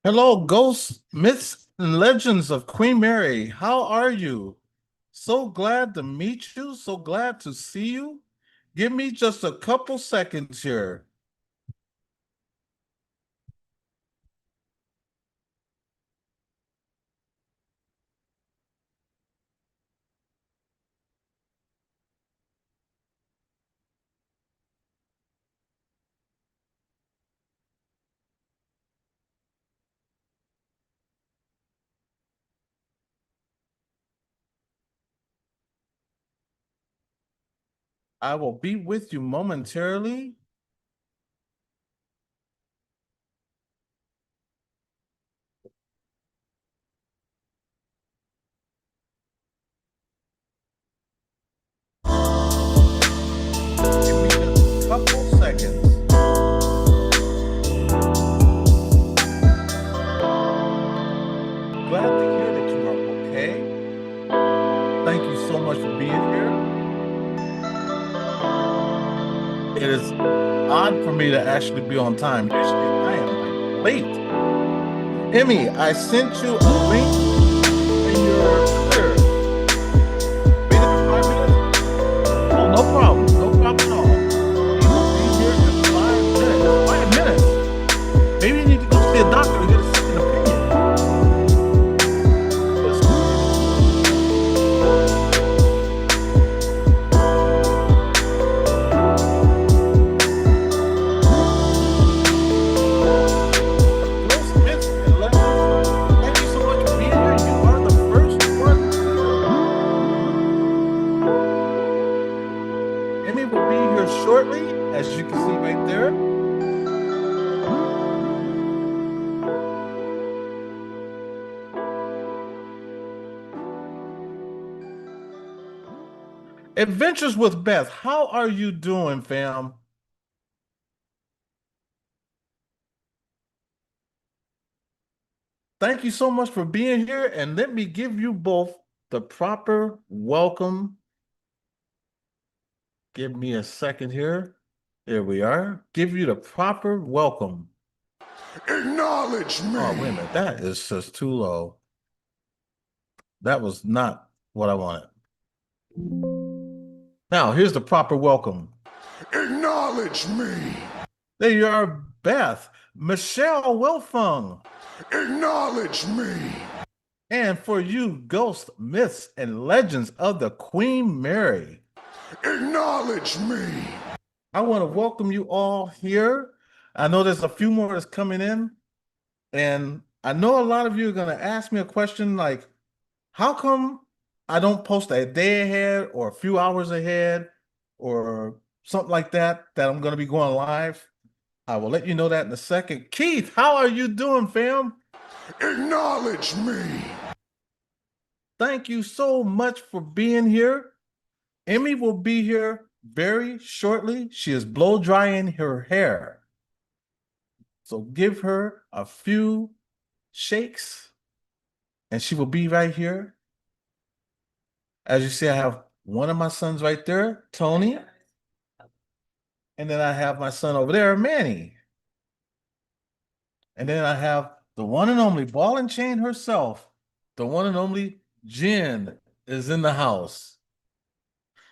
Hello, ghosts, myths, and legends of Queen Mary. How are you? So glad to meet you. So glad to see you. Give me just a couple seconds here. I will be with you momentarily. Give me just a couple seconds. Glad to hear that you are okay. Thank you so much for being here. It is odd for me to actually be on time. Usually I am like late. Emmy, I sent you a link in your Twitter. Wait a 5 minutes. Oh, no problem. No problem at all. You will be here in 5 minutes. 5 minutes. Maybe you need to go see a doctor and get a second opinion. Yes. Ghost myths and legends. Thank you so much for being here. You are the first one here. Emmy will be here shortly, as you can see right there. Adventures with Beth. How are you doing, fam? Thank you so much for being here, and let me give you both the proper welcome. Give me a second here. There we are. Give you the proper welcome. Acknowledge me. Oh, wait a minute. That is just too low. That was not what I wanted. Now, here's the proper welcome. Acknowledge me. There you are, Beth. Michelle Wilfung. Acknowledge me. And for you, ghosts, myths, and legends of the Queen Mary. Acknowledge me. I want to welcome you all here. I know there's a few more that's coming in, and I know a lot of you are going to ask me a question like, how come I don't post a day ahead or a few hours ahead or something like that, that I'm going to be going live? I will let you know that in a second. Keith, how are you doing, fam? Acknowledge me. Thank you so much for being here. Emmy will be here very shortly. She is blow drying her hair. So give her a few shakes and she will be right here. As you see, I have one of my sons right there, Tony. And then I have my son over there, Manny. And then I have the one and only ball and chain herself, the one and only Jen is in the house.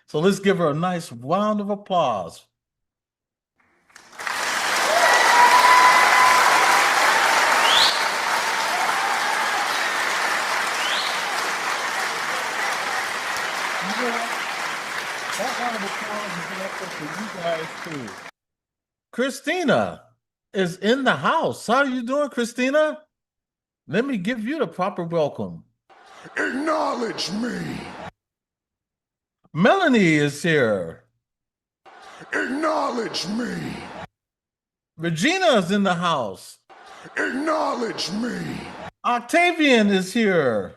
So let's give her a nice round of applause. That round of applause is up for you guys too. Christina is in the house. How are you doing, Christina? Let me give you the proper welcome. Acknowledge me. Melanie is here. Acknowledge me. Regina is in the house. Acknowledge me. Octavian is here.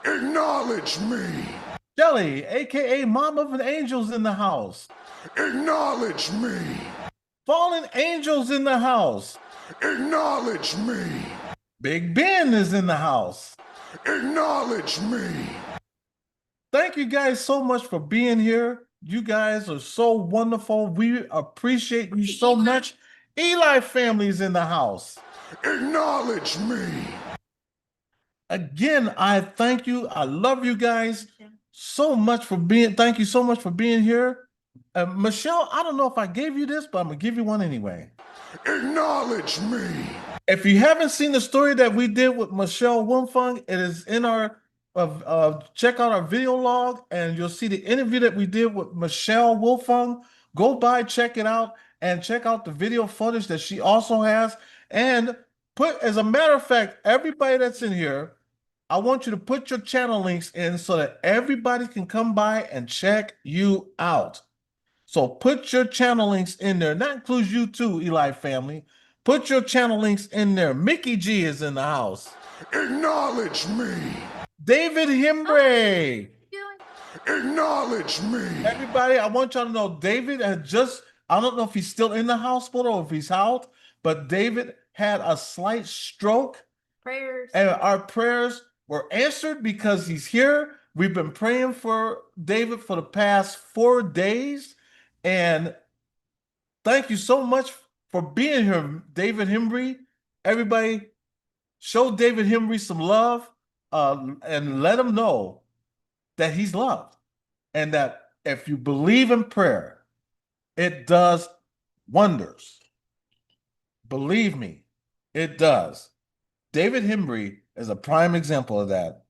Acknowledge me. Shelly, aka Mom of an Angel's in the house. Acknowledge me. Fallen Angels in the house. Acknowledge me. Big Ben is in the house. Acknowledge me. Thank you guys so much for being here. You guys are so wonderful. We appreciate you so much. Eli family's in the house. Acknowledge me. Again, I thank you. I love you guys so much for being, thank you so much for being here. Michelle, I don't know if I gave you this, but I'm gonna give you one anyway. Acknowledge me. If you haven't seen the story that we did with Michelle Wumfung, it is in our check out our video log, and you'll see the interview that we did with Michelle Wumfung. Go by, check it out, and check out the video footage that she also has. And put, as a matter of fact, everybody that's in here, I want you to put your channel links in so that everybody can come by and check you out. So put your channel links in there. That includes you too, Eli family. Put your channel links in there. Mickey G is in the house. Acknowledge me. David Himbre. Acknowledge me. Everybody, I want y'all to know David had just, I don't know if he's still in the hospital or if he's out, but David had a slight stroke. Prayers. And our prayers were answered because he's here. We've been praying for David for the past 4 days. And thank you so much for being here, David Hembry. Everybody, show David Hembry some love and let him know that he's loved. And that if you believe in prayer, it does wonders. Believe me, it does. David Hembry is a prime example of that.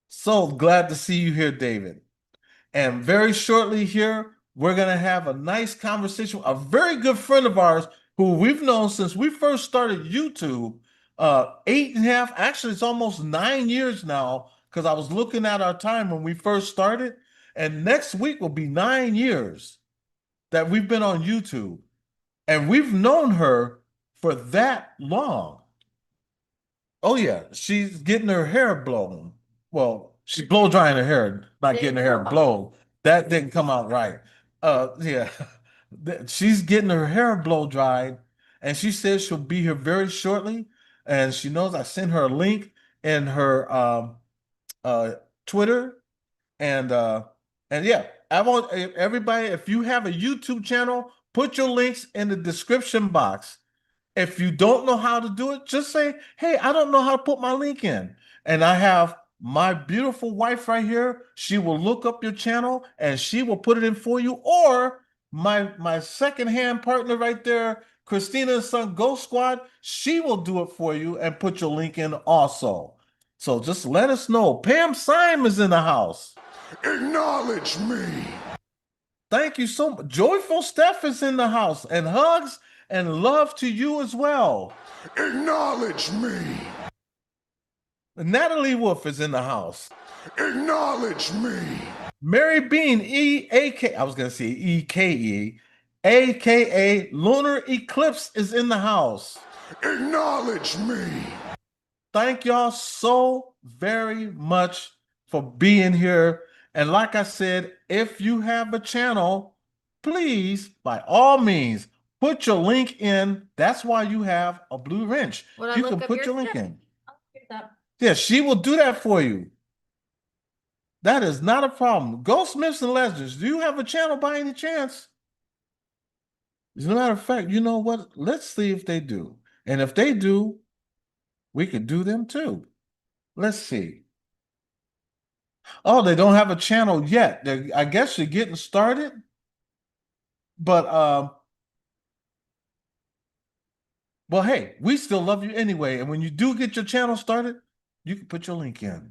So glad to see you here, David. And very shortly here, we're going to have a nice conversation. A very good friend of ours who we've known since we first started YouTube, 8.5, actually it's almost 9 years now, because I was looking at our time when we first started. And next week will be 9 years that we've been on YouTube. And we've known her for that long. Oh yeah, she's getting her hair blown. Well, she's blow drying her hair, not getting her hair blown. That didn't come out right. Yeah, she's getting her hair blow dried, and she says she'll be here very shortly. And she knows I sent her a link in her Twitter, and yeah, I want everybody. If you have a YouTube channel, put your links in the description box. If you don't know how to do it, just say, hey, I don't know how to put my link in. And I have my beautiful wife right here. She will look up your channel and she will put it in for you. Or my second-hand partner right there, Christina and Son Ghost Squad, she will do it for you and put your link in also. So just let us know. Pam Syme is in the house. Acknowledge me. Thank you so much. Joyful Steph is in the house, and hugs and love to you as well. Acknowledge me. Natalie Wolf is in the house. Acknowledge me. Mary Bean, I was going to say E-K-E, AKA Lunar Eclipse is in the house. Acknowledge me. Thank y'all so very much for being here. And like I said, if you have a channel, please, by all means, put your link in. That's why you have a blue wrench. When I You look can up put your your link channel, in. I'll do that. Yeah, she will do that for you. That is not a problem. Ghost Myths and Legends, do you have a channel by any chance? As a matter of fact, you know what? Let's see if they do. And if they do, we could do them too. Let's see. Oh, they don't have a channel yet. I guess you're getting started. But well, hey, we still love you anyway. And when you do get your channel started, you can put your link in.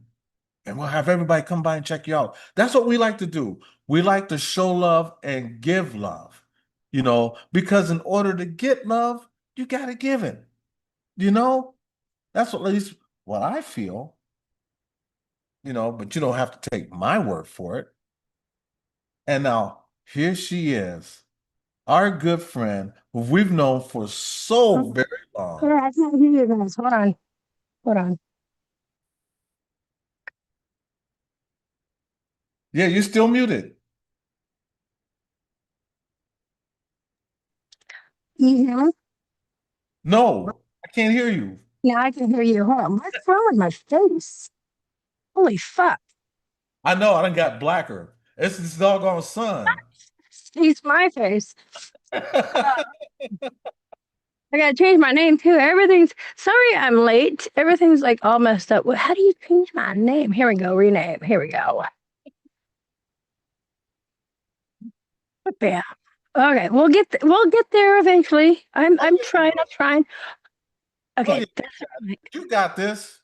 And we'll have everybody come by and check you out. That's what we like to do. We like to show love and give love, because in order to get love, you got to give it. That's at least what I feel, but you don't have to take my word for it. And now here she is, our good friend who we've known for so very long. Yeah, I can't hear you guys. Hold on. Hold on. Yeah, you're still muted. You hear me? No, I can't hear you. Now I can hear you. Hold on. What's wrong with my face? Holy fuck. I know I done got blacker. It's this doggone sun. It's my face. I gotta change my name too. Everything's sorry I'm late. Everything's like all messed up. How do you change my name? Here we go. Rename. Here we go. Yeah. Okay. We'll get there eventually. I'm trying. I'm trying. Oh Okay. yeah, That's right. you got this.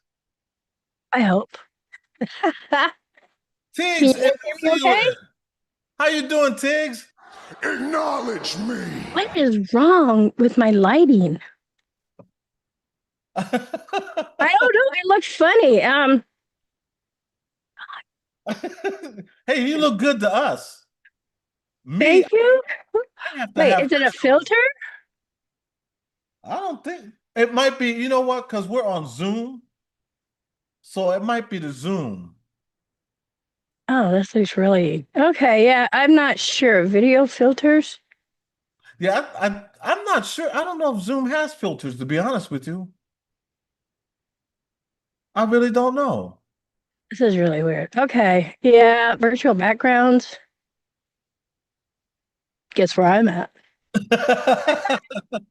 I hope. Can you Tiggs, hear me okay? how you doing, Tiggs? Acknowledge me. What is wrong with my lighting? I don't know. It looks funny. Hey, you look good to us. Me, Thank you. I have to Wait, have is it a crystals. filter? I don't think it might be, you know what? Because we're on Zoom, so it might be the Zoom. Oh, this looks really okay. Yeah, I'm not sure. Video filters. Yeah, I'm not sure. I don't know if Zoom has filters, to be honest with you. I really don't know. This is really weird. Okay. Yeah, virtual backgrounds. Guess where I'm at.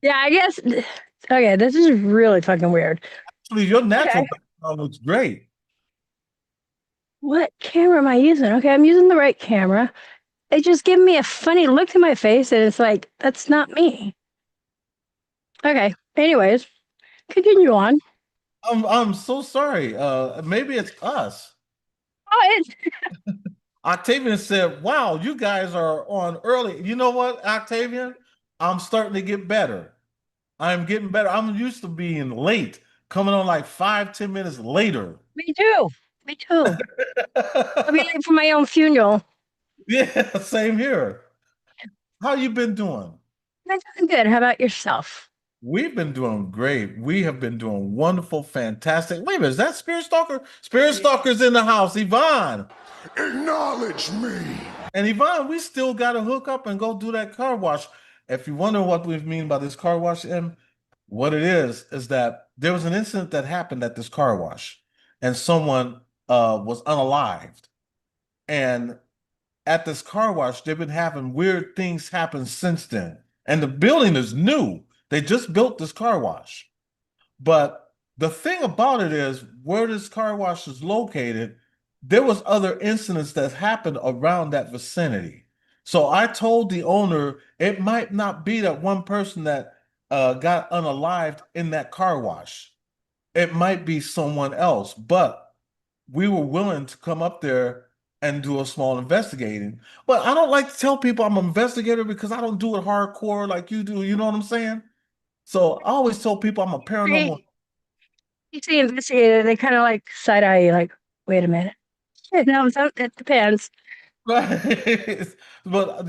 Yeah, I guess. Okay, this is really fucking weird. Actually, your natural Okay. background looks great. What camera am I using? Okay, I'm using the right camera. It just gave me a funny look to my face, and it's like, that's not me. Okay. Anyways, continue on. I'm so sorry. Maybe it's us. Oh, it's Octavian said, "Wow, you guys are on early." You know what, Octavian? I'm starting to get better. I'm getting better. I'm used to being late, coming on like 5, 10 minutes later. me too. Me too. I'll be late for my own funeral. Yeah, same here. How you been doing? I'm doing good. How about yourself? We've been doing great. We have been doing wonderful, fantastic. Wait a minute, is that Spirit Stalker? Spirit Stalker's in the house, Yvonne. Acknowledge me. And Yvonne, we still got to hook up and go do that car wash. If you wonder what we mean by this car wash, Em, what it is that there was an incident that happened at this car wash, and someone was unalived. And at this car wash, they've been having weird things happen since then. And the building is new. They just built this car wash. But the thing about it is, where this car wash is located, there was other incidents that happened around that vicinity. So I told the owner it might not be that one person that got unalived in that car wash. It might be someone else, but we were willing to come up there and do a small investigating. But I don't like to tell people I'm an investigator because I don't do it hardcore like you do. You know what I'm saying? So I always tell people I'm a paranormal. Hey, you say investigator, they kind of like side eye you, like, wait a minute. No, it depends. Right. But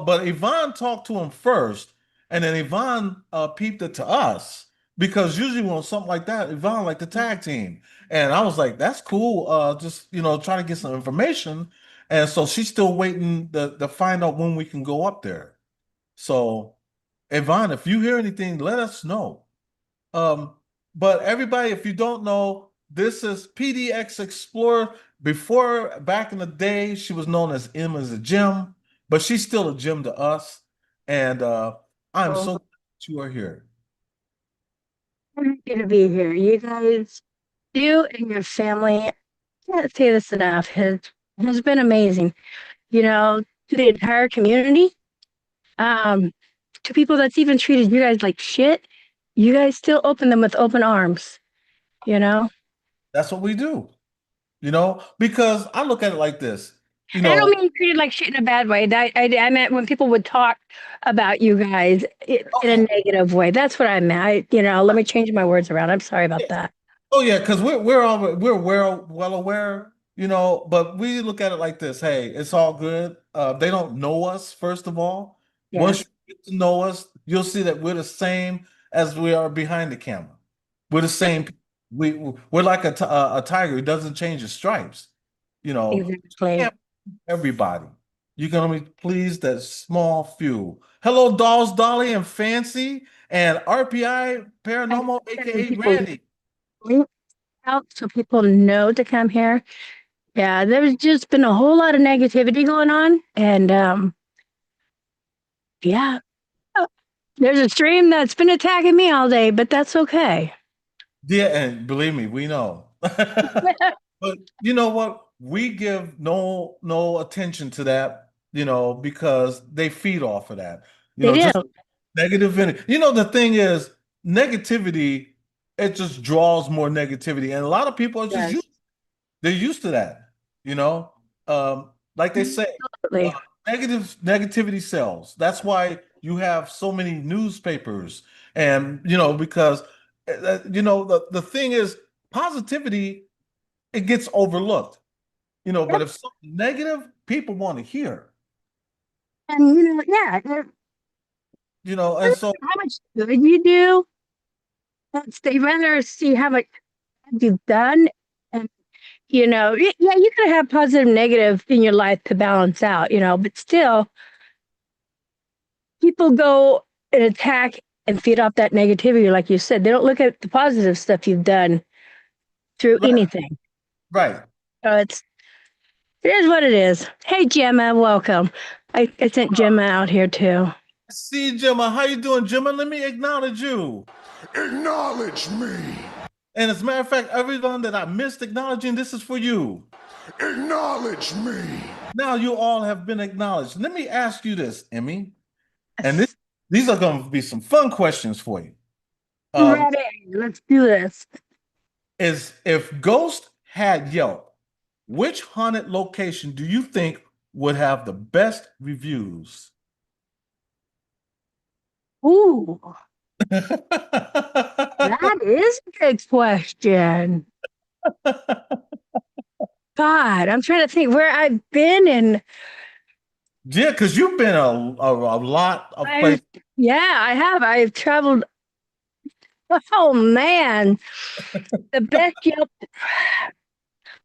but Yvonne talked to him first, and then Yvonne peeped it to us because usually when something like that, Yvonne like the tag team. And I was like, that's cool. Just try to get some information. And so she's still waiting to find out when we can go up there. So Yvonne, if you hear anything, let us know. Um, but everybody, if you don't know, this is PDX Explorer. Before, back in the day, she was known as M as a gym, but she's still a gym to us. And I'm Oh, so glad that you are here. I'm happy to be here. You guys, you and your family, I can't say this enough, has been amazing. You know, to the entire community, um, to people that's even treated you guys like shit, you guys still open them with open arms, you know? That's what we do, because I look at it like this. You And I don't know, mean treated like shit in a bad way. I meant when people would talk about you guys in a okay. negative way. That's what I meant. Let me change my words around. I'm sorry about that. Oh yeah, because we're well aware, but we look at it like this. Hey, it's all good. They don't know us, first of all. Yeah, Once you get to know us, you'll see that we're the same as we are behind the camera. We're the same. We're like a tiger who doesn't change his stripes. exactly. Can't please everybody. You can only please that small few. Hello, Dolls, Dolly, and Fancy, and RPI I'm Paranormal, sending aka people Randy. links out so people know to come here. Yeah, there's just been a whole lot of negativity going on. And yeah. There's a stream that's been attacking me all day, but that's okay. Yeah, and believe me, we know. But you know what? We give no attention to that, because they feed off of that. They do. Just negative energy. The thing is, negativity, it just draws more negativity. And a lot of people are just Yes. they're used to that, you know. Like they say, uh, Absolutely. negativity sells. That's why you have so many newspapers, and because the thing is, positivity, it gets overlooked, but if something negative, people want to hear, And yeah, and so how much good you do. They rather see how much you've done. And, yeah, you could have positive, negative in your life to balance out, but still, people go and attack and feed off that negativity, like you said. They don't look at the positive stuff you've done through right, anything. right. So it is what it is. Hey, Gemma, welcome. I sent Gemma out here too. See, Gemma, how you doing, Gemma? Let me acknowledge you. Acknowledge me. And as a matter of fact, everyone that I missed acknowledging, this is for you. Acknowledge me. Now you all have been acknowledged. Let me ask you this, Emmy, and Yes. these are going to be some fun questions for you. I'm Um, ready. Let's do this. is if Ghost had Yelp, which haunted location do you think would have the best reviews? Ooh, that is a good question. God, I'm trying to think where I've been and Yeah, because you've been a lot of I've, places. yeah, I have. I've traveled. Oh man, the best Yelp.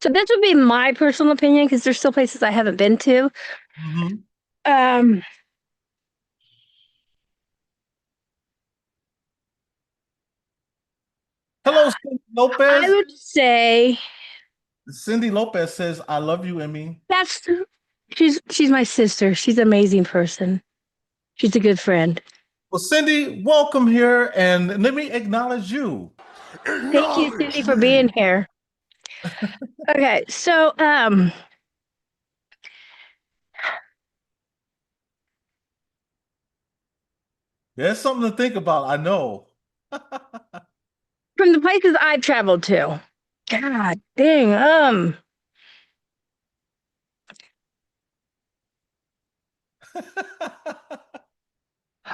So this would be my personal opinion because there's still places I haven't been to. Mhm. Um, Hello, Cindy I Lopez. would say Cindy Lopez says, I love you, Emmy. that's she's my sister. She's an amazing person. She's a good friend. Well, Cindy, welcome here, and let me acknowledge you. Thank you, Acknowledge Cindy, for me. being here. Okay, so There's something to think about, I know. from the places I've traveled to, God dang,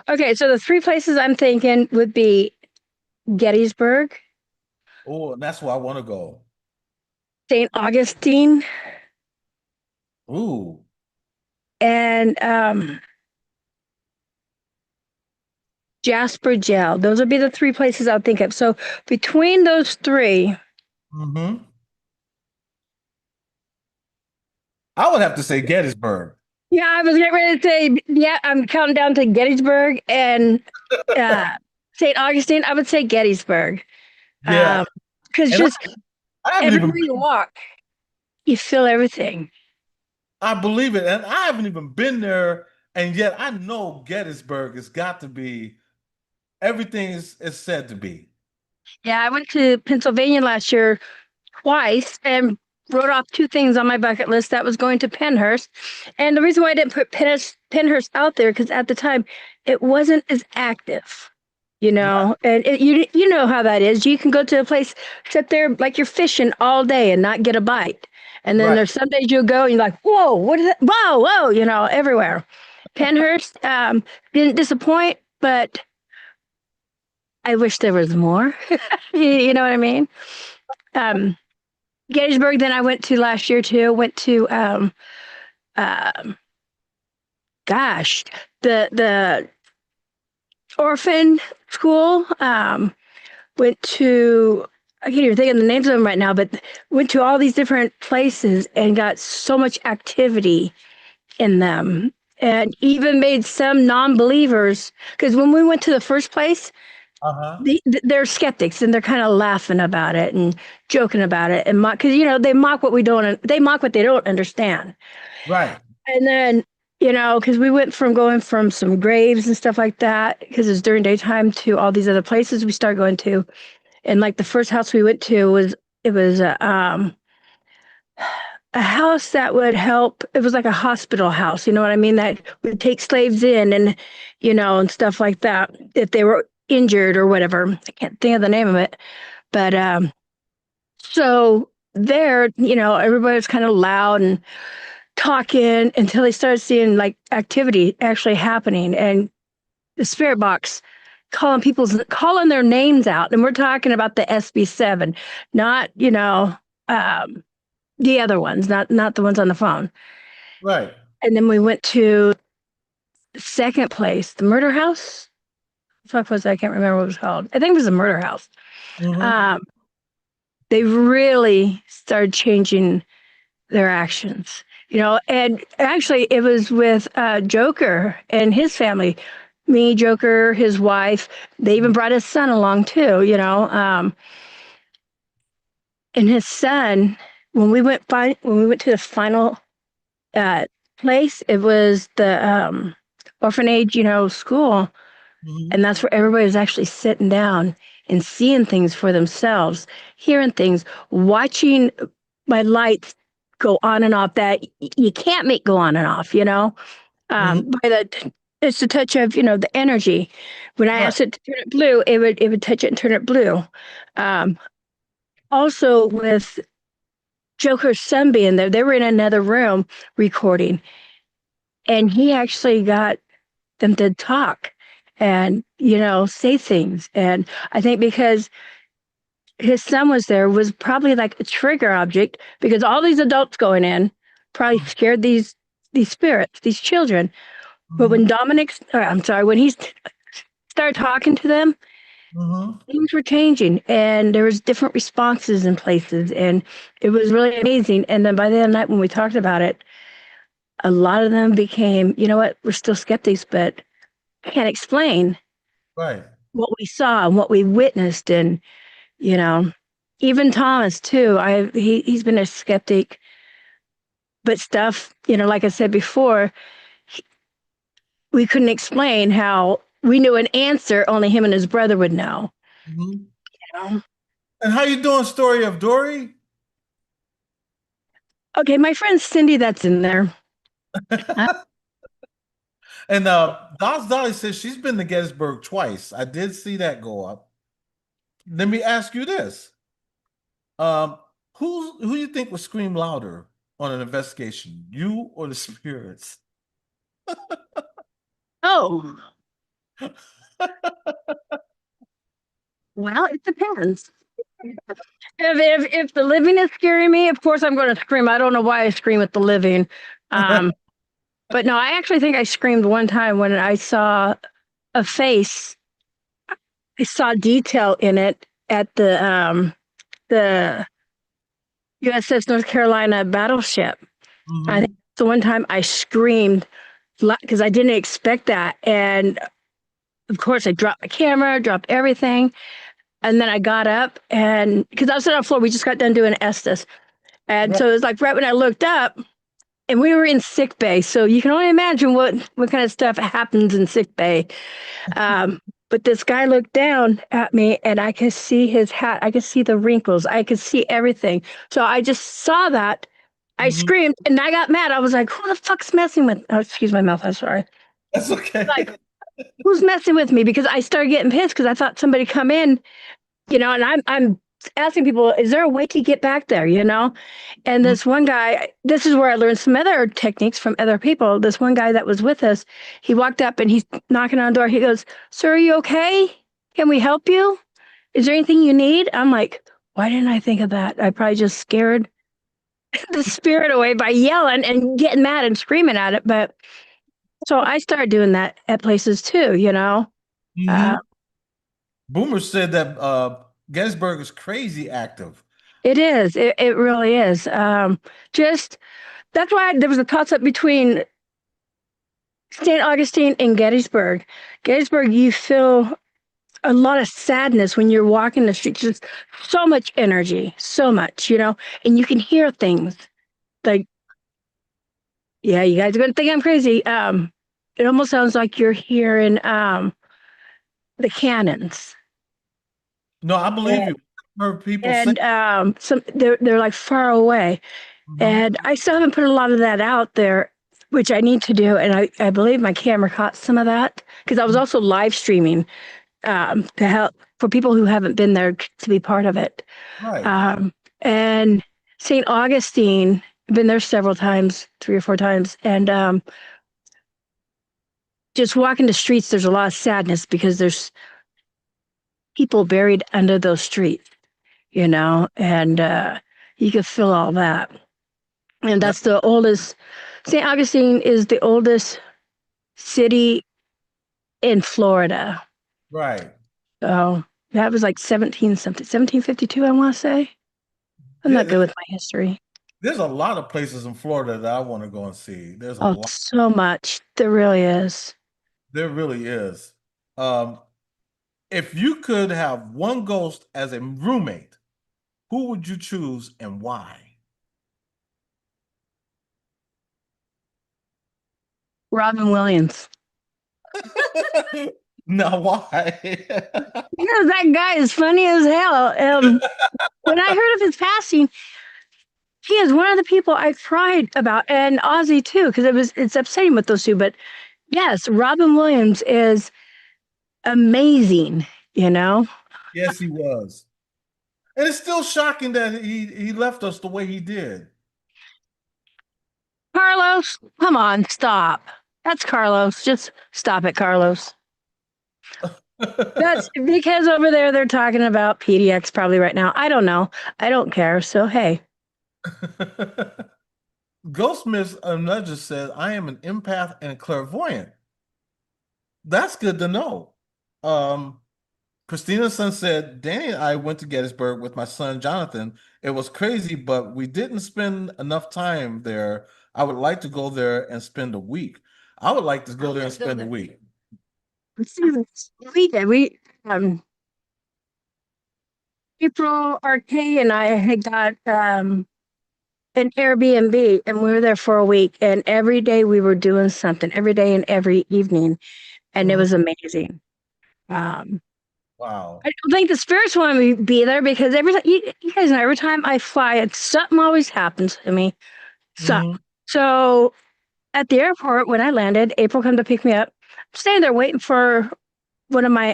okay, so the three places I'm thinking would be Gettysburg, Oh, and that's where I want to go. St. Augustine, Ooh. and Jasper Jail. Those would be the three places I'll think of. So between those three, Hmm. I would have to say Gettysburg. yeah, I was getting ready to say, yeah, I'm counting down to Gettysburg and uh, St. Augustine. I would say Gettysburg. Yeah, Because and just I haven't even everywhere you been, walk, you feel everything. I believe it, and I haven't even been there, and yet I know Gettysburg has got to be everything is said to be. Yeah, I went to Pennsylvania last year twice and wrote off two things on my bucket list. That was going to Penhurst. And the reason why I didn't put Penhurst out there, because at the time it wasn't as active, Right, and you know how that is. You can go to a place, sit there like you're fishing all day and not get a bite. And then right. there's some days you'll go and you're like, whoa, what is that? Whoa, whoa, everywhere. Penhurst didn't disappoint, but I wish there was more. You know what I mean? Um, Gettysburg, then I went to last year too. Went to um gosh, the orphan school. Went to I can't even think of the names of them right now, but went to all these different places and got so much activity in them. And even made some non-believers because when we went to the first place, Uh-huh. they're skeptics and they're kind of laughing about it and joking about it and mock because they mock what we don't they mock what they don't understand. Right. And then Because we went from going from some graves and stuff like that, because it's during daytime, to all these other places we started going to. And like the first house we went to was a house that would help. It was like a hospital house, you know what I mean? That would take slaves in and, and stuff like that if they were injured or whatever. I can't think of the name of it. But so there, everybody was kind of loud and talking until they started seeing like activity actually happening and the spirit box calling their names out. And we're talking about the SB7, not, the other ones, not the ones on the phone. Right. And then we went to the second place, the murder house. Fuck was that? I can't remember what it was called. I think it was the murder house. Mm-hmm. Um, they really started changing their actions, and actually it was with Joker and his family. Me, Joker, his wife. They even brought his son along too, and his son, when we went to the final uh, place, it was the orphanage, school. Mm-hmm. And that's where everybody was actually sitting down and seeing things for themselves, hearing things, watching my lights go on and off that you can't make go on and off, Mm-hmm. by it's the touch of, the energy. When I Right. asked it to turn it blue, it would touch it and turn it blue. Um, Also with Joker's son being there, they were in another room recording, and he actually got them to talk and say things. And I think because his son was there was probably like a trigger object, because all these adults going in probably scared these spirits, these children. But Mm-hmm. when I'm sorry, when he started talking to them, Mm-hmm. things were changing and there was different responses in places, and it was really amazing. And then by the end of the night when we talked about it, a lot of them became, you know what, we're still skeptics, but I can't explain Right. what we saw and what we witnessed. And you know even Thomas too, he's been a skeptic, but stuff, like I said before, we couldn't explain how we knew an answer only him and his brother would know. Mm-hmm. you know? And how you doing, story of Dory? Okay, my friend Cindy, that's in there. Uh, And Don's Dolly says she's been to Gettysburg twice. I did see that go up. Let me ask you this. Um, who you think would scream louder on an investigation? You or the spirits? oh, well, it depends. If the living is scaring me, of course I'm going to scream. I don't know why I scream at the living. Um, but no, I actually think I screamed one time when I saw a face. I saw detail in it at the USS North Carolina battleship. I think Hmm. the one time I screamed because I didn't expect that. And of course, I dropped my camera, dropped everything. And then I got up, and because I was sitting on the floor, we just got done doing Estes. And Right. so it was like right when I looked up, and we were in sick bay. So you can only imagine what kind of stuff happens in sick bay. Um, but this guy looked down at me, and I could see his hat. I could see the wrinkles. I could see everything. So I just saw that. I Hmm. screamed and I got mad. I was like, who the fuck's messing with? Oh, excuse my mouth. I'm sorry. That's okay. Like, who's messing with me? Because I started getting pissed because I thought somebody come in, and I'm asking people, is there a way to get back there? And this one guy, this is where I learned some other techniques from other people. This one guy that was with us, he walked up and he's knocking on the door. He goes, "Sir, are you okay? Can we help you? Is there anything you need?" I'm like, why didn't I think of that? I probably just scared the spirit away by yelling and getting mad and screaming at it. But so I started doing that at places too. Uh, Hmm. Boomer said that Gettysburg is crazy active. it is. It really is. Just that's why there was a toss up between St. Augustine and Gettysburg. Gettysburg, you feel a lot of sadness when you're walking the streets. Just so much energy, so much, and you can hear things like, Yeah, you guys are gonna think I'm crazy. It almost sounds like you're hearing the cannons. No, I believe And, you. I've heard people say. some they're like far away. Mhm. And I still haven't put a lot of that out there, which I need to do. And I believe my camera caught some of that because I was also live streaming to help for people who haven't been there to be part of it. Right. And St. Augustine, I've been there several times, 3 or 4 times. And just walking the streets, there's a lot of sadness because there's people buried under those streets, and you can feel all that. And That, that's the oldest, St. Augustine is the oldest city in Florida. right. So that was like 17 something, 1752, I want to say. I'm There- not good there- with my history. there's a lot of places in Florida that I want to go and see. There's a Oh, lot. so much. There really is. There really is. Um, if you could have one ghost as a roommate, who would you choose and why? Robin Williams. Now, why? Because that guy is funny as hell. When I heard of his passing, he is one of the people I cried about, and Ozzy too, because it's upsetting with those two. But yes, Robin Williams is amazing. You know, Yes, he was. And it's still shocking that he left us the way he did. Carlos, come on, stop. That's Carlos. Just stop it, Carlos. That's because over there they're talking about PDX probably right now. I don't know. I don't care. So hey, Goldsmith just said, I am an empath and a clairvoyant. That's good to know. Um, Christina's son said, Danny and I went to Gettysburg with my son Jonathan. It was crazy, but we didn't spend enough time there. I would like to go there and spend a week. I would like to go there and spend a week. we did. Um April RK and I had got an Airbnb and we were there for a week and every day we were doing something every day and every evening and it Mhm. was amazing. Um Wow. I don't think the spirits want me to be there because every time you guys know every time I fly, something always happens to me. So Hmm. so at the airport when I landed, April come to pick me up. I'm standing there waiting for one of my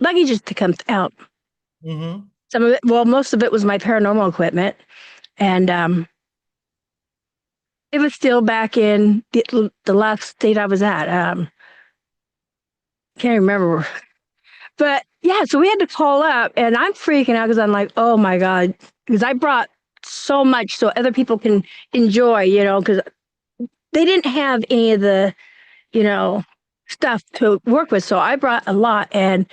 luggages to come out. Hmm. Some of it, well, most of it was my paranormal equipment, and it was still back in the last state I was at. Can't remember, but yeah. So we had to call up, and I'm freaking out because I'm like, oh my god, because I brought so much so other people can enjoy, because they didn't have any of the, you know, stuff to work with. So I brought a lot, and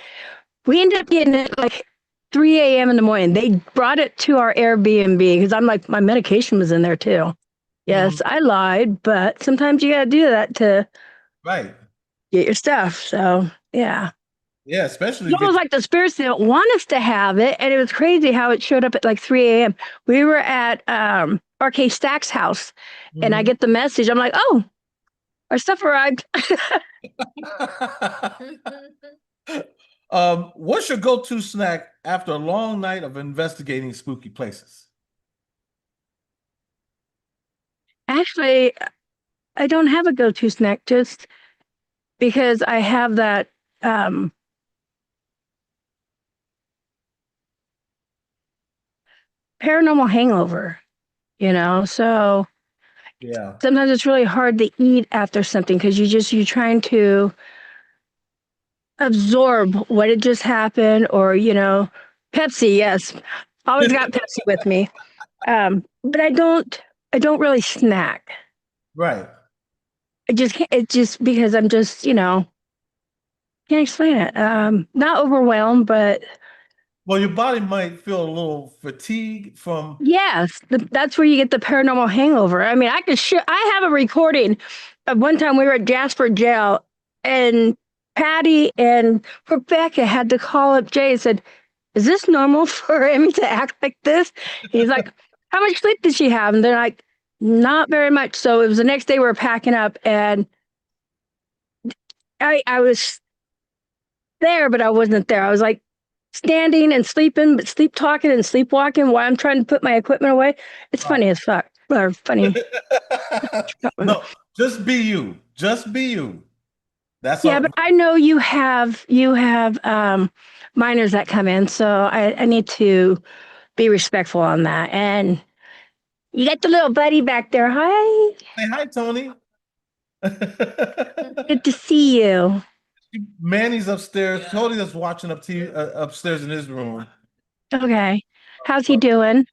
we ended up getting it like 3 a.m. in the morning. They brought it to our Airbnb because I'm like, my medication was in there too. Hmm. Yes, I lied, but sometimes you got to do that to Right. get your stuff. So, yeah. Yeah, especially It's get almost like the spirits didn't want us to have it. And it was crazy how it showed up at like 3 a.m. We were at RK Stack's house and I Mhm. get the message. I'm like, oh, our stuff arrived. What's your go-to snack after a long night of investigating spooky places? Actually, I don't have a go to snack just because I have that um, paranormal hangover, So Yeah. sometimes it's really hard to eat after something because you're trying to absorb what had just happened, or Pepsi. Yes, always got Pepsi with me. But I don't really snack. Right. I just can't. It's just because I'm just can't explain it. Not overwhelmed, but Well, your body might feel a little fatigue from. yes, that's where you get the paranormal hangover. I mean, I have a recording of one time we were at Jasper Jail, and Patty and Rebecca had to call up Jay and said, "Is this normal for Emmy to act like this?" He's like, "How much sleep did she have?" And they're like, Not very much. So it was the next day we were packing up, and I was there, but I wasn't there. I was like standing and sleeping, but sleep talking and sleepwalking while I'm trying to put my equipment away. It's Right. funny as fuck. Or funny. No, just be you. Just be you. That's Yeah, all. but I know you have minors that come in, so I need to be respectful on that. And you got the little buddy back there. Hi, Say hi, Tony. good to see you. Manny's upstairs. Tony's just watching upstairs in his room. Okay, how's he But doing?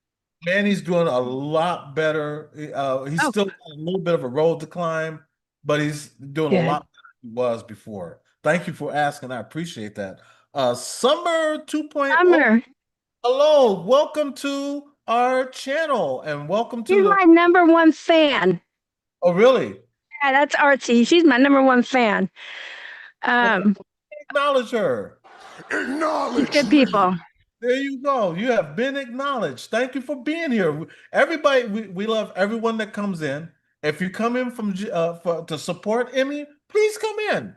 Manny's doing a lot better. He's Oh, still got a little bit of a road to climb, but he's doing a good. lot better than he was before. Thank you for asking. I appreciate that. Summer 2.0. Summer, Hello, welcome to our channel and welcome to she's the. my number one fan. Oh, really? Yeah, that's Artsy. She's my number one fan. Well, Um, acknowledge her. she's Acknowledge good me. people. There you go. You have been acknowledged. Thank you for being here. Everybody, we love everyone that comes in. If you come in to support Emmy, please come in.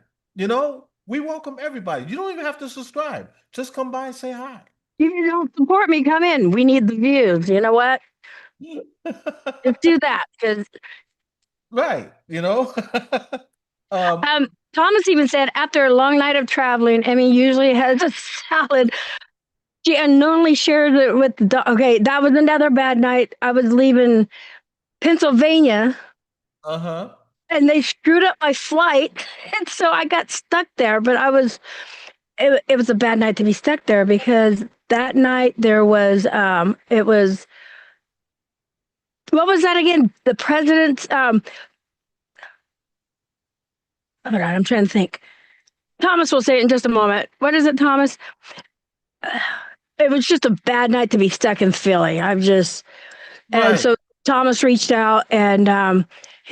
We welcome everybody. You don't even have to subscribe. Just come by and say hi. If you don't support me, come in. We need the views. You know what? Just do that because Right. Um, Thomas even said after a long night of traveling, Emmy usually has a salad. She unknowingly shared it with the dog. Okay, that was another bad night. I was leaving Pennsylvania uh-huh. and they screwed up my flight. And so I got stuck there. But it was a bad night to be stuck there because that night there was, what was that again? The president's, oh God, I'm trying to think. Thomas will say it in just a moment. What is it, Thomas? It was just a bad night to be stuck in Philly. And Right. so Thomas reached out and him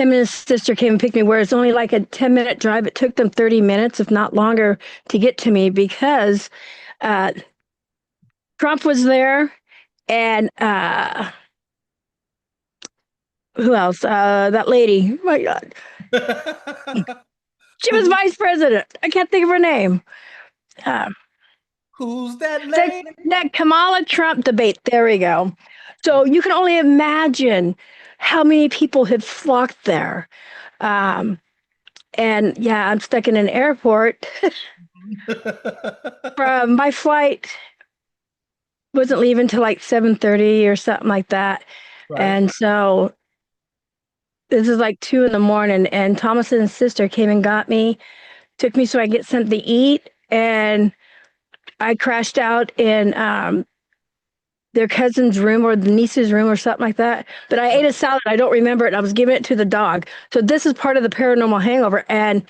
and his sister came and picked me where it's only like a 10-minute drive. It took them 30 minutes, if not longer, to get to me because uh, Trump was there and who else? That lady. Oh my God. She was Who, vice president. I can't think of her name. Uh, who's that that, lady? that Kamala Trump debate. There we go. So you can only imagine how many people had flocked there. Um, and yeah, I'm stuck in an airport. From my flight wasn't leaving till like 7:30 or something like that. Right. And so this is like 2 in the morning, and Thomas and his sister came and got me, took me so I get something to eat, and I crashed out in their cousin's room or the niece's room or something like that. But I ate a salad. I don't remember it. And I was giving it to the dog. So this is part of the paranormal hangover. And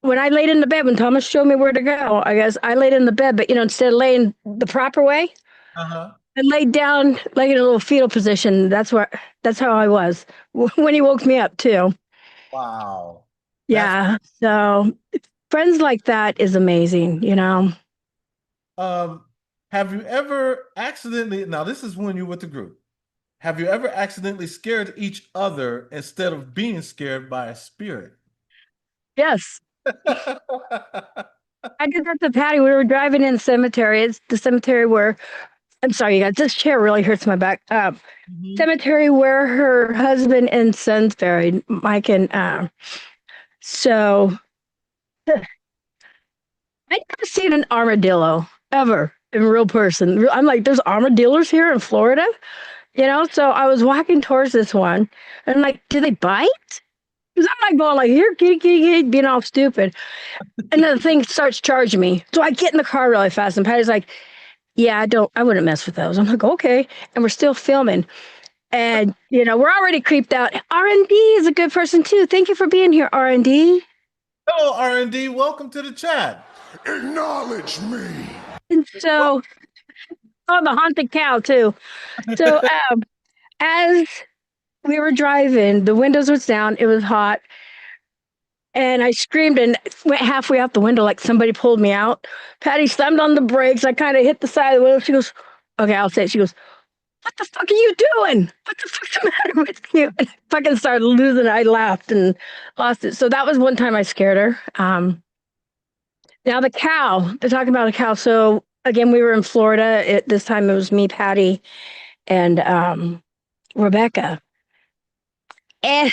when I laid in the bed, when Thomas showed me where to go, I guess I laid in the bed, but instead of laying the proper way, Uh-huh. I laid down like in a little fetal position. That's how I was when he woke me up too. Wow. That's Yeah. So friends like that is amazing. um have you ever accidentally, now this is when you're with the group. Have you ever accidentally scared each other instead of being scared by a spirit? Yes. I did that to Patty. We were driving in the cemetery. It's the cemetery where I'm sorry, you guys, this chair really hurts my back. Mhm. Cemetery where her husband and son's buried, Mike and so I never seen an armadillo ever in real person. I'm like, there's armadillos here in Florida. So I was walking towards this one, and I'm like, do they bite? Because I'm like going like, here, kitty, kitty, kitty, being all stupid. And then the thing starts charging me. So I get in the car really fast, and Patty's like, yeah, I wouldn't mess with those. I'm like, okay. And we're still filming. And, we're already creeped out. R&D is a good person too. Thank you for being here, R&D. Hello, R&D. Welcome to the chat. Acknowledge me. And Well, so, oh, the haunted cow too. So, as we were driving, the windows was down. It was hot. And I screamed and went halfway out the window like somebody pulled me out. Patty slammed on the brakes. I kind of hit the side of the window. She goes, okay, I'll say it. She goes, what the fuck are you doing? What the fuck's the matter with you? And I fucking started losing it. I laughed and lost it. So that was one time I scared her. Now the cow, they're talking about a cow. So again, we were in Florida. This time it was me, Patty, and Rebecca. And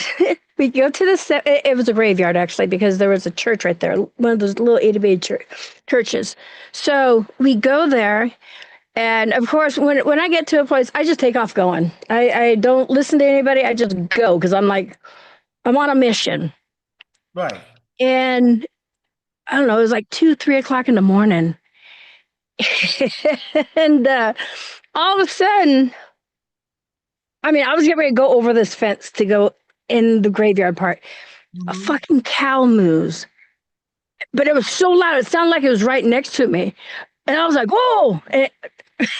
we go to it was a graveyard actually, because there was a church right there, one of those little EVP churches. So we go there. And of course, when I get to a place, I just take off going. I don't listen to anybody. I just go because I'm like, I'm on a mission. Right. And I don't know, it was like 2, 3 o'clock in the morning. And all of a sudden, I mean, I was getting ready to go over this fence to go in the graveyard part. A Mhm. fucking cow moves. But it was so loud, it sounded like it was right next to me. And I was like, whoa! And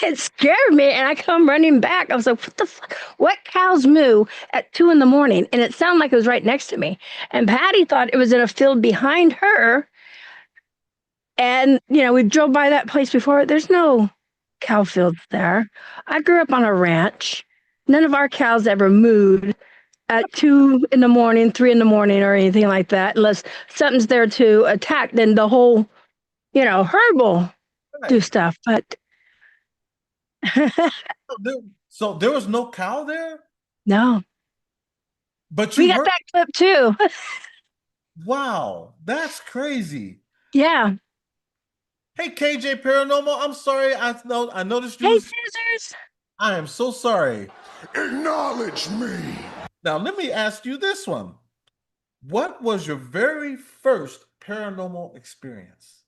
it scared me, and I come running back. I was like, what the fuck? What cows moo at 2 in the morning? And it sounded like it was right next to me. And Patty thought it was in a field behind her. And, you know, we drove by that place before. There's no cow fields there. I grew up on a ranch. None of our cows ever mooed at 2 in the morning, 3 in the morning, or anything like that, unless something's there to attack. Then the whole, you know, herd will do Right. stuff. But So there was no cow there, no, but we you got heard. that clip too. Wow, that's crazy. Yeah. Hey, KJ Paranormal, I'm sorry. I noticed you Hey, was. scissors. I am so sorry. Acknowledge me. Now let me ask you this one. What was your very first paranormal experience?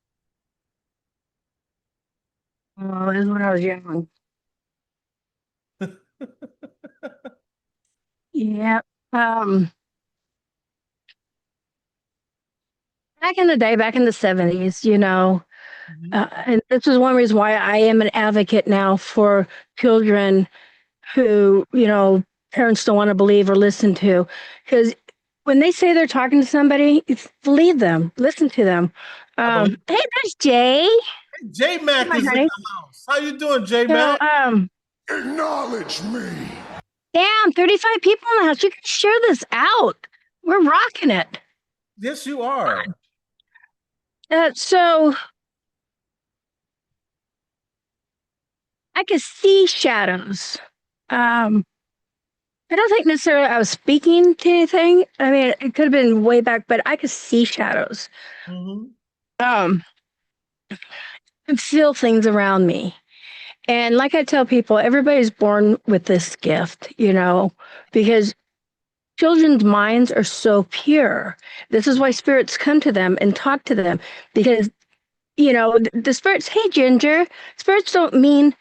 Oh, this is when I was young. Yeah. Um, Back in the day, back in the 70s, you know, Mhm. and this is one reason why I am an advocate now for children who, you know, parents don't want to believe or listen to. Because when they say they're talking to somebody, believe them, listen to them. I believe Hey, there's Jay. J Come Mac on, is in honey. the house. How you doing, J So, Mac? Acknowledge me. damn, 35 people in the house. You can share this out. We're rocking it. Yes, you are. So I could see shadows. Um, I don't think necessarily I was speaking to anything. I mean, it could have been way back, but I could see shadows. Mhm. Um, and feel things around me. And like I tell people, everybody's born with this gift, you know, because children's minds are so pure. This is why spirits come to them and talk to them because, you know, the spirits, hey, Ginger, spirits don't mean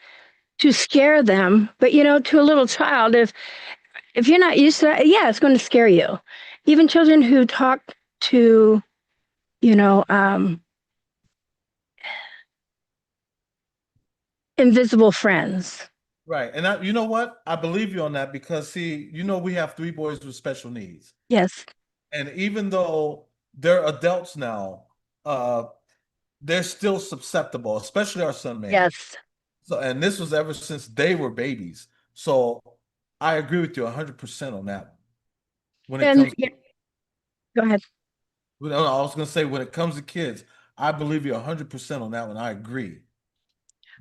to scare them, but, you know, to a little child, if you're not used to that, yeah, it's going to scare you. Even children who talk to, you know, invisible friends. Right. And you know what? I believe you on that because see, we have three boys with special needs. Yes, And even though they're adults now, uh, they're still susceptible, especially our son May. yes. So, and this was ever since they were babies. So I agree with you 100% on that. When it And comes, yeah, go ahead. no, I was going to say, when it comes to kids, I believe you 100% on that one. I agree.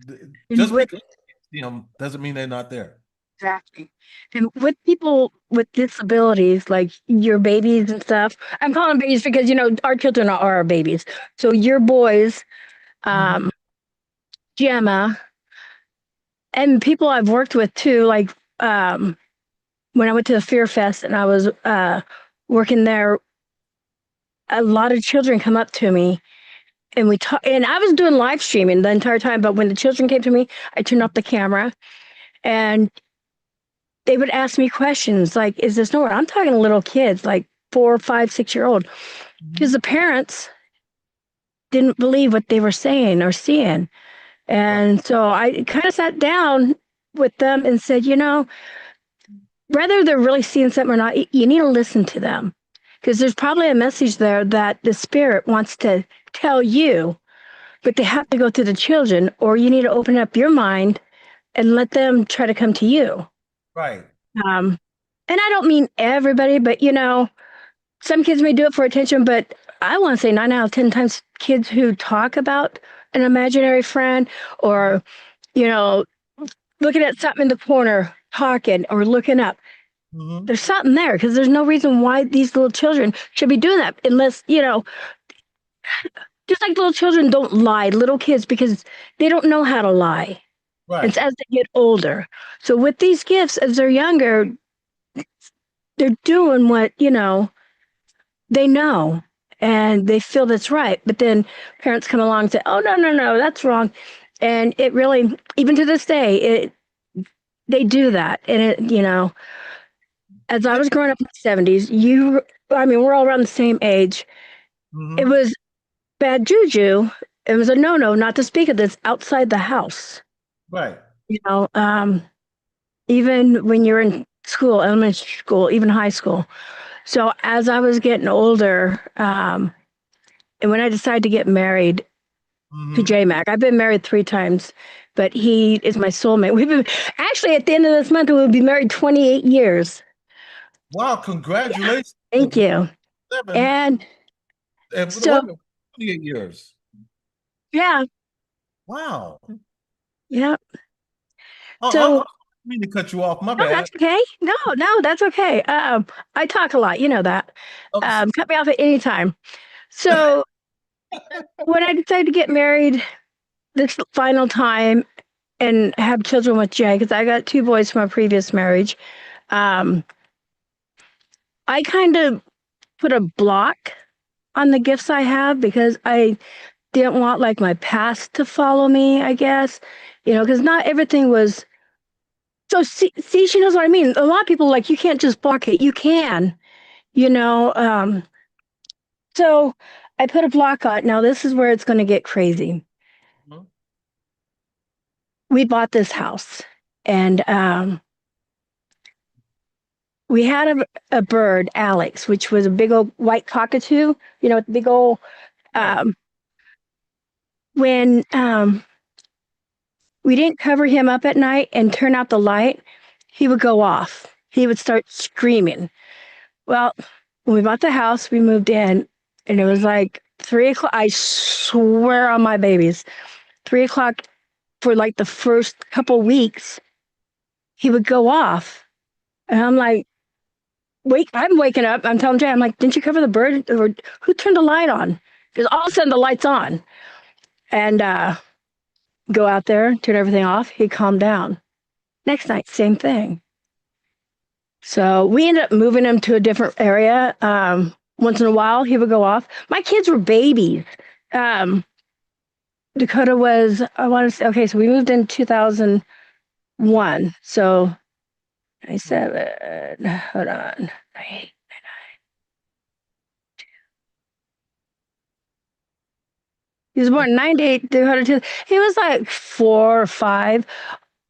And Just with because you see them doesn't mean they're not there. exactly. And with people with disabilities, like your babies and stuff, I'm calling babies because, you know, our children are our babies. So your boys, Mhm. um, Gemma, and people I've worked with too, like when I went to the Fear Fest and I was working there, a lot of children come up to me and we talk, and I was doing live streaming the entire time, but when the children came to me, I turned off the camera and they would ask me questions like, is this normal? I'm talking to little kids, like 4, 5, 6 year old, because the Mhm. parents didn't believe what they were saying or seeing. Right. And so I kind of sat down with them and said, you know, whether they're really seeing something or not, you need to listen to them because there's probably a message there that the spirit wants to tell you, but they have to go to the children, or you need to open up your mind and let them try to come to you. Right. Um, and I don't mean everybody, but some kids may do it for attention, but I want to say 9 out of 10 times kids who talk about an imaginary friend or, you know, looking at something in the corner, talking or looking up, Mm-hmm. there's something there because there's no reason why these little children should be doing that unless, just like little children don't lie, little kids, because they don't know how to lie. It's Right. as they get older. So with these gifts, as they're younger, they're doing what, they know and they feel that's right. But then parents come along and say, oh, no, no, no, that's wrong. And it really, even to this day, they do that. And as I was growing up in the 70s, we're all around the same age. It Mm-hmm. was bad juju. It was a no-no not to speak of this outside the house. Right. You know, um, Even when you're in school, elementary school, even high school. So as I was getting older, and when I decided to get married to Mm-hmm. J Mac, I've been married 3 times, but he is my soulmate. We've been actually at the end of this month, we'll be married 28 years. Wow, Yeah, congratulations. thank you. Seven And and so, wait a minute, 28 years. yeah, Wow. yeah. I So, mean to cut you off. My no, bad. that's okay. No, no, that's okay. I talk a lot, you know that. Oh, Cut me off at any time. So, when I decided to get married this final time and have children with Jay, because I got 2 boys from a previous marriage, um, I kind of put a block on the gifts I have because I didn't want like my past to follow me, I guess, because not everything was. So see, she knows what I mean. A lot of people like you can't just block it. You can, you know. So I put a block on. Now this is where it's going to get crazy. mhm. We bought this house, and we had a bird, Alex, which was a big old white cockatoo. Big old. Right. Um, when we didn't cover him up at night and turn out the light, he would go off. He would start screaming. Well, when we bought the house, we moved in, and it was like 3 o'clock. I swear on my babies, 3 o'clock for like the first couple weeks, he would go off. And I'm like, wait, I'm waking up. I'm telling Jay, I'm like, didn't you cover the bird? Or who turned the light on? Because all of a sudden the light's on. And go out there, turn everything off. He calmed down. Next night, same thing. So we ended up moving him to a different area. Once in a while, he would go off. My kids were babies. Um, Dakota was, I want to say, okay, so we moved in 2001. So 97, hold on. He was born in 98, 202. He was like 4 or 5.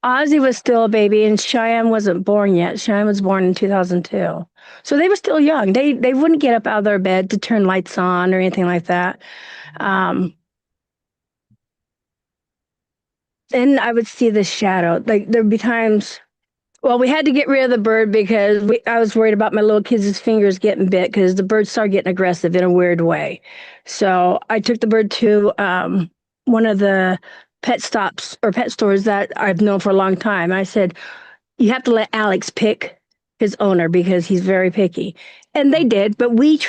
Ozzy was still a baby, and Cheyenne wasn't born yet. Cheyenne was born in 2002. So they were still young. They wouldn't get up out of their bed to turn lights on or anything like that. Um, and I would see the shadow. Like there'd be times. Well, we had to get rid of the bird because I was worried about my little kids' fingers getting bit because the bird started getting aggressive in a weird way. So I took the bird to one of the pet stops or pet stores that I've known for a long time. I said, you have to let Alex pick his owner because he's very picky. And they did, but we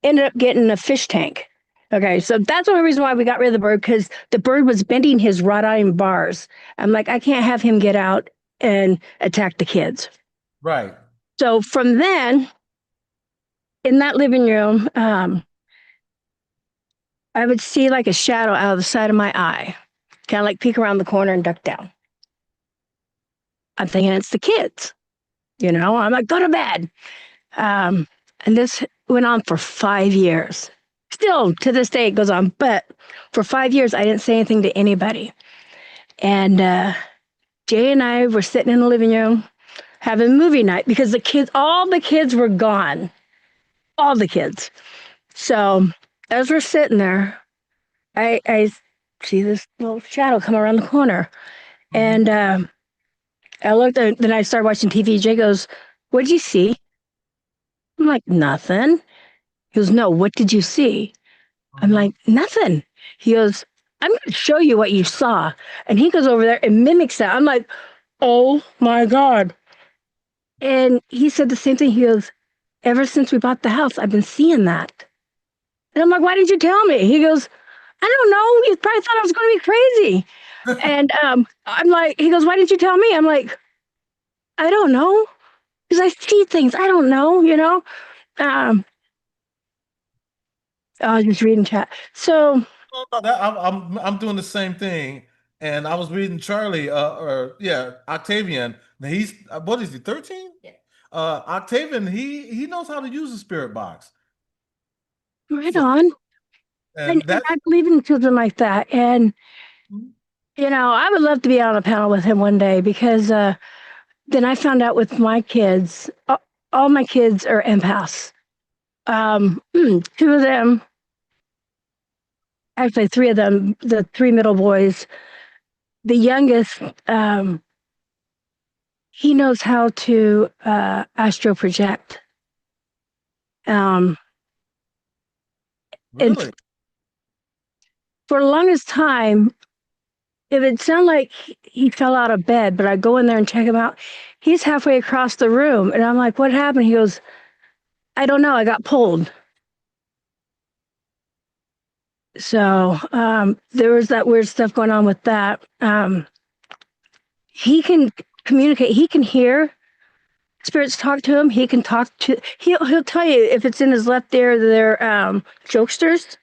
ended up getting a fish tank. Okay, so that's the only reason why we got rid of the bird because the bird was bending his wrought iron bars. I'm like, I can't have him get out and attack the kids. Right. So from then, in that living room, I would see like a shadow out of the side of my eye, kind of like peek around the corner and duck down. I'm thinking it's the kids. I'm like, go to bed. Um, and this went on for 5 years. Still to this day, it goes on. But for 5 years, I didn't say anything to anybody. And Jay and I were sitting in the living room having movie night because all the kids were gone. All the kids. So as we're sitting there, I see this little shadow come around the corner. And I looked at, then I started watching TV. Jay goes, "What'd you see?" I'm like, "Nothing." He goes, "No, what did you see?" I'm Mhm. like, "Nothing." He goes, "I'm going to show you what you saw." And he goes over there and mimics that. I'm like, "Oh my God." And he said the same thing. He goes, "Ever since we bought the house, I've been seeing that." And I'm like, "Why didn't you tell me?" He goes, "I don't know. You probably thought I was going to be crazy." And I'm like, he goes, "Why didn't you tell me?" I'm like, "I don't know. Because I see things. I don't know, you know?" Um, I was just reading chat. So, Oh, no, I'm doing the same thing, and I was reading Charlie, or yeah, Octavian. Now he's what is he, 13? Yeah. Octavian, he knows how to use a spirit box. right So, on. and And that's I believe in children like that. And, I would love to be on a panel with him one day because then I found out with my kids, all my kids are empaths. Two of them, actually, three of them, the three middle boys, the youngest, um, he knows how to astro project. Um, and really. for the longest time, if it sounded like he fell out of bed, but I go in there and check him out, he's halfway across the room. And I'm like, "What happened?" He goes, "I don't know. I got pulled." So there was that weird stuff going on with that. He can communicate, he can hear spirits talk to him. He can talk to, he'll tell you if it's in his left ear, they're jokesters.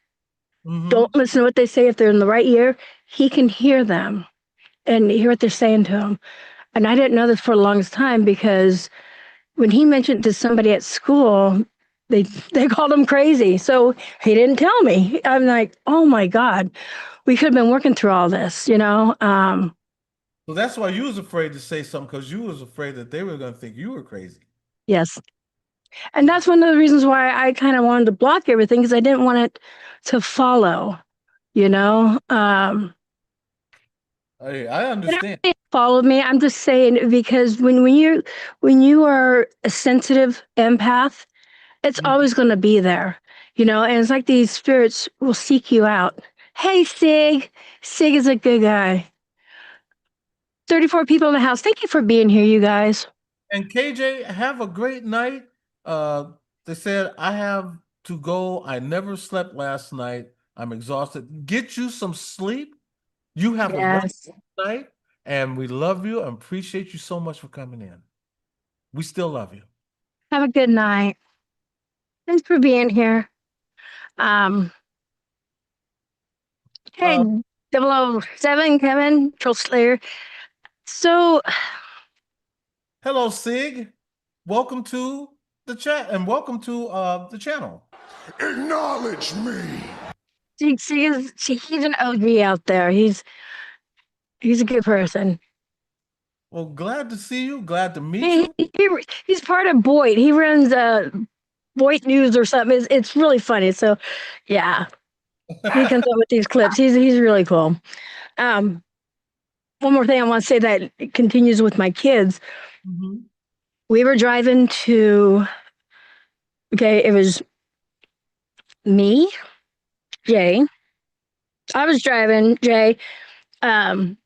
Hmm. Don't listen to what they say if they're in the right ear. He can hear them and hear what they're saying to him. And I didn't know this for the longest time because when he mentioned to somebody at school, they they called him crazy. So he didn't tell me. I'm like, "Oh my God, we could have been working through all this, you know?" So that's why you was afraid to say something because you was afraid that they were going to think you were crazy. Yes. And that's one of the reasons why I kind of wanted to block everything because I didn't want it to follow, you know? I And I understand. think it followed me. I'm just saying because when you are a sensitive empath, it's Mhm. always going to be there, and it's like these spirits will seek you out. Hey, Sig. Sig is a good guy. 34 people in the house. Thank you for being here, you guys. And KJ, have a great night. Uh, they said I have to go. I never slept last night. I'm exhausted. Get you some sleep. You have a wonderful Yes. night, and we love you and appreciate you so much for coming in. We still love you. Have a good night. Thanks for being here. Um, hey, Uh, 007, Kevin, Troll Slayer. So, hello, Sig. Welcome to the chat and welcome to the channel. Acknowledge me. he's an OG out there. He's a good person. Well, glad to see you. Glad to meet He, you. he, he's part of Boyd. He runs Boyd News or something. It's really funny. So, yeah, he comes up with these clips. He's really cool. Um, One more thing I want to say that it continues with my kids. Mhm. We were driving to, okay, it was me, Jay. I was driving, Jay, um,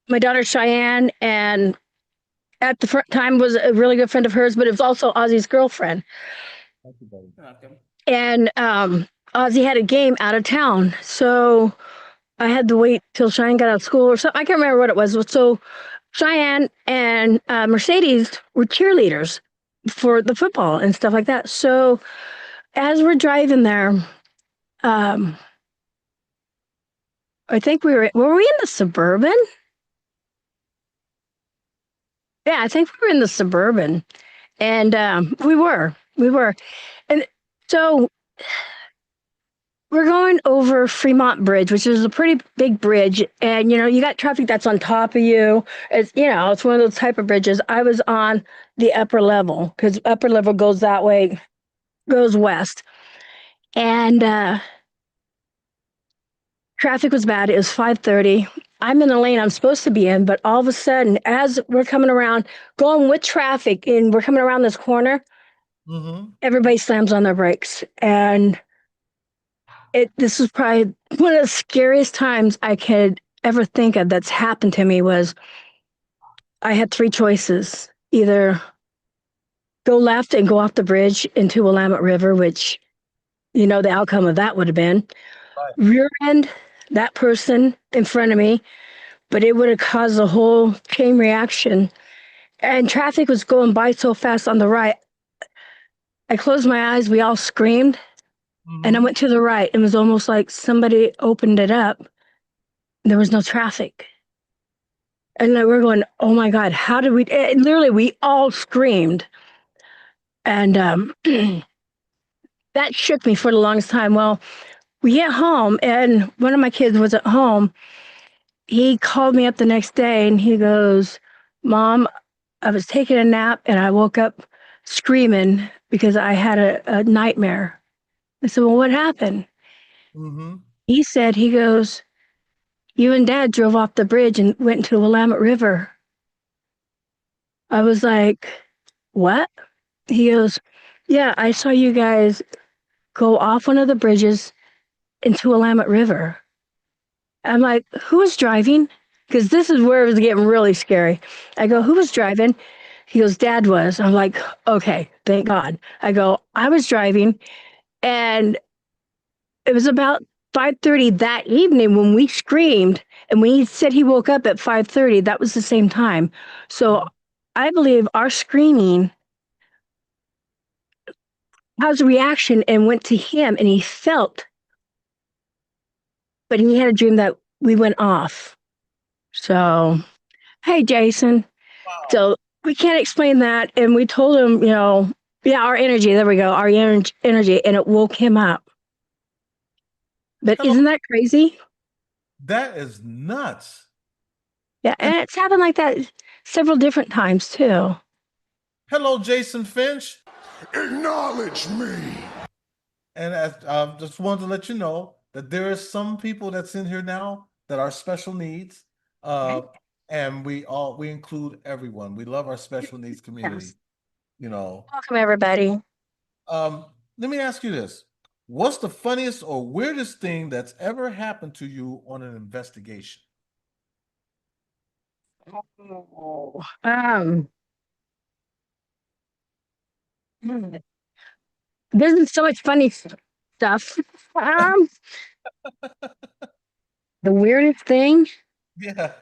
my daughter Cheyenne, and at the time was a really good friend of hers, but it was also Ozzy's girlfriend. Thank you, buddy. And Ozzy had a game out of town. So I had to wait till Cheyenne got out of school or something. I can't remember what it was. So Cheyenne and Mercedes were cheerleaders for the football and stuff like that. So as we're driving there, um, I think were we in the Suburban? Yeah, I think we were in the Suburban. And we were. And so we're going over Fremont Bridge, which is a pretty big bridge. And, you got traffic that's on top of you. It's one of those type of bridges. I was on the upper level because upper level goes that way, goes west. And traffic was bad. It was 5:30. I'm in the lane I'm supposed to be in, but all of a sudden, as we're coming around, going with traffic, and we're coming around this corner, Mm-hmm. everybody slams on their brakes. And this was probably one of the scariest times I could ever think of that's happened to me. Was I had three choices: either go left and go off the bridge into Willamette River, which, the outcome of that would have been Right. rear end that person in front of me, but it would have caused a whole chain reaction. And traffic was going by so fast on the right. I closed my eyes, we all screamed, and I Mm-hmm. went to the right. It was almost like somebody opened it up. There was no traffic. And like, we're going, oh my God, how did we? Literally, we all screamed. And that shook me for the longest time. Well, we get home, and one of my kids was at home. He called me up the next day and he goes, Mom, I was taking a nap and I woke up screaming because I had a nightmare. I said, well, what happened? Mm-hmm. He goes, you and Dad drove off the bridge and went into the Willamette River. I was like, what? He goes, yeah, I saw you guys go off one of the bridges into Willamette River. I'm like, who was driving? Because this is where it was getting really scary. I go, who was driving? He goes, Dad was. I'm like, okay, thank God. I go, I was driving, and it was about 5:30 that evening when we screamed, and when he said he woke up at 5:30, that was the same time. So I believe our screaming caused a reaction and went to him, and he felt, but he had a dream that we went off. So, hey, Jason. Wow. So we can't explain that. And we told him, yeah, our energy, there we go, our energy, and it woke him up. But Hello. isn't that crazy? That is nuts. Yeah. And And it's happened like that several different times too. hello, Jason Finch. Acknowledge me. And I just wanted to let you know that there are some people that's in here now that are special needs. Uh, Right? and we include everyone. We love our special needs community. Yes. You know. Welcome, everybody. Let me ask you this. What's the funniest or weirdest thing that's ever happened to you on an investigation? Oh, there's so much funny stuff. Um, the weirdest thing. Yeah.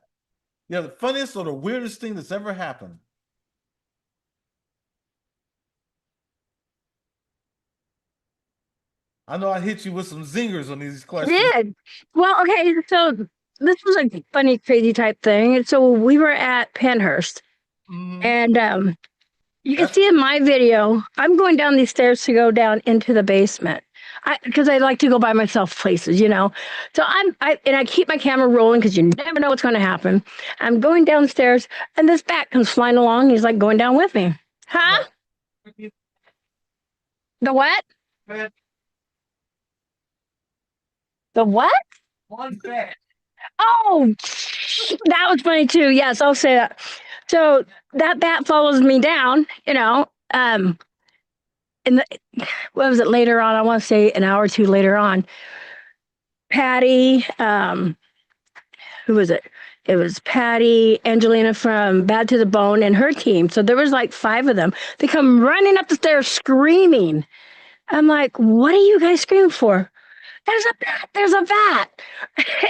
Yeah, the funniest or the weirdest thing that's ever happened. I know I hit you with some zingers on these I questions. did. Well, okay, so this was a funny, crazy type thing. And so we were at Penhurst, Hmm. and you can That's see in my video, I'm going down these stairs to go down into the basement. Because I like to go by myself places. So I keep my camera rolling because you never know what's going to happen. I'm going downstairs, and this bat comes flying along. He's like going down with me. Huh? The what? The what? Oh, that was funny too. Yes, I'll say that. So that bat follows me down, and what was it later on? I want to say an hour or two later on. Patty, who was it? It was Patty, Angelina from Bad to the Bone, and her team. So there was like five of them. They come running up the stairs screaming. I'm like, what are you guys screaming for? There's a bat. There's a bat.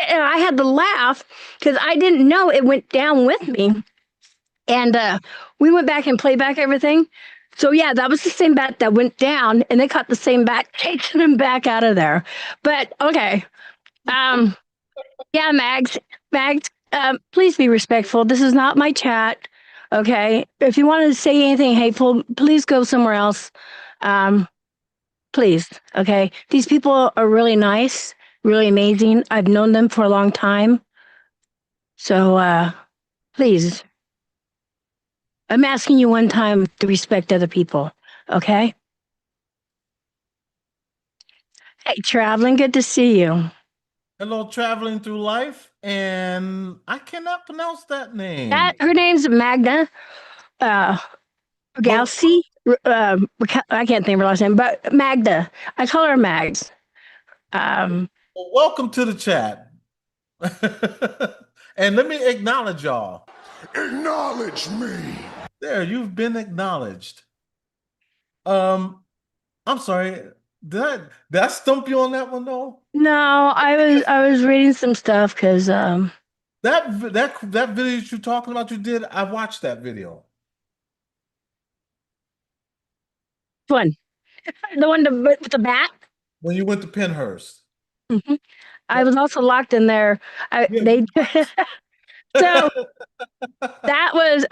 And I had to laugh because I didn't know it went down with me. And we went back and played back everything. So yeah, that was the same bat that went down, and they caught the same bat, chasing him back out of there. But okay, um, yeah, Mags, please be respectful. This is not my chat. Okay, if you want to say anything hateful, please go somewhere else. Um, please. Okay, these people are really nice, really amazing. I've known them for a long time. So please, I'm asking you one time to respect other people. Okay. Hey, traveling, good to see you. Hello, traveling through life, and I cannot pronounce that name. That her name's Magda uh Well, Galsi. I can't think of her last name, but Magda. I call her Mags. Um, welcome to the chat. And let me acknowledge y'all. Acknowledge me. There, you've been acknowledged. Um, I'm sorry. Did I stump you on that one though? no, I was reading some stuff because That video that you're talking about you did, I watched that video one, the one with the bat. when you went to Penhurst. Mhm. I That- was also locked in there. yeah. They so that was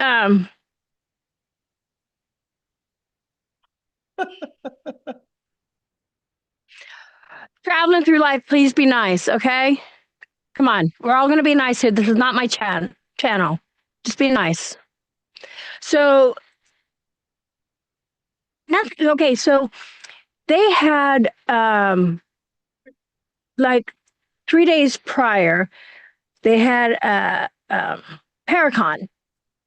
traveling through life. Please be nice, okay? Come on, we're all gonna be nice here. This is not my channel. Just be nice. So nothing. Okay, so they had like 3 days prior, they had a Paracon,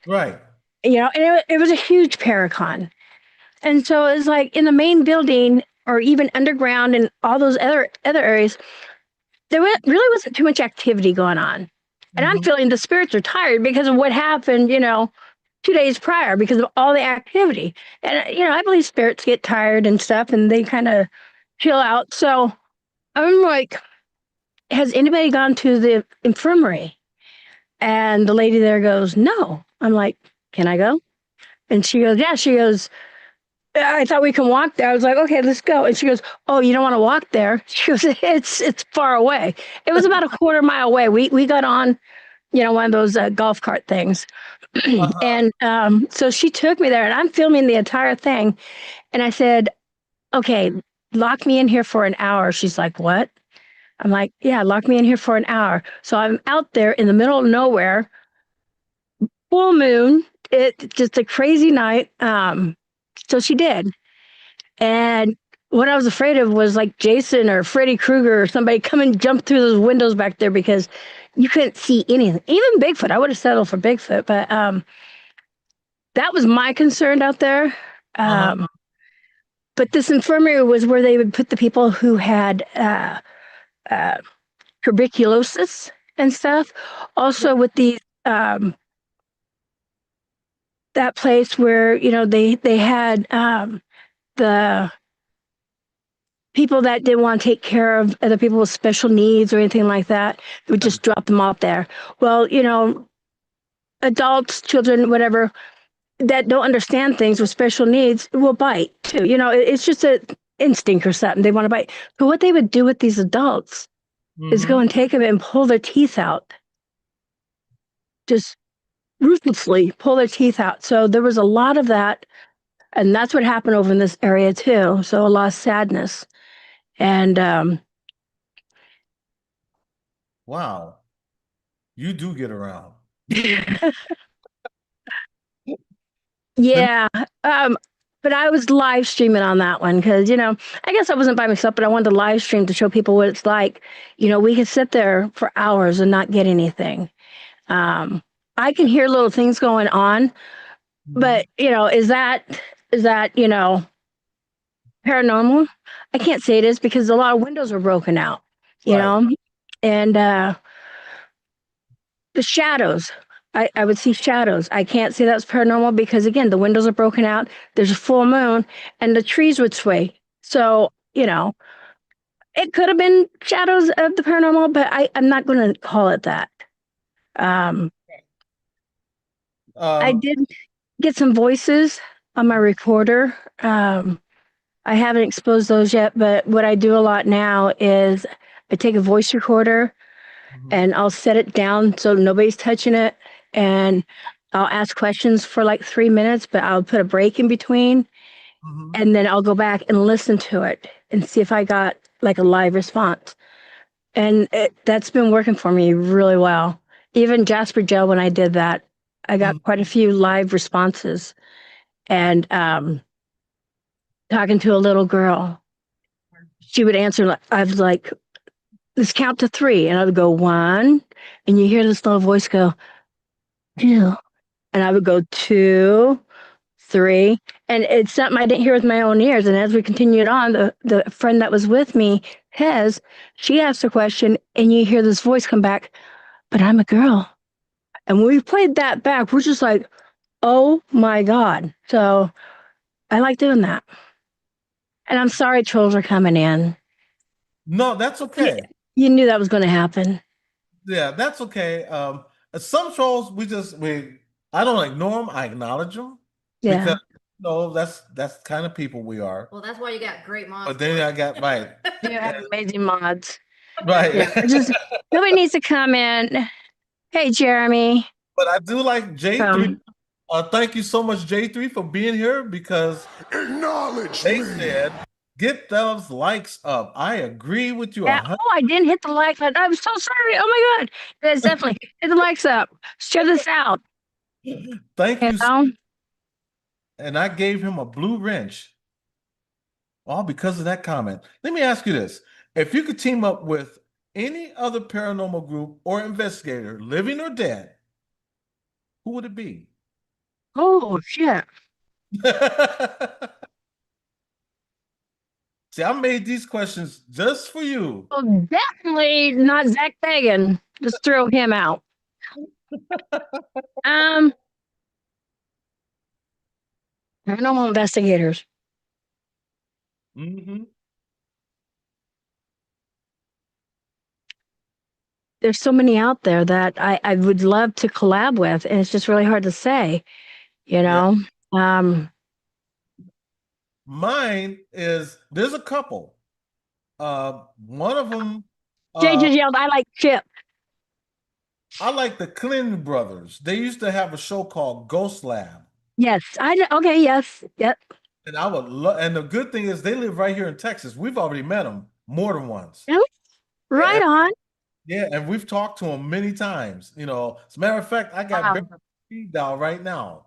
Right. and it was a huge Paracon. And so it's like in the main building or even underground and all those other areas, really wasn't too much activity going on. And I'm Mhm. feeling the spirits are tired because of what happened, 2 days prior because of all the activity. And I believe spirits get tired and stuff and they kind of chill out. So I'm like, has anybody gone to the infirmary? And the lady there goes, no. I'm like, can I go? And she goes, yeah. She goes, I thought we can walk there. I was like, okay, let's go. And she goes, oh, you don't want to walk there? She goes, it's far away. It was about a quarter mile away. We got on, one of those golf cart things. Uh-huh. And so she took me there and I'm filming the entire thing. And I said, okay, lock me in here for an hour. She's like, what? I'm like, yeah, lock me in here for an hour. So I'm out there in the middle of nowhere, full moon. It just a crazy night. So she did. And what I was afraid of was like Jason or Freddy Krueger or somebody come and jump through those windows back there because you couldn't see anything. Even Bigfoot. I would have settled for Bigfoot, but that was my concern out there. Uh-huh. But this infirmary was where they would put the people who had uh, tuberculosis and stuff. Also, with these that place where they had the people that didn't want to take care of other people with special needs or anything like that, they would just drop them off there. Well, adults, children, whatever, that don't understand things with special needs will bite too. It's just an instinct or something. They want to bite. So what they would do with these adults is go Mm-hmm. and take them and pull their teeth out. Just ruthlessly pull their teeth out. So there was a lot of that. And that's what happened over in this area too. So a lot of sadness. And Wow. You do get around. Let me, yeah. But I was live streaming on that one because, I guess I wasn't by myself, but I wanted to live stream to show people what it's like. We could sit there for hours and not get anything. Um, I can hear little things going on, Mhm. but is that paranormal? I can't say it is because a lot of windows were broken out, you Right. know, and the shadows. I would see shadows. I can't say that's paranormal because again, the windows are broken out. There's a full moon, and the trees would sway. So it could have been shadows of the paranormal, but I'm not going to call it that. Um, I Um, did get some voices on my recorder. I haven't exposed those yet, but what I do a lot now is I take a voice recorder mhm, and I'll set it down so nobody's touching it. And I'll ask questions for like 3 minutes, but I'll put a break in between. mhm, And then I'll go back and listen to it and see if I got like a live response. And that's been working for me really well. Even Jasper Gel, when I did that, I got mhm, quite a few live responses. And talking to a little girl, she would answer. I was like, let's count to three. And I would go one, and you hear this little voice go, two. And I would go two, three. And it's something I didn't hear with my own ears. And as we continued on, the friend that was with me, Hez, she asked a question, and you hear this voice come back, but I'm a girl. And when we played that back, we're just like, oh my God. So I like doing that. And I'm sorry trolls are coming in. No, that's You, okay. you knew that was going to happen. Yeah, that's okay. Some trolls we I don't ignore them. I acknowledge them because Yeah. that's kind of people we are. Well, that's why you got great moms. But then I got right, You have amazing mods. Yeah. right. Just nobody needs to come in. Hey, Jeremy. But I do like J3. Um, Thank you so much, J3, for being here because Acknowledge they me. said get those likes up. I agree with you yeah. Oh, I didn't hit the like button. I'm so sorry. Oh my God. Yes, definitely. Hit the likes up. Share this out. Thank You you. know? And I gave him a blue wrench all because of that comment. Let me ask you this. If you could team up with any other paranormal group or investigator, living or dead, who would it be? Oh, shit. See, I made these questions just for you. Well, definitely not Zach Fagan. Just throw him out. Um, Paranormal investigators. Hmm. There's so many out there that I would love to collab with, and it's just really hard to say, you Yeah. know. Um, Mine is there's a couple. One of them, Jay uh, just yelled, "I like Chip." I like the Clinton brothers. They used to have a show called Ghost Lab. Yes, okay, yes, yep. And I would love, and the good thing is they live right here in Texas. We've already met them more than once. Yep. Right on. Yeah, and we've talked to him many times. As a matter of fact, I got Wow. Barry speed dial right now.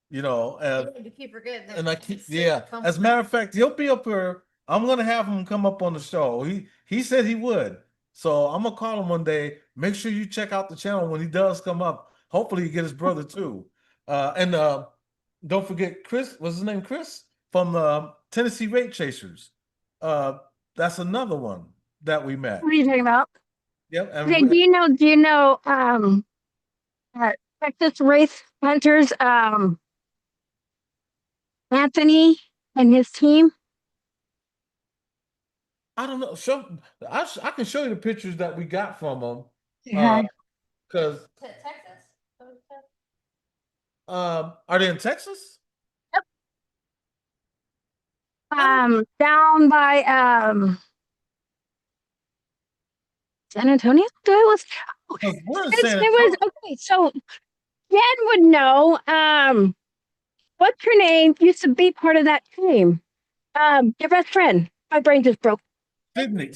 You need to keep her good. And I keep, yeah. As a matter of fact, he'll be up here. I'm gonna have him come up on the show. He said he would. So I'm gonna call him one day. Make sure you check out the channel when he does come up. Hopefully, he get his brother too. And don't forget Chris. What's his name? Chris from Tennessee Rate Chasers. Uh, that's another one that we met. What are you talking about? Yep. And Okay, do you know Texas Race Hunters, Anthony and his team? I don't know. I can show you the pictures that we got from them. Yeah. Because Texas. are they in Texas? Down by San Antonio. Because we're in It's, San it was Antonio. okay. So Jen would know. What's her name? Used to be part of that team. Your best friend. My brain just broke. Sydney.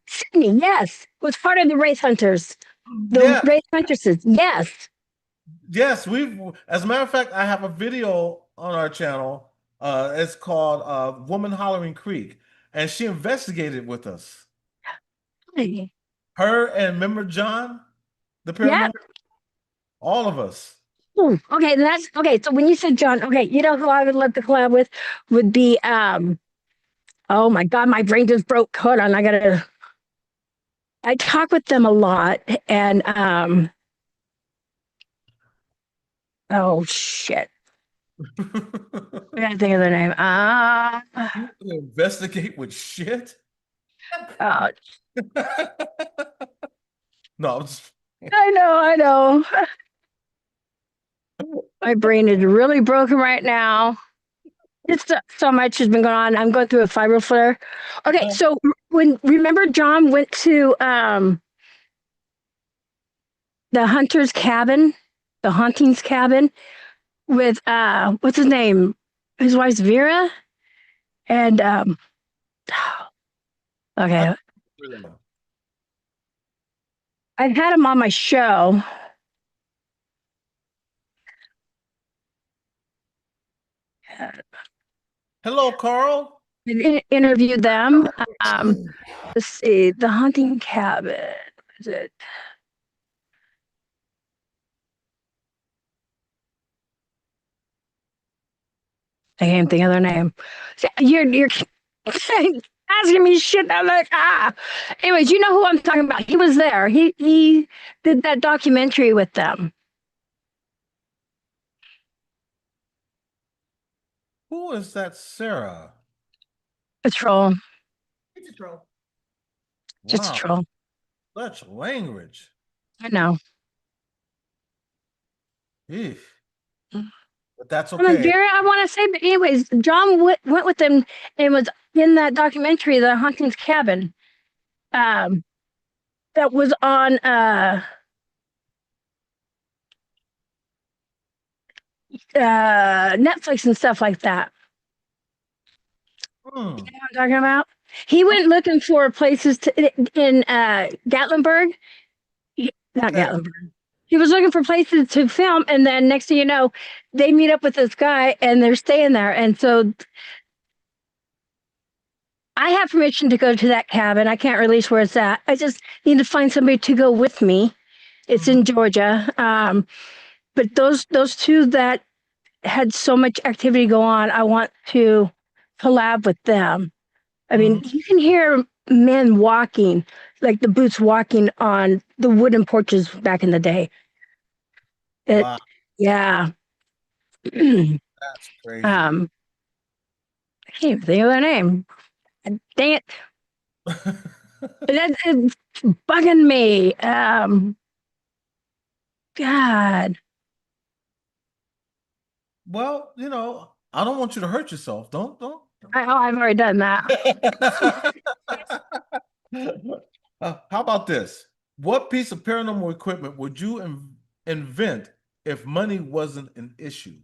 Sydney, yes, was part of the race hunters. The Yeah. race huntresses, yes. Yes, as a matter of fact, I have a video on our channel. It's called Woman Hollering Creek, and she investigated with us. Her and remember John, the Yeah. paranormal, all of us. Okay, that's okay. So when you said John, okay, you know who I would love to collab with would be oh my God, my brain just broke. Hold on, I talk with them a lot and oh shit. I gotta think of their name. Investigate with shit. Uh, No, I'm just, I know. My brain is really broken right now. It's so much has been going on. I'm going through a fiber flare. Okay, so when remember John went to the hunter's cabin, the hauntings cabin with what's his name? His wife's Vera. And okay. I've had him on my show. Hello, Carl. Interviewed them. Let's see, the hunting cabin. Is it? I can't think of their name. You're asking me shit. I'm like, ah. Anyways, you know who I'm talking about. He was there. He did that documentary with them. Who is that Sarah? A troll. It's a troll. Just a Wow, troll. such language. I know. Eesh. But that's I'm like, okay. Barry, I want to say, but anyways, John went with them and was in that documentary, The Hunting's Cabin. Um, that was on Netflix and stuff like that. Hmm. You know what I'm talking about? He went looking for places in Gatlinburg. Not Okay. Gatlinburg. He was looking for places to film, and then next thing you know, they meet up with this guy and they're staying there. And so I have permission to go to that cabin. I can't release where it's at. I just need to find somebody to go with me. It's in Georgia. But those two that had so much activity go on, I want to collab with them. I mean, Mhm. you can hear men walking, like the boots walking on the wooden porches back in the day. It, Wow, yeah. that's crazy. I can't even think of their name. Dang it. It's bugging me. God. Well, I don't want you to hurt yourself. Don't. I've already done that. How about this? What piece of paranormal equipment would you invent if money wasn't an issue?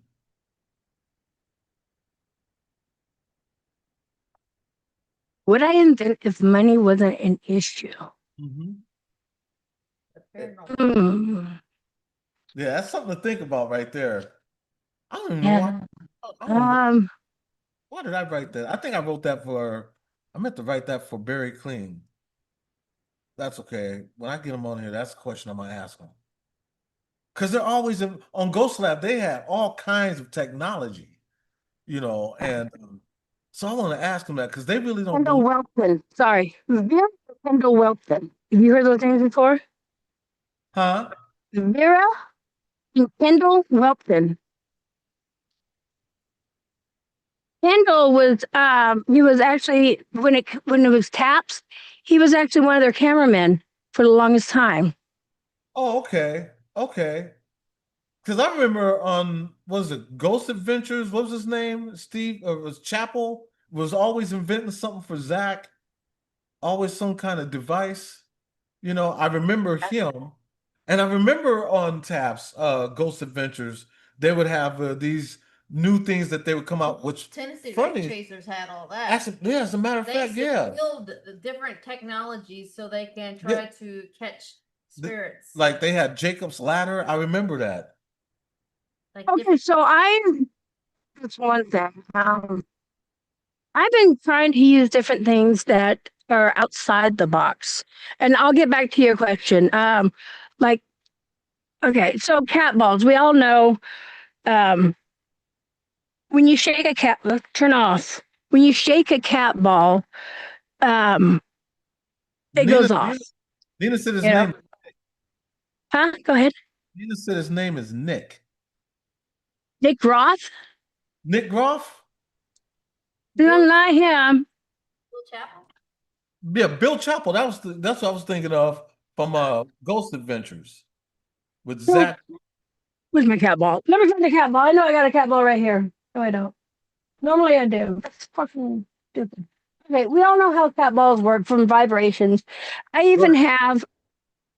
Would I invent if money wasn't an issue? Mhm. Paranormal. Hmm. Yeah, that's something to think about right there. I don't even know why. Yeah. I don't even, Um, why did I write that? I think I wrote that I meant to write that for Barry Clean. That's okay. When I get him on here, that's a question I'm gonna ask him. Because they're always on Ghost Lab, they have all kinds of technology, and so I want to ask them that because they really don't Kendall believe, Welton. Sorry. Vera Kendall Welton. Have you heard those names before? huh? Vera and Kendall Welton. Kendall was he was actually when it was taps, he was actually one of their cameramen for the longest time. Oh, okay. Okay. Because I remember on, was it Ghost Adventures? What was his name? Steve, or was Chapel? Was always inventing something for Zach, always some kind of device. I remember him. And I remember on Taps, Ghost Adventures, they would have these new things that they would come out, which Tennessee Witch funny. Chasers had all that. Actually, yeah, as a matter of They fact, used to yeah. build the different technologies so they can Yeah. try to catch th- spirits. Like they had Jacob's Ladder. I remember that. Like Okay, different. so that's one thing. I've been trying to use different things that are outside the box. And I'll get back to your question. Like, okay, so cat balls, we all know um, when you shake a cat, turn off. When you shake a cat ball, um, it Nina, goes off, Nina, Nina said his you know? name. Huh? Go ahead. Nina said his name is Nick. Nick Roth? Nick Groff? Bill, Not him. Bill Chapel. Yeah, Bill Chappell. That's what I was thinking of from Ghost Adventures with Where's Zach. my cat ball? Let me find the cat ball. I know I got a cat ball right here. No, I don't. Normally I do. That's fucking stupid. Okay, we all know how cat balls work from vibrations. I even Right.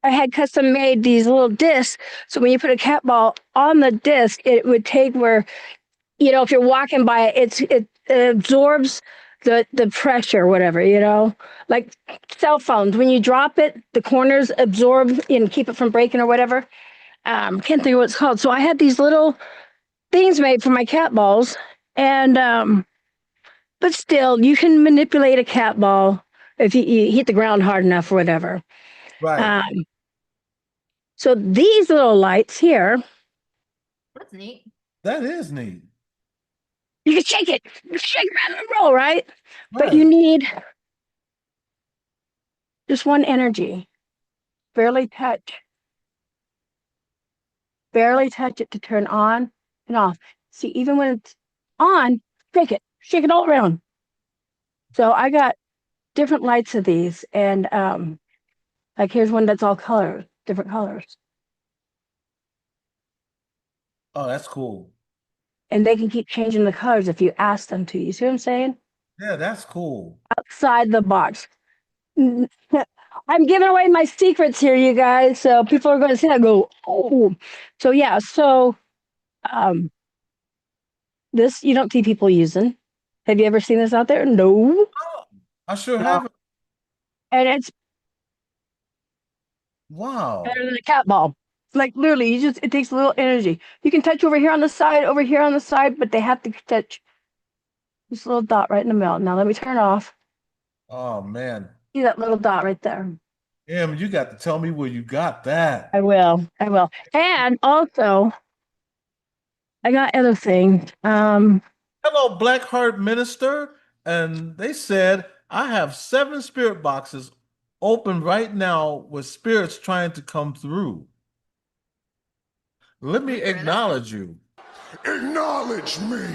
I had custom made these little discs. So when you put a cat ball on the disc, it would take where, if you're walking by it, it absorbs the pressure, whatever, like cell phones. When you drop it, the corners absorb and keep it from breaking or whatever. Can't think of what it's called. So I had these little things made for my cat balls. And but still, you can manipulate a cat ball if you hit the ground hard enough or whatever. Right. So these little lights here, That's neat. That is neat. you can shake it, shake, rattle, and roll, right? But you Right. need just one energy. Barely touch it to turn on and off. See, even when it's on, shake it all around. So I got different lights of these, and like here's one that's all colors, different colors, Oh, that's cool. and they can keep changing the colors if you ask them to. You see what I'm saying? Yeah, that's cool. Outside the box. I'm giving away my secrets here, you guys. So people are going to see that and go, oh. So yeah, so um, this you don't see people using. Have you ever seen this out there? No. Oh, I sure No. haven't. And it's Wow. better than a cat ball. Like literally, it takes a little energy. You can touch over here on the side, over here on the side, but they have to touch this little dot right in the middle. Now let me turn it off. Oh man. See that little dot right there. Em, you got to tell me where you got that. I will. I will. And also, I got other things. Hello, Blackheart Minister. And they said, I have 7 spirit boxes open right now with spirits trying to come through. Let me acknowledge you. Acknowledge me.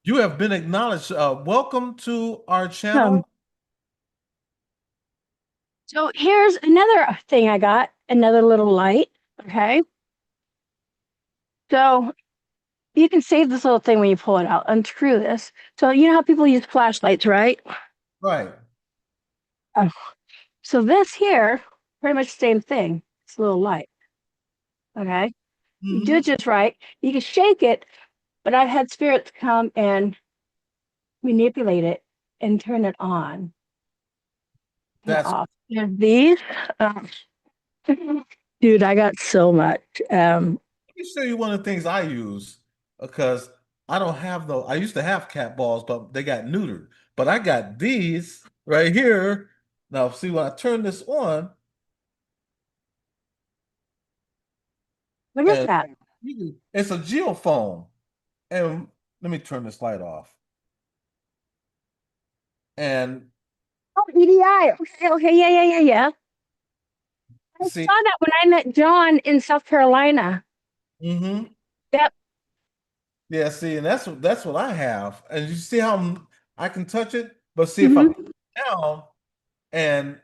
You have been acknowledged. Welcome to our um, channel. so here's another thing I got. Another little light. Okay. So you can save this little thing when you pull it out. Unscrew this. So you know how people use flashlights, right? Right. Uh, so this here, pretty much the same thing. It's a little light. Okay. You do Hmm. it just right. You can shake it, but I've had spirits come and manipulate it and turn it on and That's off. And these, um, dude, I got so much. Let me show you one of the things I use because I don't have those. I used to have cat balls, but they got neutered. But I got these right here. Now, see, when I turn this on, What is and that? it's a geophone. And let me turn this light off. And Oh, EDI. Okay, okay, yeah. I saw see, that when I met John in South Carolina. hmm Yep. yeah, see, and that's what I have. And you see how I can touch it, but see if I put Mm-hmm. it down and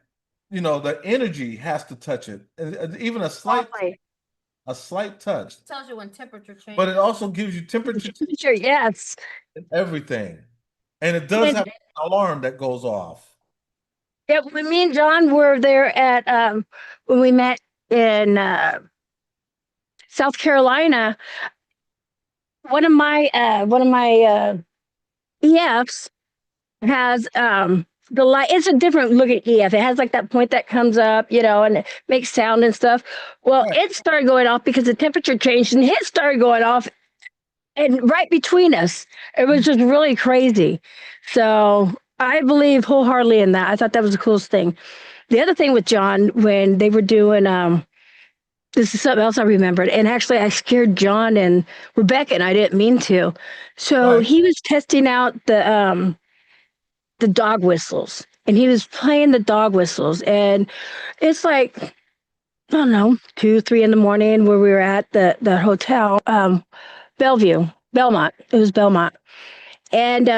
the energy has to touch it. And even Exactly. a slight touch. It tells you when temperature changes. But it also gives you temperature Sure, yes. and everything. And it does And have an alarm that goes off. yeah, when me and John were there at when we met in South Carolina, one of my EFs has the light. It's a different looking EF. It has like that point that comes up, and it makes sound and stuff. Well, Right. it started going off because the temperature changed, and his started going off, and right between us, it was just really crazy. So I believe wholeheartedly in that. I thought that was the coolest thing. The other thing with John when they were doing this is something else I remembered. And actually, I scared John and Rebecca, and I didn't mean to. So Right. he was testing out the dog whistles, and he was playing the dog whistles, and it's like I don't know, 2, 3 in the morning where we were at the hotel, Belmont. It was Belmont, and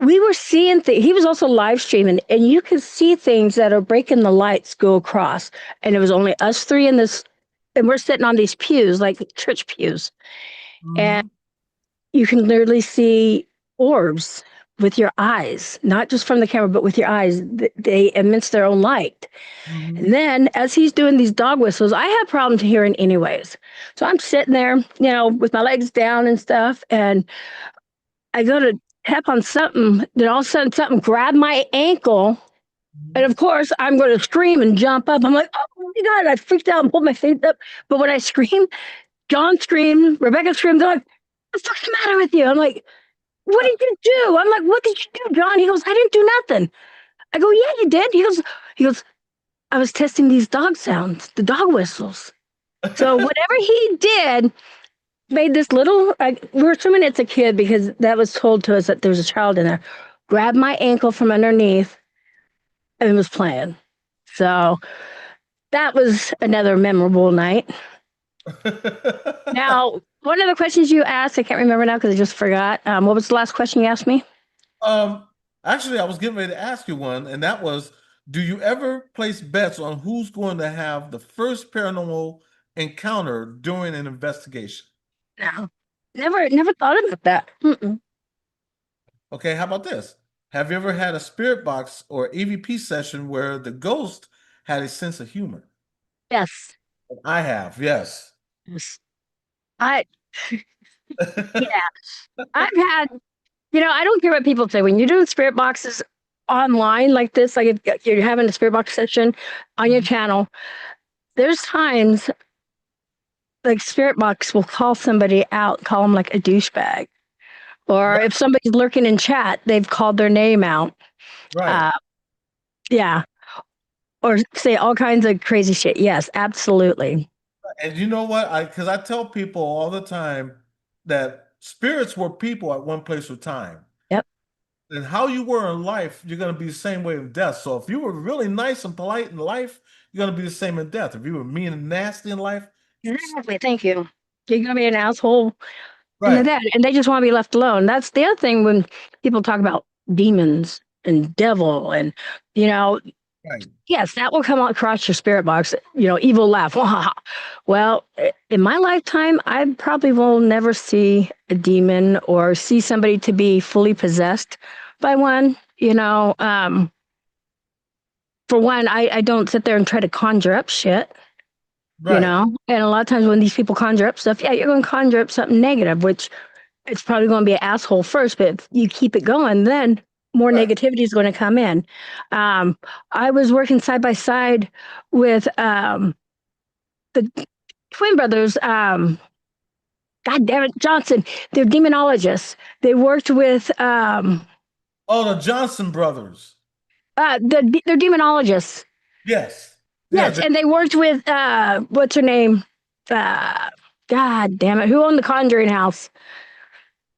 we were seeing things. He was also live streaming, and you could see things that are breaking the lights go across, and it was only us three in this, and we're sitting on these pews like church pews, and Hmm. you can literally see orbs with your eyes, not just from the camera, but with your eyes. They emit their own light. Hmm. And then as he's doing these dog whistles, I have problems hearing anyways. So I'm sitting there, with my legs down and stuff, and I go to tap on something, then all of a sudden something grabbed my ankle. And of course, I'm going to scream and jump up. I'm like, oh my God, I freaked out and pulled my feet up. But when I screamed, John screamed, Rebecca screamed, they're like, what the fuck's the matter with you? I'm like, what did you do? I'm like, what did you do, John? He goes, I didn't do nothing. I go, yeah, you did. He goes, I was testing these dog sounds, the dog whistles. So whatever he did made this little, we're assuming it's a kid because that was told to us that there's a child in there, grabbed my ankle from underneath and was playing. So that was another memorable night. Now, one of the questions you asked, I can't remember now because I just forgot. What was the last question you asked me? Um, Actually, I was getting ready to ask you one, and that was, do you ever place bets on who's going to have the first paranormal encounter during an investigation? No, never thought about that. Mm-mm. Okay, how about this? Have you ever had a spirit box or EVP session where the ghost had a sense of humor? Yes, I have, yes. yes. I yeah, I've had. I don't care what people say. When you're doing spirit boxes online like this, like if you're having a spirit box session on your channel, there's times like spirit box will call somebody out, call them like a douchebag, or Right, if somebody's lurking in chat, they've called their name out. right. Uh, yeah, or say all kinds of crazy shit. Yes, absolutely. And you know what? Because I tell people all the time that spirits were people at one place or time. Yep. And how you were in life, you're going to be the same way in death. So if you were really nice and polite in life, you're going to be the same in death. If you were mean and nasty in life, Exactly. Thank you. You're gonna be an asshole in the right, dead, and they just want to be left alone. That's the other thing when people talk about demons and devil, and you know, right, yes, that will come across your spirit box. Evil laugh. Well, in my lifetime, I probably will never see a demon or see somebody to be fully possessed by one. For one, I don't sit there and try to conjure up shit. right, And a lot of times when these people conjure up stuff, yeah, you're going to conjure up something negative, which it's probably going to be an asshole first, but if you keep it going, then more right. negativity is going to come in. I was working side by side with the twin brothers. God damn it, Johnson. They're demonologists. They worked with Oh, the Johnson brothers. they're demonologists. Yes. Yeah. Yes, and they worked with what's her name? Uh, God damn it, who owned the Conjuring House?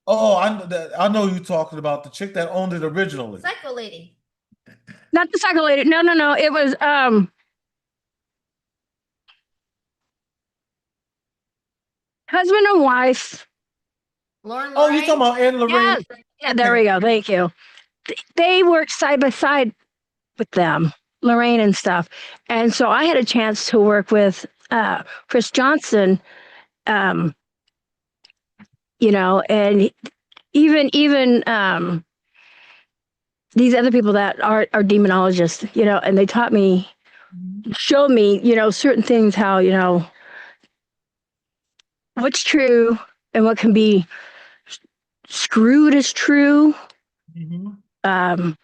Oh, I know you talking about the chick that owned it originally. Psycho lady. Not the psycho lady. No, no, no. It was husband and wife. Lauren Oh, you talking Lorraine. about Anne Lorraine? Yes. Yeah, there Okay. we go. Thank you. They worked side by side with them, Lorraine and stuff. And so I had a chance to work with Chris Johnson, um, and even these other people that are demonologists, and they taught me, showed me, certain things, how, what's true and what can be screwed as true. Mhm. Um,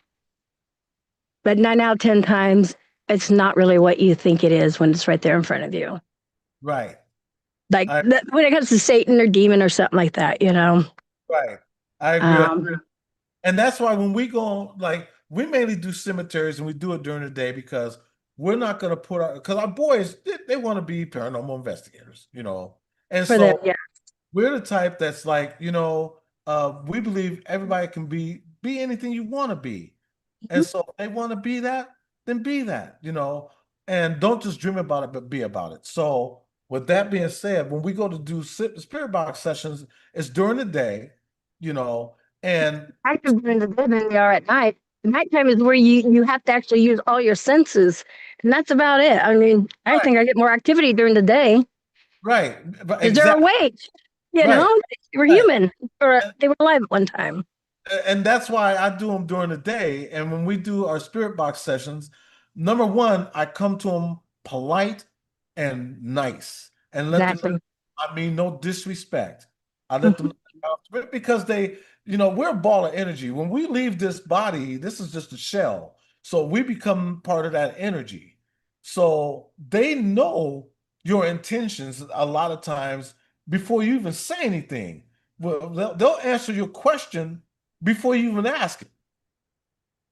but 9 out of 10 times, it's not really what you think it is when it's right there in front of you. Right. Like I when it comes to Satan or demon or something like that. right. I agree. And that's why when we go, like, we mainly do cemeteries and we do it during the day because we're not going to put our, because our boys, they want to be paranormal investigators. And For them, so yeah, we're the type that's like, we believe everybody can be anything you want to be. And so if they want to be that, then be that. And don't just dream about it, but be about it. So with that being said, when we go to do spirit box sessions, it's during the day, you know, and active during the day than they are at night. Nighttime is where you have to actually use all your senses, and that's about it. I mean, I right, think I get more activity during the day right, but because they're exactly awake. right, They were right. human, or they were alive at one time. And that's why I do them during the day. And when we do our spirit box sessions, number one, I come to them polite and nice and let them know, Exactly. I mean, no disrespect. I let them Mhm. know because we're a ball of energy. When we leave this body, this is just a shell. So we become part of that energy. So they know your intentions a lot of times before you even say anything. Well, they'll answer your question before you even ask it.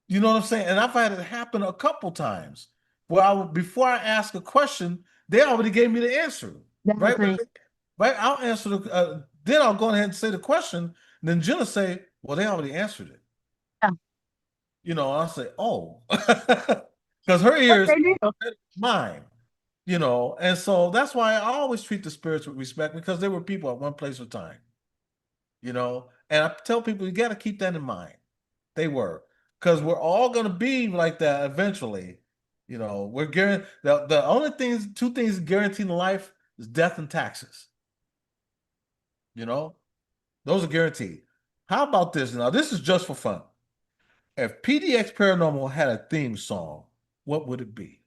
You know what I'm saying? And I've had it happen a couple times where before I ask a question, they already gave me the answer. Right? Definitely. Right? I'll answer then I'll go ahead and say the question. And then Jenna say, well, they already answered it. Yeah. You know, I'll say, oh, because her What ears they do. are better than mine. You know, and so that's why I always treat the spirits with respect because they were people at one place or time. You know, and I tell people you got to keep that in mind. They were, because we're all going to be like that eventually. You know, we're guaranteed the only things, two things guaranteed in life is death and taxes. You know, those are guaranteed. How about this? Now, this is just for fun. If PDX Paranormal had a theme song, what would it be?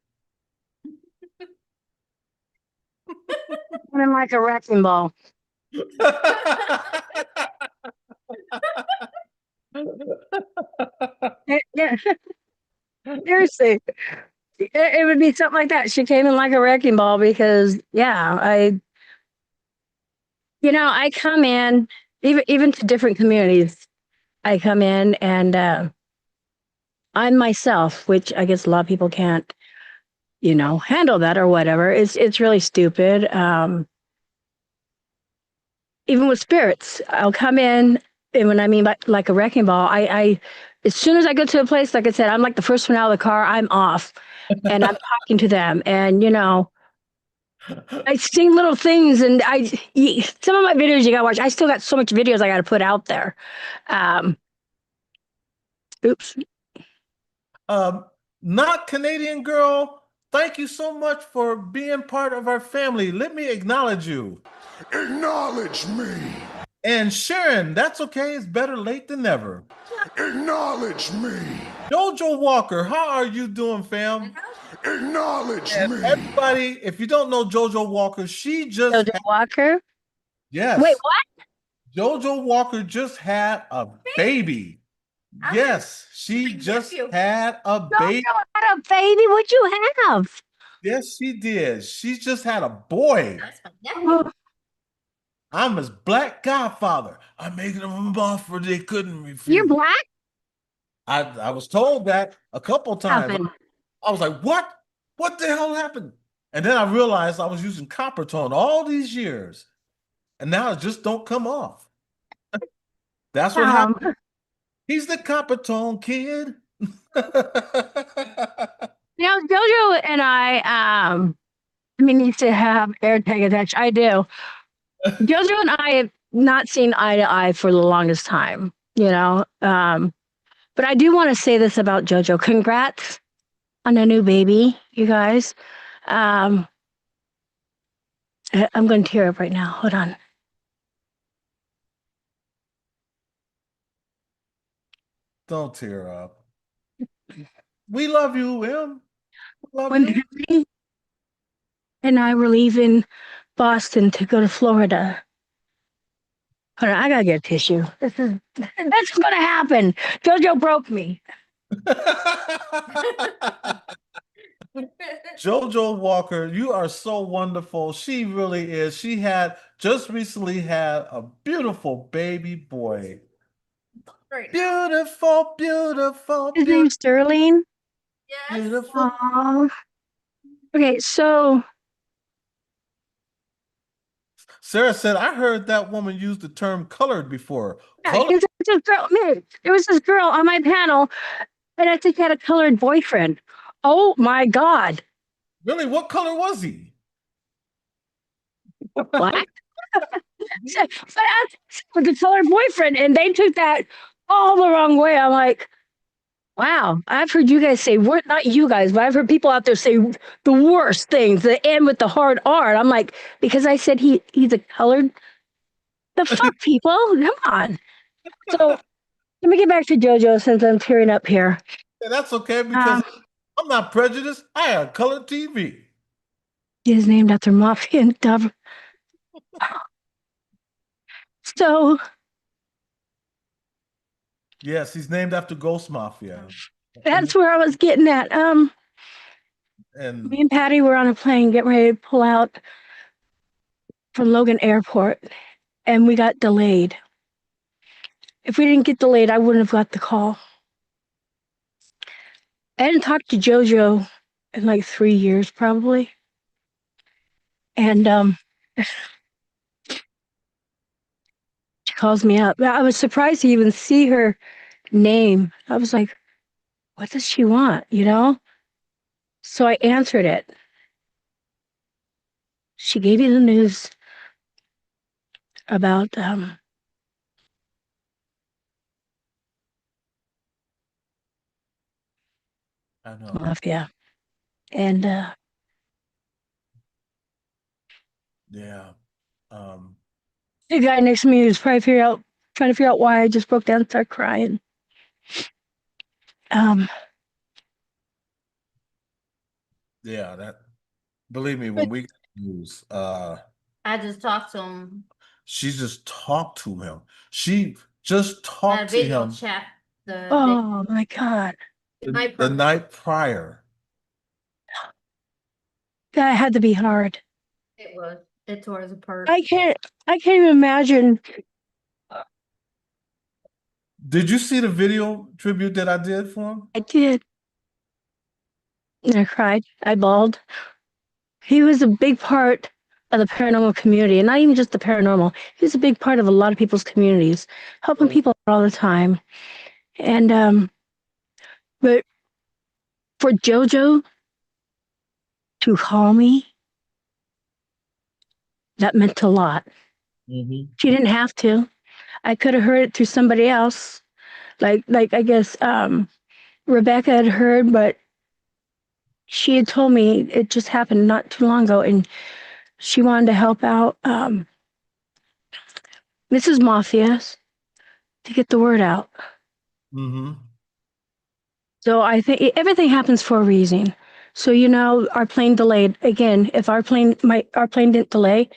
I'm like a wrecking ball. Yeah, seriously. It would be something like that. She came in like a wrecking ball because, yeah, I come in, even to different communities. I come in and I'm myself, which I guess a lot of people can't, handle that or whatever. It's really stupid. Even with spirits, I'll come in, and when I mean like a wrecking ball, I as soon as I get to a place, like I said, I'm like the first one out of the car. I'm off, and I'm talking to them, and I sing little things, and some of my videos you gotta watch. I still got so much videos I got to put out there. Um, oops. Um, Not Canadian girl, thank you so much for being part of our family. Let me acknowledge you. Acknowledge me. And Sharon, that's okay. It's better late than never. Acknowledge me. Jojo Walker, how are you doing, fam? Acknowledge And me. everybody, if you don't know Jojo Walker, she just Jojo Walker. Wait, yes, what? Jojo Walker just had a baby. Yes, she My just nephew. had a baby. Jojo had a baby. What'd you have? Yes, she did. She just had a boy. That's my nephew. Oh, I'm his black godfather. I'm making him an offer they couldn't you're refuse. black. I was told that a couple times. Happened. I was like, what? What the hell happened? And then I realized I was using copper tone all these years. And now it just don't come off. That's what happened. Um, He's the copper tone kid. Jojo and I mean, needs to have air tag attached. I do. Jojo and I have not seen eye to eye for the longest time, but I do want to say this about Jojo. Congrats on a new baby, you guys. Um, I'm going to tear up right now. Hold on. Don't tear up. We love you, Em. Love When you. Emmy and I were leaving Boston to go to Florida. Hold on, I gotta get a tissue. That's gonna happen. Jojo broke me. Jojo Walker, you are so wonderful. She really is. She had just recently had a beautiful baby boy. Right now. Beautiful, beautiful, His beautiful, name's Sterling. Yes. beautiful. Aww. Okay, so Sarah said, I heard that woman use the term colored before. yeah, Color? there was this girl on my panel, and I think he had a colored boyfriend. Oh my God, Really? What color was he? black? With the colored boyfriend, and they took that all the wrong way. I'm like, wow, I've heard you guys say, not you guys, but I've heard people out there say the worst things, the end with the hard R. I'm like, because I said he's a colored, the fuck, people, come on. So let me get back to JoJo since I'm tearing up here. Yeah, that's okay because Um, I'm not prejudiced. I have colored TV. he is named after Mafia and Dove. So Yes, he's named after Ghost Mafia. that's where I was getting at. And Me and Patty were on a plane getting ready to pull out from Logan Airport, and we got delayed. if we didn't get delayed, I wouldn't have got the call. I hadn't talked to JoJo in like 3 years, probably. And she calls me up. I was surprised to even see her name. I was like, what does she want? You know? So I answered it. She gave me the news about I know. mafia. And Yeah. Um, the guy next to me was probably trying to figure out why I just broke down and started crying. Um, yeah, that believe me, but when we got news, I just talked to him. she just talked to him. She just Had a talked to video him chat oh my God, the night prior. that had to be hard. It was. It tore us apart. I can't even imagine. Did you see the video tribute that I did for him? I did. And I cried. I bawled. He was a big part of the paranormal community, and not even just the paranormal. He was a big part of a lot of people's communities, helping people all the time. And but for JoJo to call me, that meant a lot. Mm-hmm. She didn't have to. I could have heard it through somebody else. Like I guess Rebecca had heard, but she had told me it just happened not too long ago, and she wanted to help out Mrs. Mafias to get the word out. Mm-hmm. So I think everything happens for a reason. So our plane delayed again. If our plane didn't delay,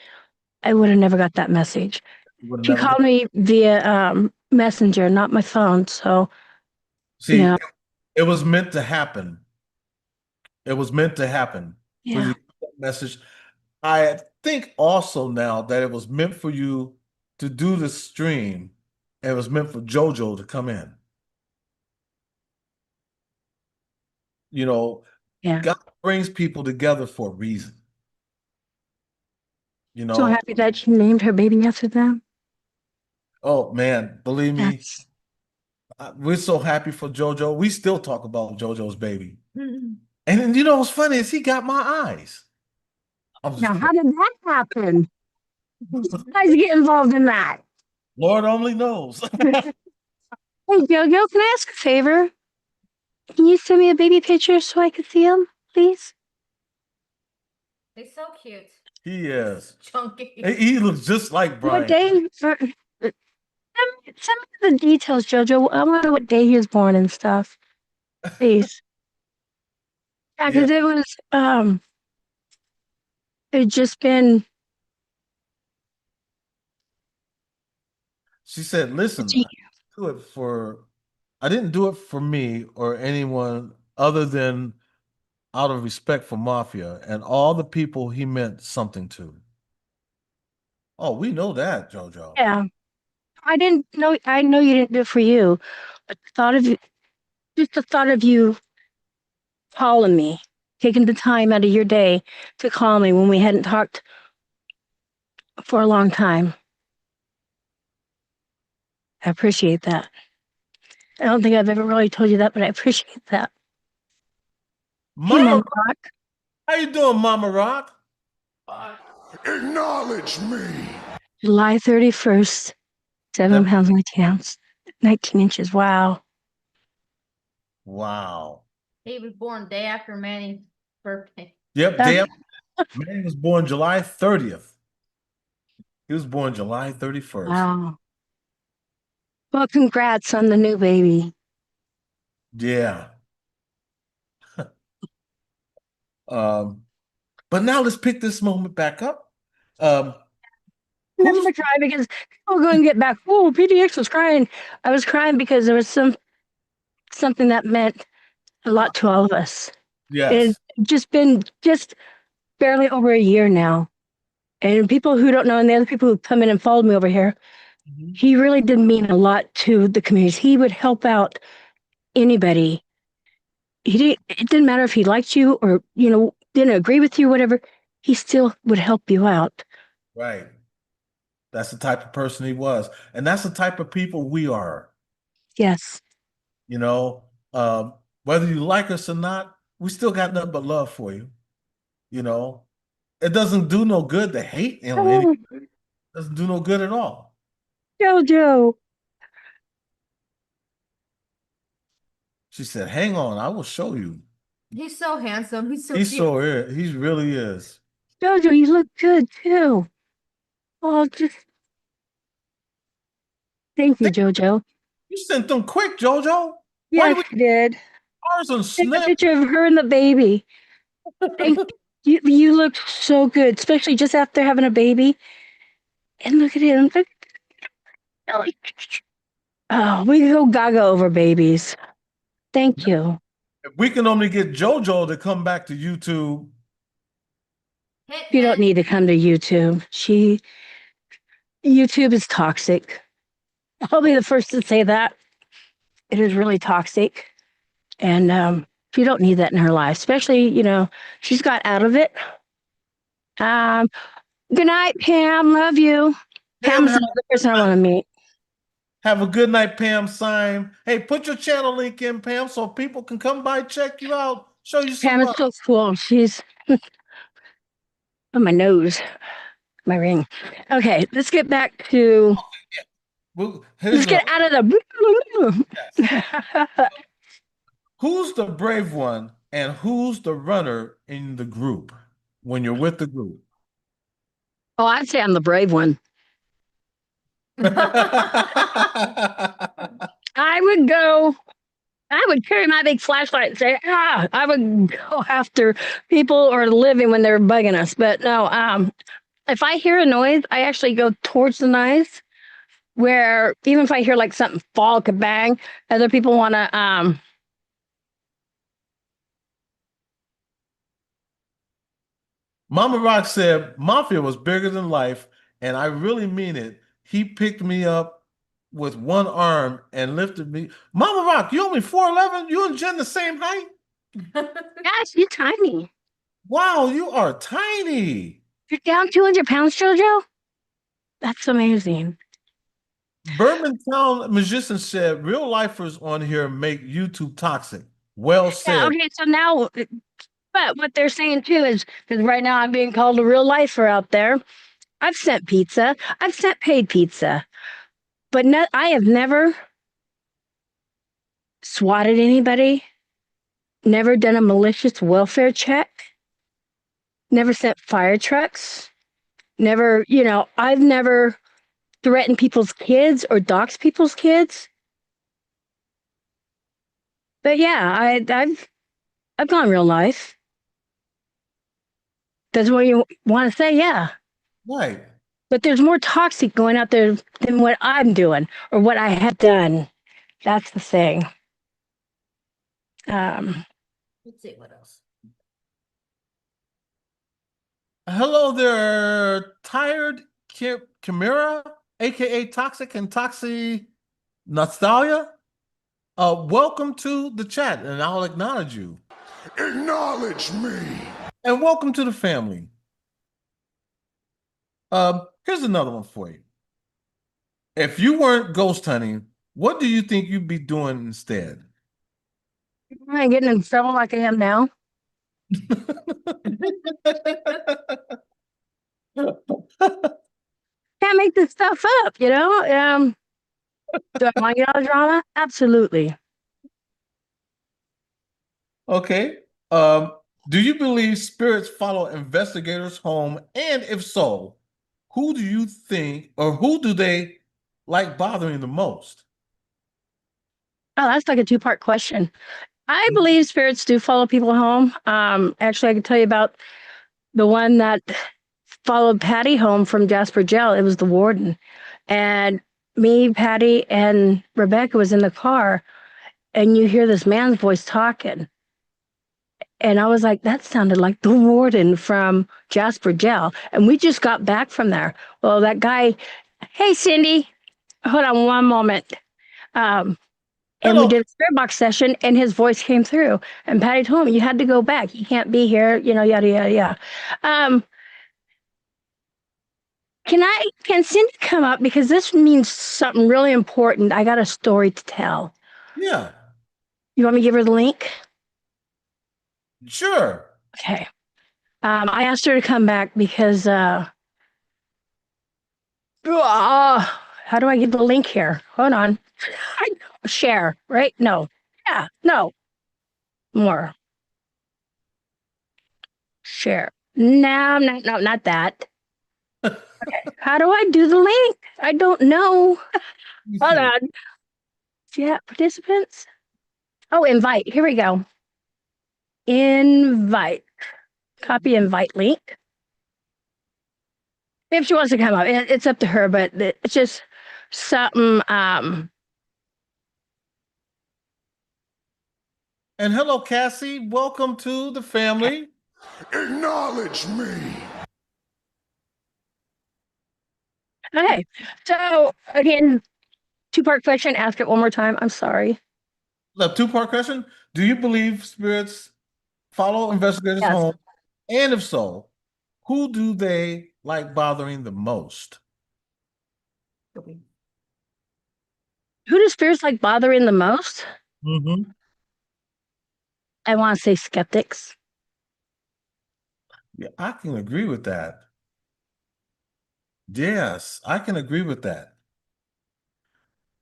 I would have never got that message. Would She never called me via messenger, not my phone. So you see. know, It was meant to happen. It was meant to happen for yeah, you to get that message. I think also now that it was meant for you to do the stream. It was meant for JoJo to come in. You know, yeah. God brings people together for a reason. You So know, happy that she named her baby after them. oh man, believe me, That's we're so happy for JoJo. We still talk about JoJo's baby. Mhm. And then, what's funny is he got my eyes. I'm just now. playing. How did that happen? How did you get involved in that? Lord only knows. Hey, Jojo, can I ask a favor? Can you send me a baby picture so I can see him, please? He's so cute. He is. Chunky. He looks just like What Brian. day? Send me the details, Jojo. I want to know what day he was born and stuff, please. Yeah, Yeah. because it just been. She said, listen, I didn't do it for me or anyone other than out of respect for Mafia and all the people he meant something to. Oh, we know that, JoJo. Yeah, I didn't know. I know you didn't do it for you, but the thought of you calling me, taking the time out of your day to call me when we hadn't talked for a long time. I appreciate that. I don't think I've ever really told you that, but I appreciate that. Hey, Mama, Mom Rock. how you doing, Mama Rock? Acknowledge me. July 31st, 7 pounds, 19 ounces, 19 inches. Wow. Wow. He was born day after Manny's birthday. Yep, That's, damn. Man was born July 30th. He was born July 31st. wow. Well, congrats on the new baby. Yeah. Um, but now let's pick this moment back up. Um, I'm who's gonna cry because people are going to get back. Oh, PDX was crying. I was crying because there was something that meant a lot to all of us. It's yes. just been just barely over a year now. And people who don't know, and the other people who come in and followed me over here, Mhm. He really did mean a lot to the communities. He would help out anybody. It didn't matter if he liked you or, didn't agree with you, whatever. He still would help you out. Right. That's the type of person he was. And that's the type of people we are. Yes. You know, whether you like us or not, we still got nothing but love for you. You know, it doesn't do no good to hate on any. Oh, Doesn't do no good at all. Jojo. She said, "Hang on, I will show you." He's so handsome. He's so He's cute. so is. He really is. Jojo, you look good too. Oh, just thank you, Jojo. You sent them quick, JoJo. Why do Yes, we you did. ours and Take a snip? picture of her and the baby. Thank you. You look so good, especially just after having a baby. And look at him. Oh, we go gaga over babies. Thank you. If we can only get JoJo to come back to YouTube. Hit, You don't hit. need to come to YouTube. YouTube is toxic. I'll be the first to say that. It is really toxic. And she don't need that in her life, especially, she's got out of it. Um, Good night, Pam. Love you. Pam, Pam's another person I want to meet. have a good night, Pam. Sign. Hey, put your channel link in, Pam, so people can come by, check you out, show you some Pam is love. so cool. She's on my nose, my ring. Okay, let's get back to, Well, let's here's get a out of the. yes. Who's the brave one and who's the runner in the group when you're with the group? Oh, I'd say I'm the brave one. I would go, I would carry my big flashlight and say, I would go after people or living when they're bugging us. But no, if I hear a noise, I actually go towards the noise where even if I hear like something fall, kabang, other people want to, Mama Rock said, Mafia was bigger than life, and I really mean it. He picked me up with one arm and lifted me. Mama Rock, you only 4'11"? You and Jen the same height? gosh, you're tiny. Wow, you are tiny. You're down 200 pounds, JoJo? That's amazing. Birmingham Magician said, real lifers on here make YouTube toxic. Well Yeah, said. okay, so now, but what they're saying too is because right now I'm being called a real lifer out there. I've sent pizza, I've sent paid pizza, but I have never swatted anybody, never done a malicious welfare check, never sent fire trucks, never, I've never threatened people's kids or doxed people's kids. But yeah, I've gone real life. That's what you want to say, yeah. Right. But there's more toxic going out there than what I'm doing or what I have done. That's the thing. Um, Let's see what else. Hello there, tired Chimera, aka Toxic and Toxie Nostalgia. Welcome to the chat, and I'll acknowledge you. Acknowledge me. And welcome to the family. Here's another one for you. If you weren't ghost hunting, what do you think you'd be doing instead? I ain't getting in trouble like I am now. Can't make this stuff up, Do I want to get out of drama? Absolutely. Okay. Um, do you believe spirits follow investigators home? And if so, who do you think or who do they like bothering the most? Oh, that's like a two-part question. I believe spirits do follow people home. Actually, I can tell you about the one that followed Patty home from Jasper Jail. It was the warden. And me, Patty, and Rebecca was in the car, and you hear this man's voice talking. And I was like, that sounded like the warden from Jasper Jail. And we just got back from there. Well, that guy, hey, Cindy. hold on one moment. And we Hello. did a spirit box session, and his voice came through. And Patty told me, you had to go back. You can't be here, yada, yada, yada. Can Cindy come up? Because this means something really important. I got a story to tell. Yeah, You want me to give her the link? sure. Okay. I asked her to come back because, how do I get the link here? Hold on. Share, right? No. Yeah, no. More. Share. No, not that. Okay. How do I do the link? I don't know. Hold on. Yeah, participants. Oh, invite. Here we go. Invite. Copy invite link. If she wants to come up, it's up to her, but it's just something. And hello, Cassie. Welcome to the family. Acknowledge me. Okay. So again, two-part question. Ask it one more time. I'm sorry. A two-part question. Do you believe spirits follow investigators Yes. home? And if so, who do they like bothering the most? Who do spirits like bothering the most? Mm-hmm. I want to say skeptics. Yeah, I can agree with that. Yes, I can agree with that.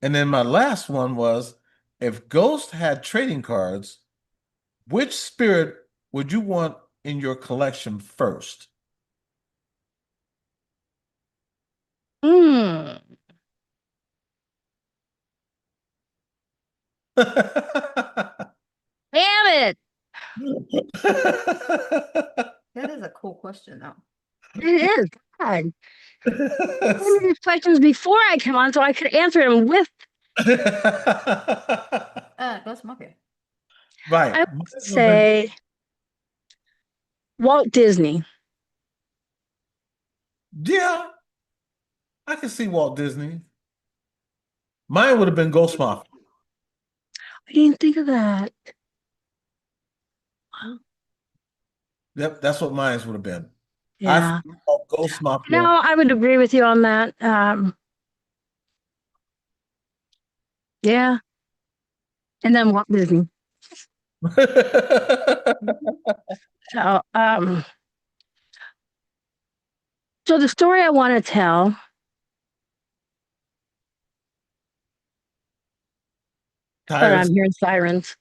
And then my last one was, if ghosts had trading cards, which spirit would you want in your collection first? Hmm. Damn it! That is a cool question, though. It is. God. I wanted these questions before I came on so I could answer them with. Ghost Monkey. Right. I would say Walt Disney. Yeah, I can see Walt Disney. Mine would have been Ghost Mafia. I didn't think of that. Yep, that's what mine would have been. I Yeah. thought Ghost No, Mafia. I would agree with you on that. Yeah. And then Walt Disney. So, so the story I want to tell. Hold on, Tired. I'm hearing sirens.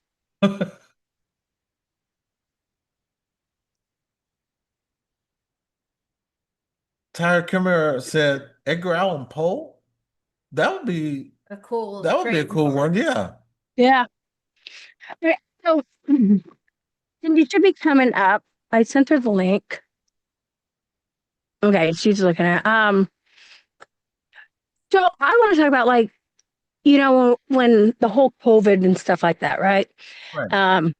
Tyre Kimmer said Edgar Allan Poe. That would be A cool that would be a trading cool one. card. Yeah. Yeah. Okay, so Cindy should be coming up. I sent her the link. Okay, she's looking at. So I want to talk about when the whole COVID and stuff like that, right? Right.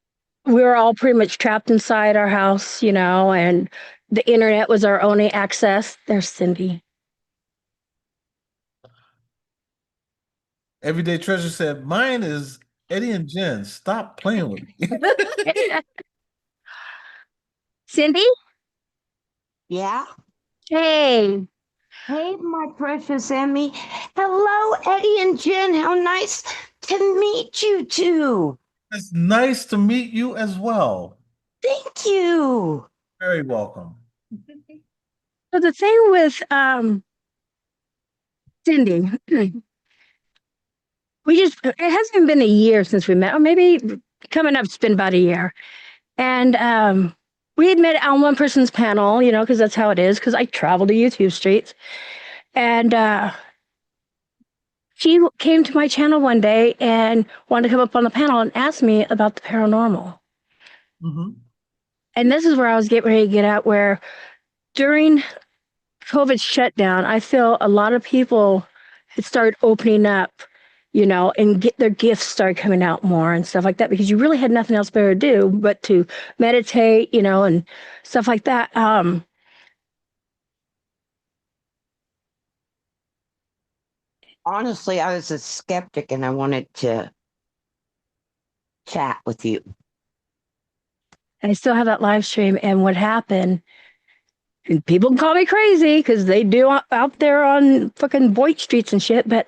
We were all pretty much trapped inside our house, and the internet was our only access. There's Cindy. Everyday Treasure said, mine is Eddie and Jen. Stop playing with me. Cindy? Yeah. Hey. Hey, my precious Emmy. Hello, Eddie and Jen. How nice to meet you two. It's nice to meet you as well. Thank you. Very welcome. So the thing with Cindy, it hasn't been a year since we met, or maybe coming up, it's been about a year. And we had met on one person's panel, because that's how it is, because I travel to YouTube streets. And she came to my channel one day and wanted to come up on the panel and ask me about the paranormal. Mhm. And this is where I was getting ready to get at, where during COVID shutdown, I feel a lot of people had started opening up, and get their gifts started coming out more and stuff like that, because you really had nothing else better to do but to meditate, and stuff like that. honestly, I was a skeptic and I wanted to chat with you. I still have that live stream. And what happened, and people can call me crazy because they do out there on fucking Boyd streets and shit. But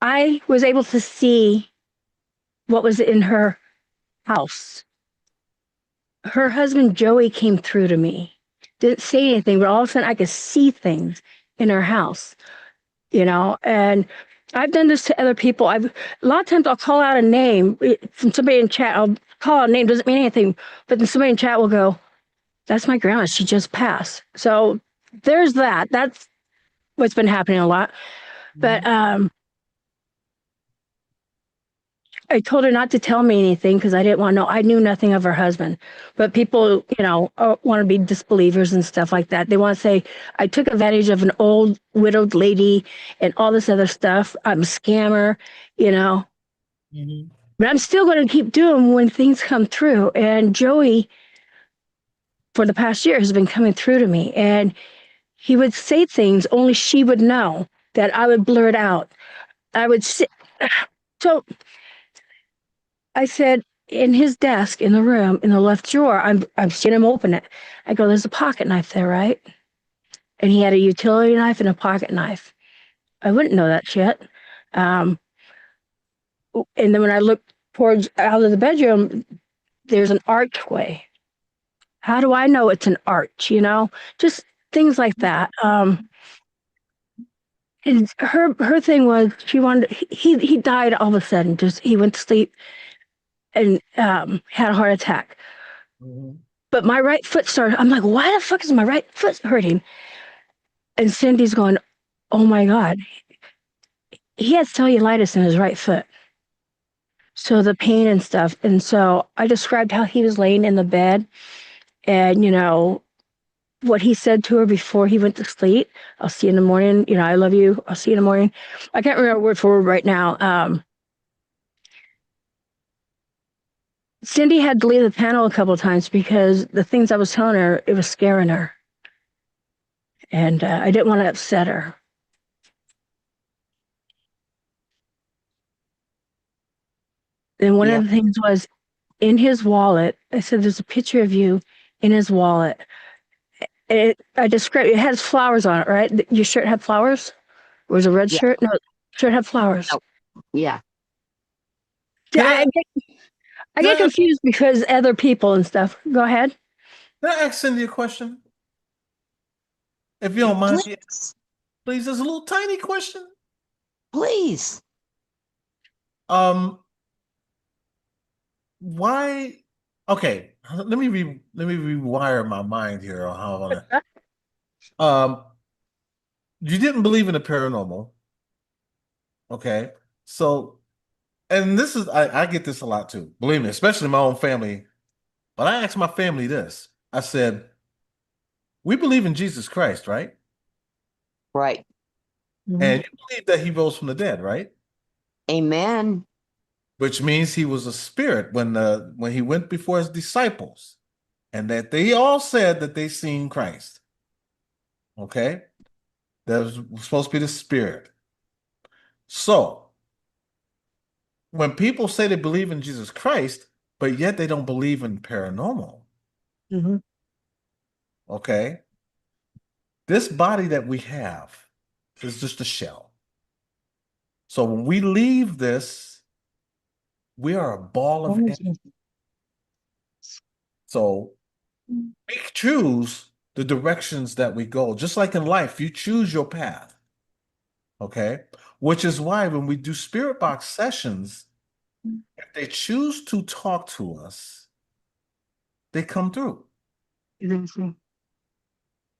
I was able to see what was in her house. Her husband Joey came through to me. Didn't say anything, but all of a sudden I could see things in her house, and I've done this to other people. A lot of times I'll call out a name from somebody in chat. I'll call out a name, doesn't mean anything, but then somebody in chat will go, "That's my grandma. She just passed." So there's that. That's what's been happening a lot. But I told her not to tell me anything because I didn't want to know. I knew nothing of her husband. But people, want to be disbelievers and stuff like that. They want to say, I took advantage of an old widowed lady and all this other stuff. I'm a scammer, Mhm. But I'm still going to keep doing when things come through. And Joey, for the past year, has been coming through to me. And he would say things only she would know that I would blurt out. I would sit. So I said, in his desk in the room in the left drawer, I'm seeing him open it. I go, there's a pocket knife there, right? And he had a utility knife and a pocket knife. I wouldn't know that shit. And then when I looked towards out of the bedroom, there's an archway. How do I know it's an arch? Just things like that. And her thing was she wanted. He died all of a sudden. Just he went to sleep and had a heart attack. Mhm. But my right foot started. I'm like, why the fuck is my right foot hurting? And Cindy's going, oh my God, he has cellulitis in his right foot. So the pain and stuff. And so I described how he was laying in the bed and, what he said to her before he went to sleep. I'll see you in the morning. I love you. I'll see you in the morning. I can't remember word for word right now. Cindy had to leave the panel a couple of times because the things I was telling her, it was scaring her. And I didn't want to upset her. And one Yeah. of the things was in his wallet. I said, there's a picture of you in his wallet. I described it has flowers on it, right? Your shirt had flowers? Or was it a red Yeah. shirt? No, shirt had flowers. Oh. Yeah. Can I, I, I get, I can get I, confused because other people and stuff. Go ahead. can I ask Cindy a question? If you don't mind, Please. please. There's a little tiny question. Please. Um, why? Okay, let me rewire my mind here on how I want to. You didn't believe in the paranormal, okay? So, and this is I get this a lot too. Believe me, especially in my own family. But I asked my family this. I said, "We believe in Jesus Christ, right? Right. And you believe that He rose from the dead, right? Amen. Which means He was a spirit when He went before His disciples, and that they all said that they seen Christ. Okay, that was supposed to be the spirit. So when people say they believe in Jesus Christ, but yet they don't believe in paranormal, Mm-hmm. okay, this body that we have is just a shell. So when we leave this, we are a ball of energy. So we choose the directions that we go. Just like in life, you choose your path. Okay. Which is why when we do spirit box sessions, if they choose to talk to us, they come through.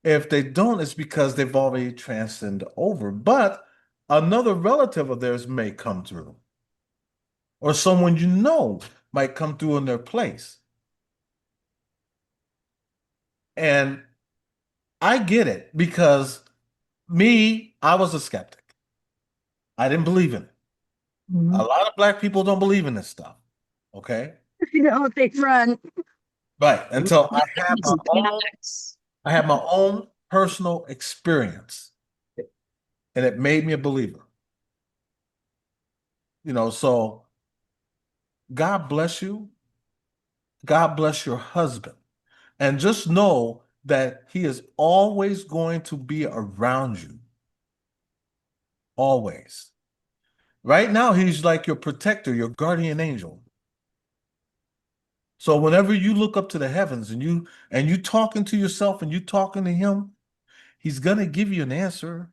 If they don't, it's because they've already transcended over. But another relative of theirs may come through, or someone you know might come through in their place. And I get it because I was a skeptic. I didn't believe in it. A lot of black people don't believe in this stuff. Okay. They run. Right. Until Yes. I had my own personal experience, and it made me a believer. So God bless you. God bless your husband. And just know that he is always going to be around you. Always. Right now, he's like your protector, your guardian angel. So whenever you look up to the heavens and you talking to yourself and you talking to him, he's gonna give you an answer.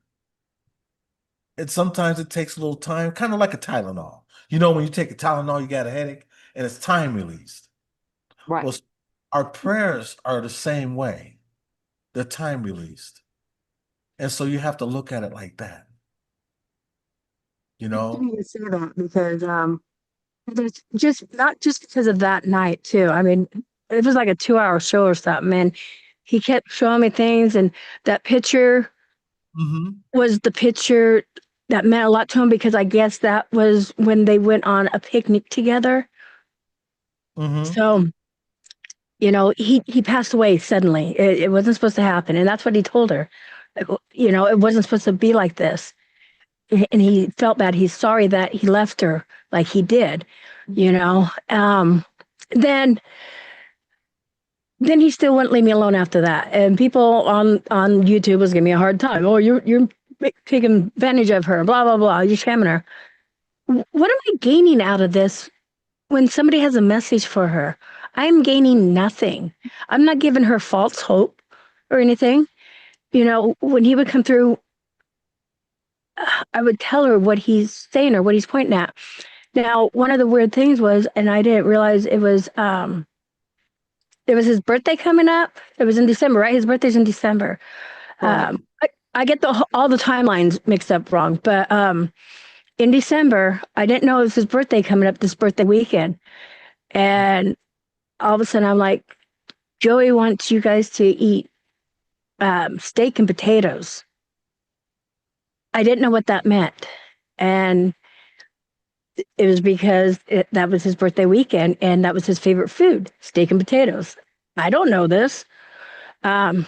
And sometimes it takes a little time, kind of like a Tylenol. When you take a Tylenol, you got a headache, and it's time released. Right. Well, our prayers are the same way. They're time released. And so you have to look at it like that. Funny you say that because there's just not just because of that night too. I mean, it was like a 2-hour show or something, and he kept showing me things, and that picture Mhm. was the picture that meant a lot to him because I guess that was when they went on a picnic together. Mhm. So, he passed away suddenly. It wasn't supposed to happen, and that's what he told her. It wasn't supposed to be like this. And he felt bad. He's sorry that he left her like he did, you know. Then he still wouldn't leave me alone after that. And people on YouTube was giving me a hard time. Oh, you're taking advantage of her. Blah blah blah. You're scamming her. What am I gaining out of this when somebody has a message for her? I'm gaining nothing. I'm not giving her false hope or anything. When he would come through, I would tell her what he's saying or what he's pointing at. Now, one of the weird things was, and I didn't realize it was his birthday coming up. It was in December, right? His birthday's in December. Right. I get all the timelines mixed up wrong, but in December, I didn't know it was his birthday coming up this birthday weekend. And all of a sudden, I'm like, Joey wants you guys to eat steak and potatoes. I didn't know what that meant. And it was because that was his birthday weekend and that was his favorite food, steak and potatoes. I don't know this. And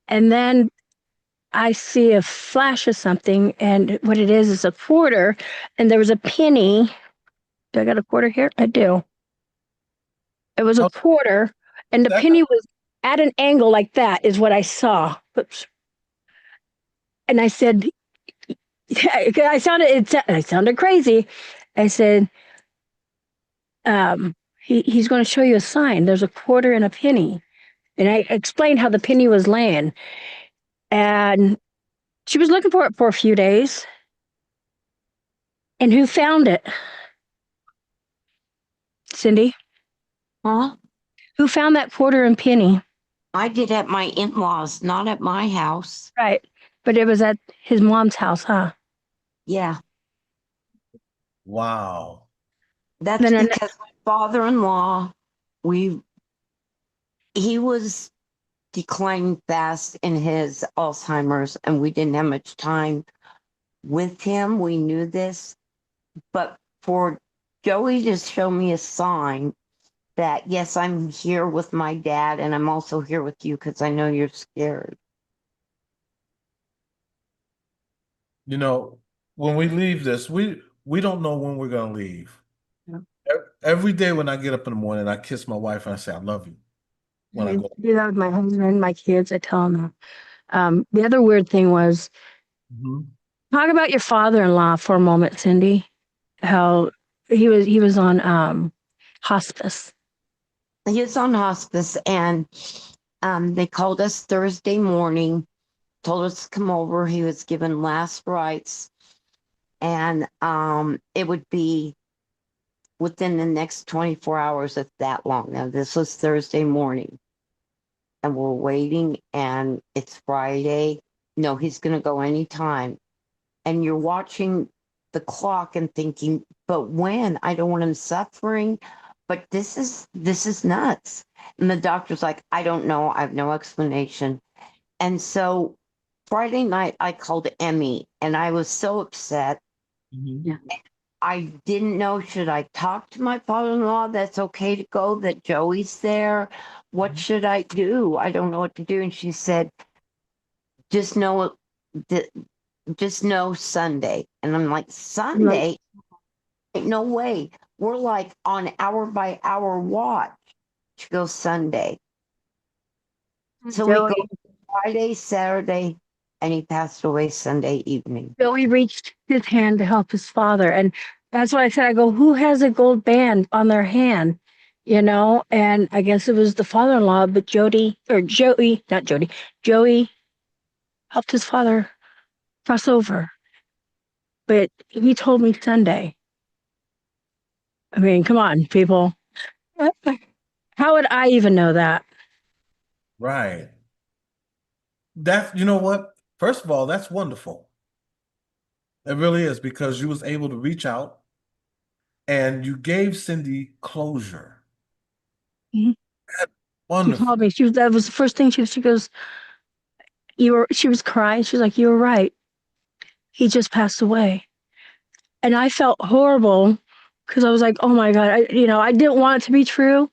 then I see a flash of something, and what it is a quarter, and there was a penny. Do I got a quarter here? I do. It was a Oh, quarter, and the that- penny was at an angle like that, is what I saw. Oops. And I said, yeah, I sounded crazy. I said, he's going to show you a sign. There's a quarter and a penny. And I explained how the penny was laying. And she was looking for it for a few days. And who found it? Cindy? Huh? Who found that quarter and penny? I did at my in-laws, not at my house. Right. But it was at his mom's house, huh? Yeah. Wow. That's Then because my father-in-law, he was declining fast in his Alzheimer's, and we didn't have much time with him. We knew this, but for Joey to show me a sign that, yes, I'm here with my dad, and I'm also here with you because I know you're scared. When we leave this, we don't know when we're gonna leave. Yeah. Every day when I get up in the morning, I kiss my wife and I say, I love you. When I I go. do that with my husband, my kids. I tell them that. The other weird thing was, Mhm. talk about your father-in-law for a moment, Cindy. How he was on hospice. He was on hospice, and they called us Thursday morning, told us to come over. He was given last rites, and it would be within the next 24 hours, if that long. Now, this was Thursday morning, and we're waiting, and it's Friday. No, he's going to go anytime. And you're watching the clock and thinking, but when? I don't want him suffering. But this is nuts. And the doctor's like, I don't know. I have no explanation. And so Friday night, I called Emmy, and I was so upset. Mhm. Yeah. I didn't know, should I talk to my father-in-law? That's okay to go, that Joey's there. What should I do? I don't know what to do. And she said, just know that, just know Sunday. And I'm like, Like, Sunday? Ain't no way. We're like on hour by hour watch. She goes, Sunday. So we go Joey, Friday, Saturday, and he passed away Sunday evening. Joey reached his hand to help his father. And that's why I said, I go, who has a gold band on their hand? You know, and I guess it was the father-in-law, but not Jody, Joey helped his father cross over. But he told me Sunday. I mean, come on, people. How would I even know that? Right. That, you know what? First of all, that's wonderful. It really is, because you was able to reach out and you gave Cindy closure. Mhm. That's She wonderful. called me. That was the first thing she goes, she was crying. She's like, you were right. He just passed away. And I felt horrible because I was like, oh my God, I didn't want it to be true,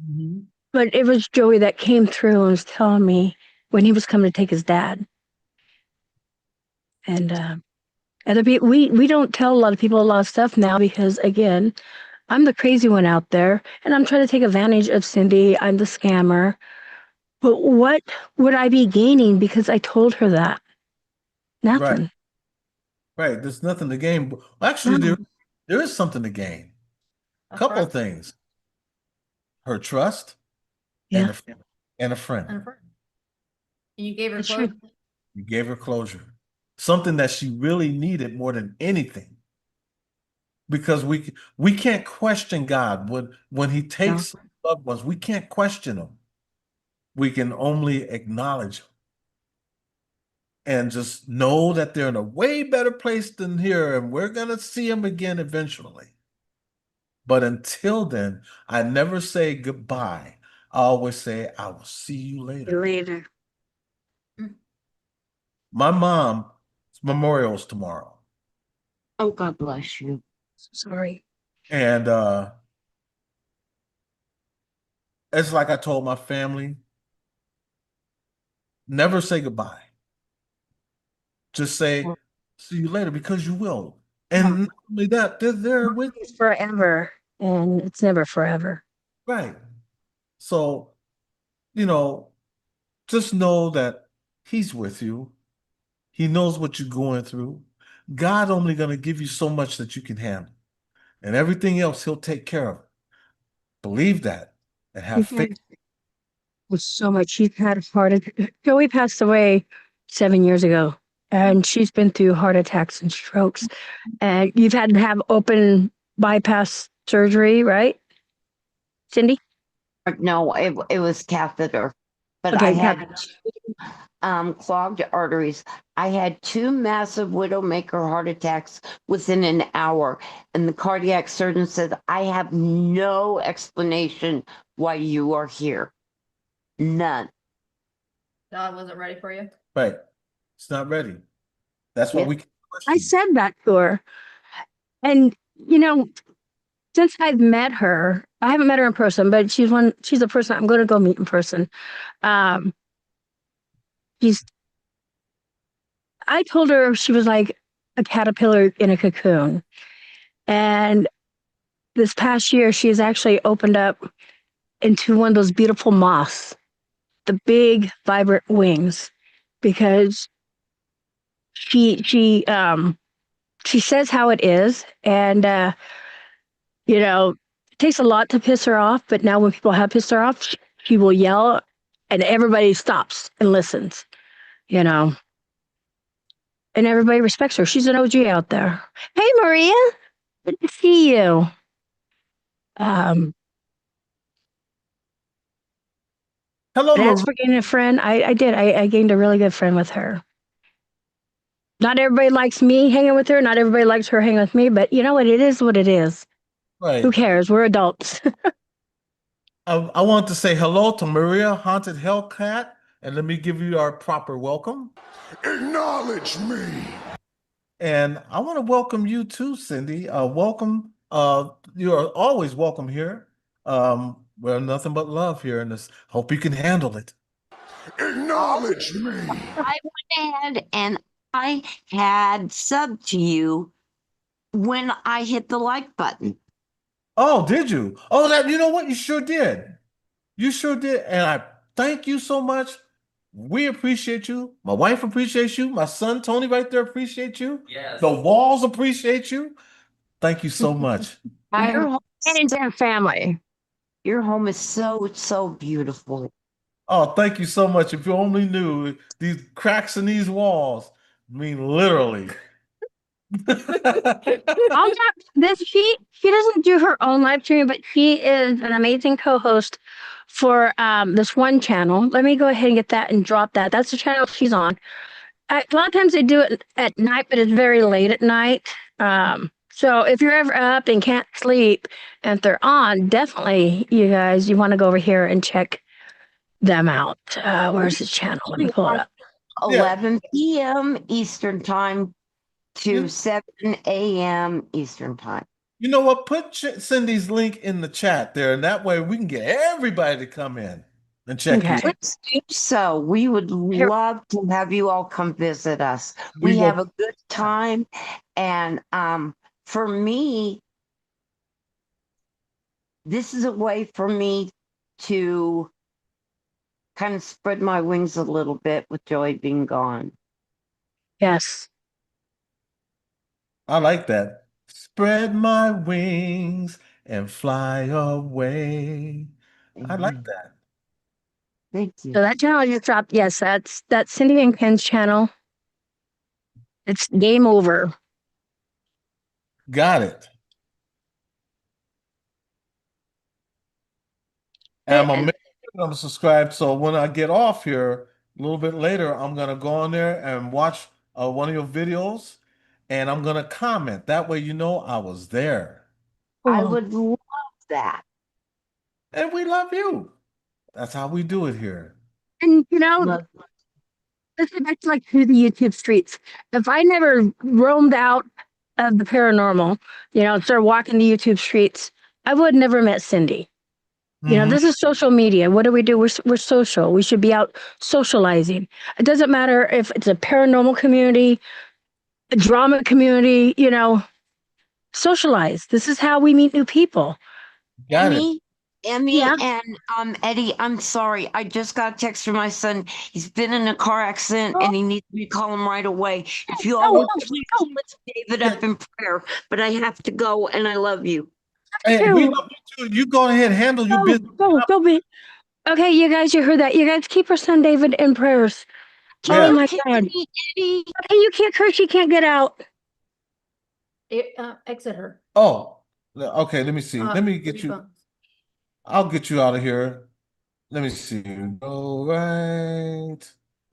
Mhm. but it was Joey that came through and was telling me when he was coming to take his dad. And other people, we don't tell a lot of people a lot of stuff now because, again, I'm the crazy one out there and I'm trying to take advantage of Cindy. I'm the scammer. But what would I be gaining because I told her that? Right, Nothing. right. There's nothing to gain. Well, actually, No. there is something to gain. A Couple friend of things. Her trust and Yeah, a and friend. a friend. And you gave her that's clothes. true. You gave her closure. Something that she really needed more than anything. Because we can't question God when He No. takes loved ones. We can't question Him. We can only acknowledge Him and just know that they're in a way better place than here, and we're gonna see Him again eventually. But until then, I never say goodbye. I always say I will see you later. Later. Mm. My mom's memorial is tomorrow, Oh, God bless you. Sorry. and it's like I told my family: never say goodbye. Just say, see you later, because you will. No. And not only that, they're there with It's forever, and it's never forever. right. So, you know, just know that He's with you. He knows what you're going through. God only going to give you so much that you can handle. And everything else He'll take care of. Believe that and have We've faith. had so much. She's had heart attack. Joey passed away 7 years ago, and she's been through heart attacks and strokes. And you've had to have open bypass surgery, right, Cindy? No, it was catheter, but I Okay, had clogged arteries. I had two massive widowmaker heart attacks within an hour, and the cardiac surgeon said, I have no explanation why you are here. None. God wasn't ready for you. Right. It's not ready. That's why Yep. we can I question. said that to her. And, you know, since I've met her, I haven't met her in person, but she's a person I'm going to go meet in person. Um, she's, I told her she was like a caterpillar in a cocoon. And this past year, she has actually opened up into one of those beautiful moths, the big, vibrant wings, because she says how it is, and it takes a lot to piss her off. But now when people have pissed her off, she will yell, and everybody stops and listens. You know, and everybody respects her. She's an OG out there. Hey, Maria, good to see you. Um, Hello, but as Maria. for gaining a friend, I did. I gained a really good friend with her. Not everybody likes me hanging with her. Not everybody likes her hanging with me. But you know what? It is what it is. Who Right. cares? We're adults. I want to say hello to Maria Haunted Hellcat, and let me give you our proper welcome. Acknowledge me. And I want to welcome you too, Cindy. Welcome. You are always welcome here. We're nothing but love here in this. Hope you can handle it. Acknowledge me. I went ahead and I had sub to you when I hit the like button. Oh, did you? Oh, that you know what? You sure did. You sure did. And I thank you so much. We appreciate you. My wife appreciates you. My son Tony right there appreciates you. Yes. The walls appreciate you. Thank you so much. Your home, Anytime family. your home is so beautiful. Oh, thank you so much. If you only knew these cracks in these walls mean literally. I'll talk this she doesn't do her own live stream, but she is an amazing co-host for this one channel. Let me go ahead and get that and drop that. That's the channel she's on. A lot of times they do it at night, but it's very late at night. So if you're ever up and can't sleep and if they're on, definitely you want to go over here and check them out. Where's the channel? Let me pull it up. 11 p.m. Eastern time to You- 7 a.m. Eastern time. You know what? Put Cindy's link in the chat there, and that way we can get everybody to come in and check you. Okay. Let's do so. We would Here- love to have you all come visit us. We We will- have a good time. And for me, this is a way for me to kind of spread my wings a little bit with Joy being gone. Yes. I like that. Spread my wings and fly away. I like that. Thank you. So that channel I just dropped, yes, that's Cindy and Ken's channel. It's game over. Got it. And And I'm subscribed. So when I get off here a little bit later, I'm gonna go on there and watch one of your videos, and I'm gonna comment. That way, you know I was there, I Cool. would love that. and we love you. That's how we do it here. And Love- let's get back to like through the YouTube streets. If I never roamed out of the paranormal, started walking the YouTube streets, I would never met Cindy. Mhm. This is social media. What do? We're social. We should be out socializing. It doesn't matter if it's a paranormal community, a drama community, socialize. This is how we meet new people. Got it. Emmy Yeah. and Eddie, I'm sorry. I just got a text from my son. He's been in a car accident and he needs me to call him right away. If you all would please lift David up in prayer, but I have to go and I love you. Hey, we love you too. You go ahead, handle your business. Go be. Okay, you guys, you heard that. You guys keep our son David in prayers. Yeah. Oh my Kidding God. me, Eddie? Okay, you can't curse. She can't get out. Exit her. Oh, okay. Let me see. Let me get you. Refunds. I'll get you out of here. Let me see. All right.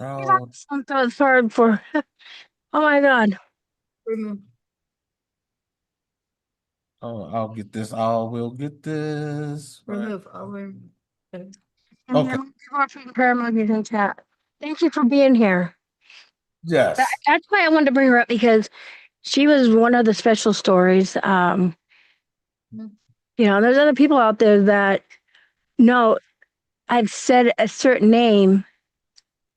Oh, I'm so sorry for. Oh my God. Remove. I'll get this. I will get this. Right. Remove. I'll remove. Okay. Okay. Prayer emojis in chat. Thank you for being here. Yes. That's why I wanted to bring her up because she was one of the special stories. There's other people out there that know I've said a certain name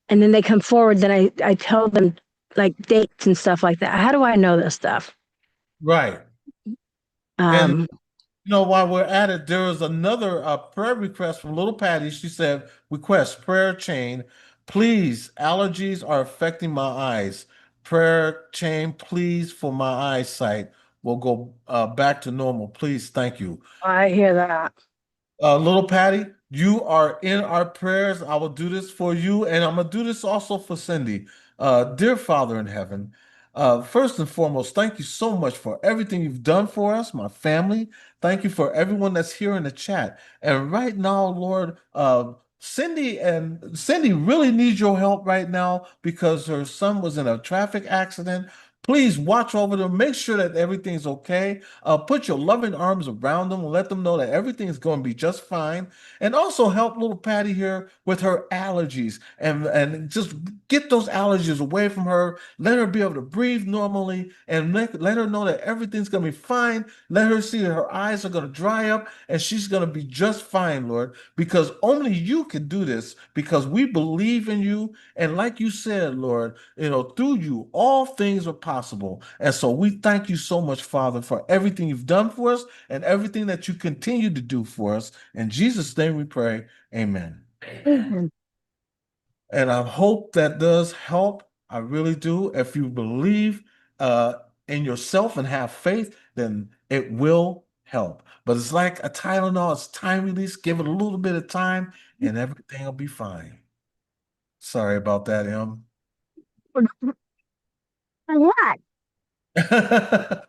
and then they come forward, then I tell them like dates and stuff like that. How do I know this stuff? Right. And while we're at it, there was another prayer request from Little Patty. She said, request prayer chain. Please, allergies are affecting my eyes. Prayer chain, please, for my eyesight. Will go back to normal. Please, thank you. I hear that. Little Patty, you are in our prayers. I will do this for you, and I'm gonna do this also for Cindy. Dear Father in heaven, first and foremost, thank you so much for everything you've done for us, my family. Thank you for everyone that's here in the chat. And right now, Lord, Cindy really needs your help right now because her son was in a traffic accident. Please watch over them. Make sure that everything's okay. Put your loving arms around them and let them know that everything's going to be just fine. And also help little Patty here with her allergies and just get those allergies away from her. Let her be able to breathe normally and let her know that everything's going to be fine. Let her see that her eyes are going to dry up and she's going to be just fine, Lord, because only you can do this because we believe in you. And like you said, Lord, through you, all things are possible. And so we thank you so much, Father, for everything you've done for us and everything that you continue to do for us. In Jesus' name we pray. Amen. Amen. And I hope that does help. I really do. If you believe in yourself and have faith, then it will help. But it's like a Tylenol, it's time release. Give it a little bit of time and everything will be fine. Sorry about that, Em. For what?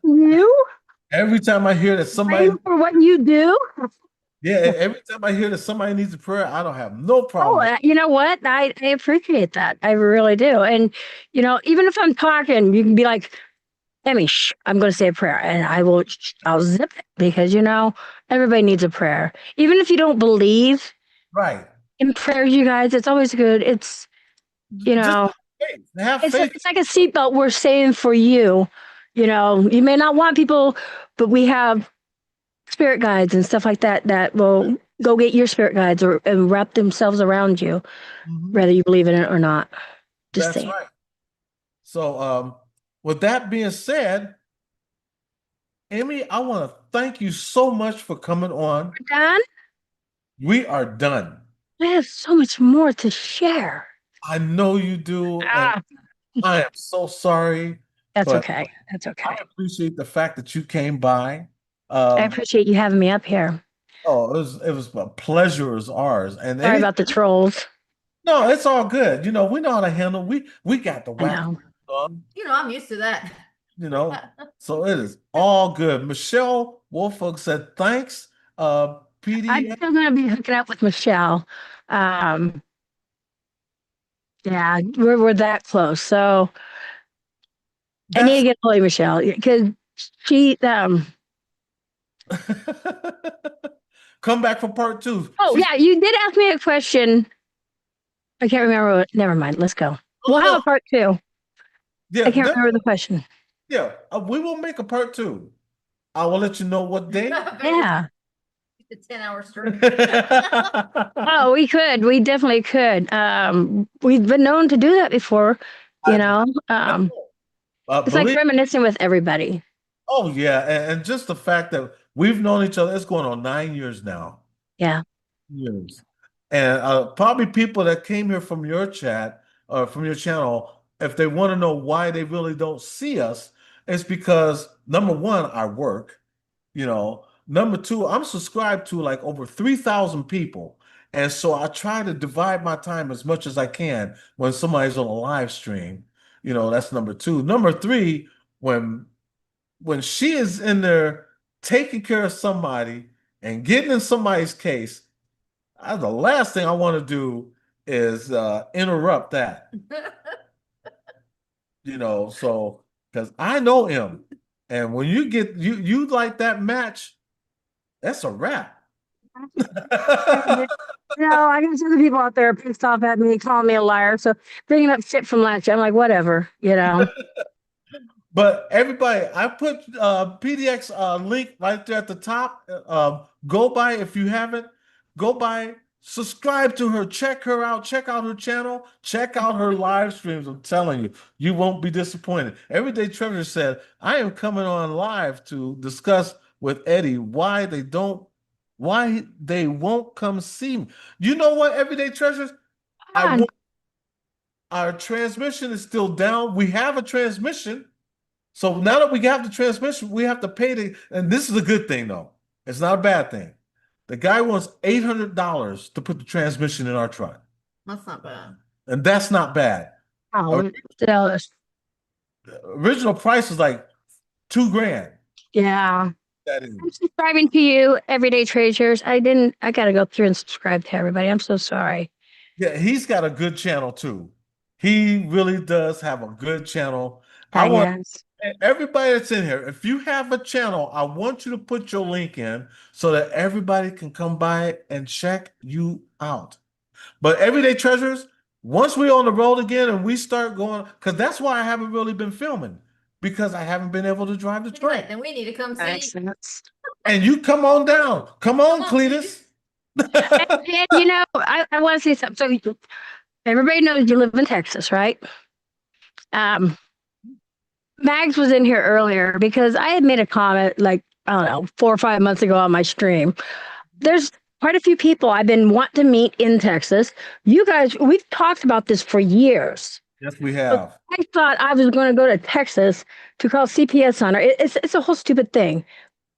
You? Every time I hear that somebody, Blame for what you do? yeah, every time I hear that somebody needs a prayer, I don't have no problem. You know what? I appreciate that. I really do. And, even if I'm talking, you can be like, Emmy, shh, I'm going to say a prayer and I'll zip it because, everybody needs a prayer. Even if you don't believe Right. in prayers, you guys, it's always good. It's, you Just know, have it's, faith. it's like a seatbelt we're saying for you. You may not want people, but we have spirit guides and stuff like that will go get your spirit guides and wrap themselves around you, Mhm. whether you believe in it or not. Just That's saying. right. So, with that being said, Emmy, I want to thank you so much for coming on. Don, We are done. I have so much more to share. I know you do, and Ah, I am so sorry, that's but okay. That's I okay. appreciate the fact that you came by. I Um, appreciate you having me up here. oh, it was a pleasure as ours. And Sorry any about the trolls. no, it's all good. We know how to handle. We got the I whack know. on, I'm used to that. you know. So it is all good. Michelle Wolfolk said thanks. I'm PDX. still gonna be hooking up with Michelle. Um, yeah, we're that close. So I need to That's get hold of Michelle because she come back for part two. oh yeah, you did ask me a question. I can't remember. Never mind. Let's go. We'll have Oh, a part two. I yeah, can't remember the question. yeah. We will make a part two. I will let you know what day. Yeah. The 10-hour stream. Oh, we could. We definitely could. We've been known to do that before, you I, know. It's like believe. reminiscing with everybody. Oh yeah, and just the fact that we've known each other, it's going on 9 years now. Yeah. Years. And probably people that came here from your chat or from your channel, if they want to know why they really don't see us, it's because number one, our work, number two, I'm subscribed to like over 3,000 people. And so I try to divide my time as much as I can when somebody's on a live stream. That's number two. Number three, when she is in there taking care of somebody and getting in somebody's case, the last thing I want to do is interrupt that, so because I know him. And when you get you like that match, that's a wrap. I got other people out there pissed off at me, calling me a liar. So bringing up shit from last year, I'm like, whatever. But everybody, I put PDX link right there at the top. Go by if you haven't. Go by, subscribe to her, check her out, check out her channel, check out her live streams. I'm telling you, you won't be disappointed. Everyday Treasure said, I am coming on live to discuss with Eddie why they won't come see me. You know what, Everyday Treasures? I God, won't, our transmission is still down. We have a transmission. So now that we have the transmission, we have to pay and this is a good thing though. It's not a bad thing. The guy wants $800 to put the transmission in our truck. That's not bad. And that's not bad. oh, still, Original price is like $2,000. yeah. That is. I'm subscribing to you, Everyday Treasures. I got to go through and subscribe to everybody. I'm so sorry. Yeah, he's got a good channel too. He really does have a good channel. I want Yes. Everybody that's in here, if you have a channel, I want you to put your link in so that everybody can come by and check you out. But Everyday Treasures, once we're on the road again and we start going, because that's why I haven't really been filming, because I haven't been able to drive the truck. Right, then we need to come That makes see. sense. And you come on down. Come on, on, Cletus. And, you know, I want to say something. So everybody knows you live in Texas, right? Um, Mags was in here earlier because I had made a comment like, I don't know, 4 or 5 months ago on my stream. There's quite a few people I've been wanting to meet in Texas. You guys, we've talked about this for years. Yes, we have. I thought I was going to go to Texas to call CPS on her. It's a whole stupid thing.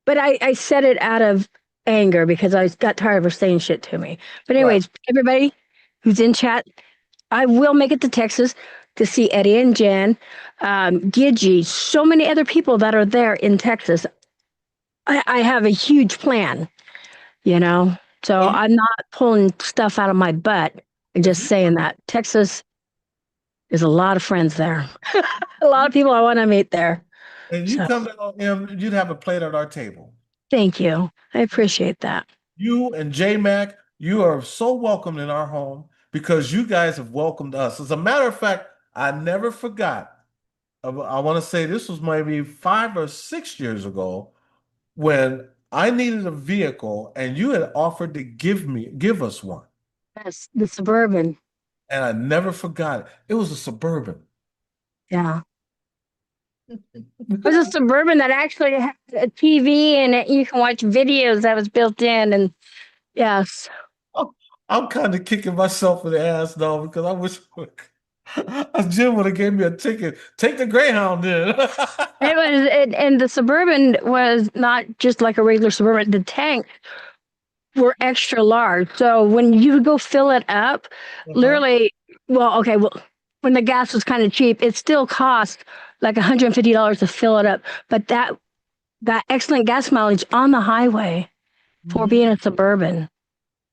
But I said it out of anger because I got tired of her saying shit to me. But anyways, everybody who's in chat, I will make it to Texas to see Eddie and Jen, Gigi, so many other people that are there in Texas. I have a huge plan, you know. So Well, I'm not pulling stuff out of my butt. I'm just saying that Texas is a lot of friends there. A lot of people I want to meet there. and you So come down, you'd have a plate at our table. thank you. I appreciate that. You and J Mac, you are so welcome in our home because you guys have welcomed us. As a matter of fact, I never forgot. I want to say this was maybe 5 or 6 years ago when I needed a vehicle and you had offered to give us one. That's the Suburban. And I never forgot it. It was a Suburban. Yeah. It was a Suburban that actually had a TV in it. You can watch videos that was built in. And yes, I'm kind of kicking myself in the ass now because I wish Jim would have gave me a ticket. Take the Greyhound then. it was, and the Suburban was not just like a regular Suburban. The tanks were extra large. So when you go fill it up, literally, well, okay, well, when the gas was kind of cheap, it still cost like $150 to fill it up. But that got excellent gas mileage on the highway for being a Suburban.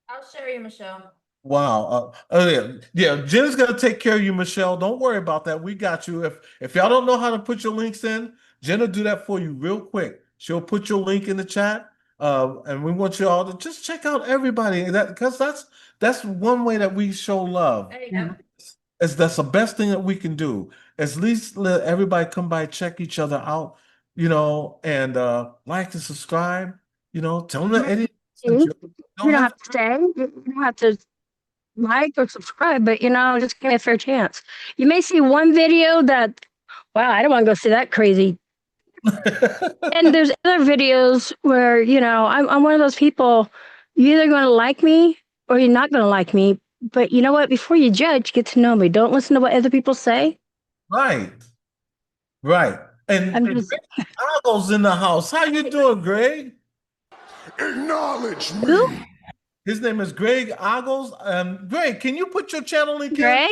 I'll show you, Michelle. Wow. Oh yeah. Jen's gonna take care of you, Michelle. Don't worry about that. We got you. If y'all don't know how to put your links in, Jen will do that for you real quick. She'll put your link in the chat. And we want you all to just check out everybody. Because that's one way that we show love. There you go. That's the best thing that we can do. At least let everybody come by, check each other out, and like and subscribe. Tell them that Eddie. You don't have to stay. You don't have to like or subscribe, but just give me a fair chance. You may see one video that, wow, I don't want to go see that crazy. And there's other videos where, I'm one of those people, you're either going to like me or you're not going to like me. But you know what? Before you judge, get to know me. Don't listen to what other people say. Right. Right. And just... Greg Ago's in the house. How you doing, Greg? Acknowledge me. Who? His name is Greg Agos. Greg, can you put your channel link in? Greg?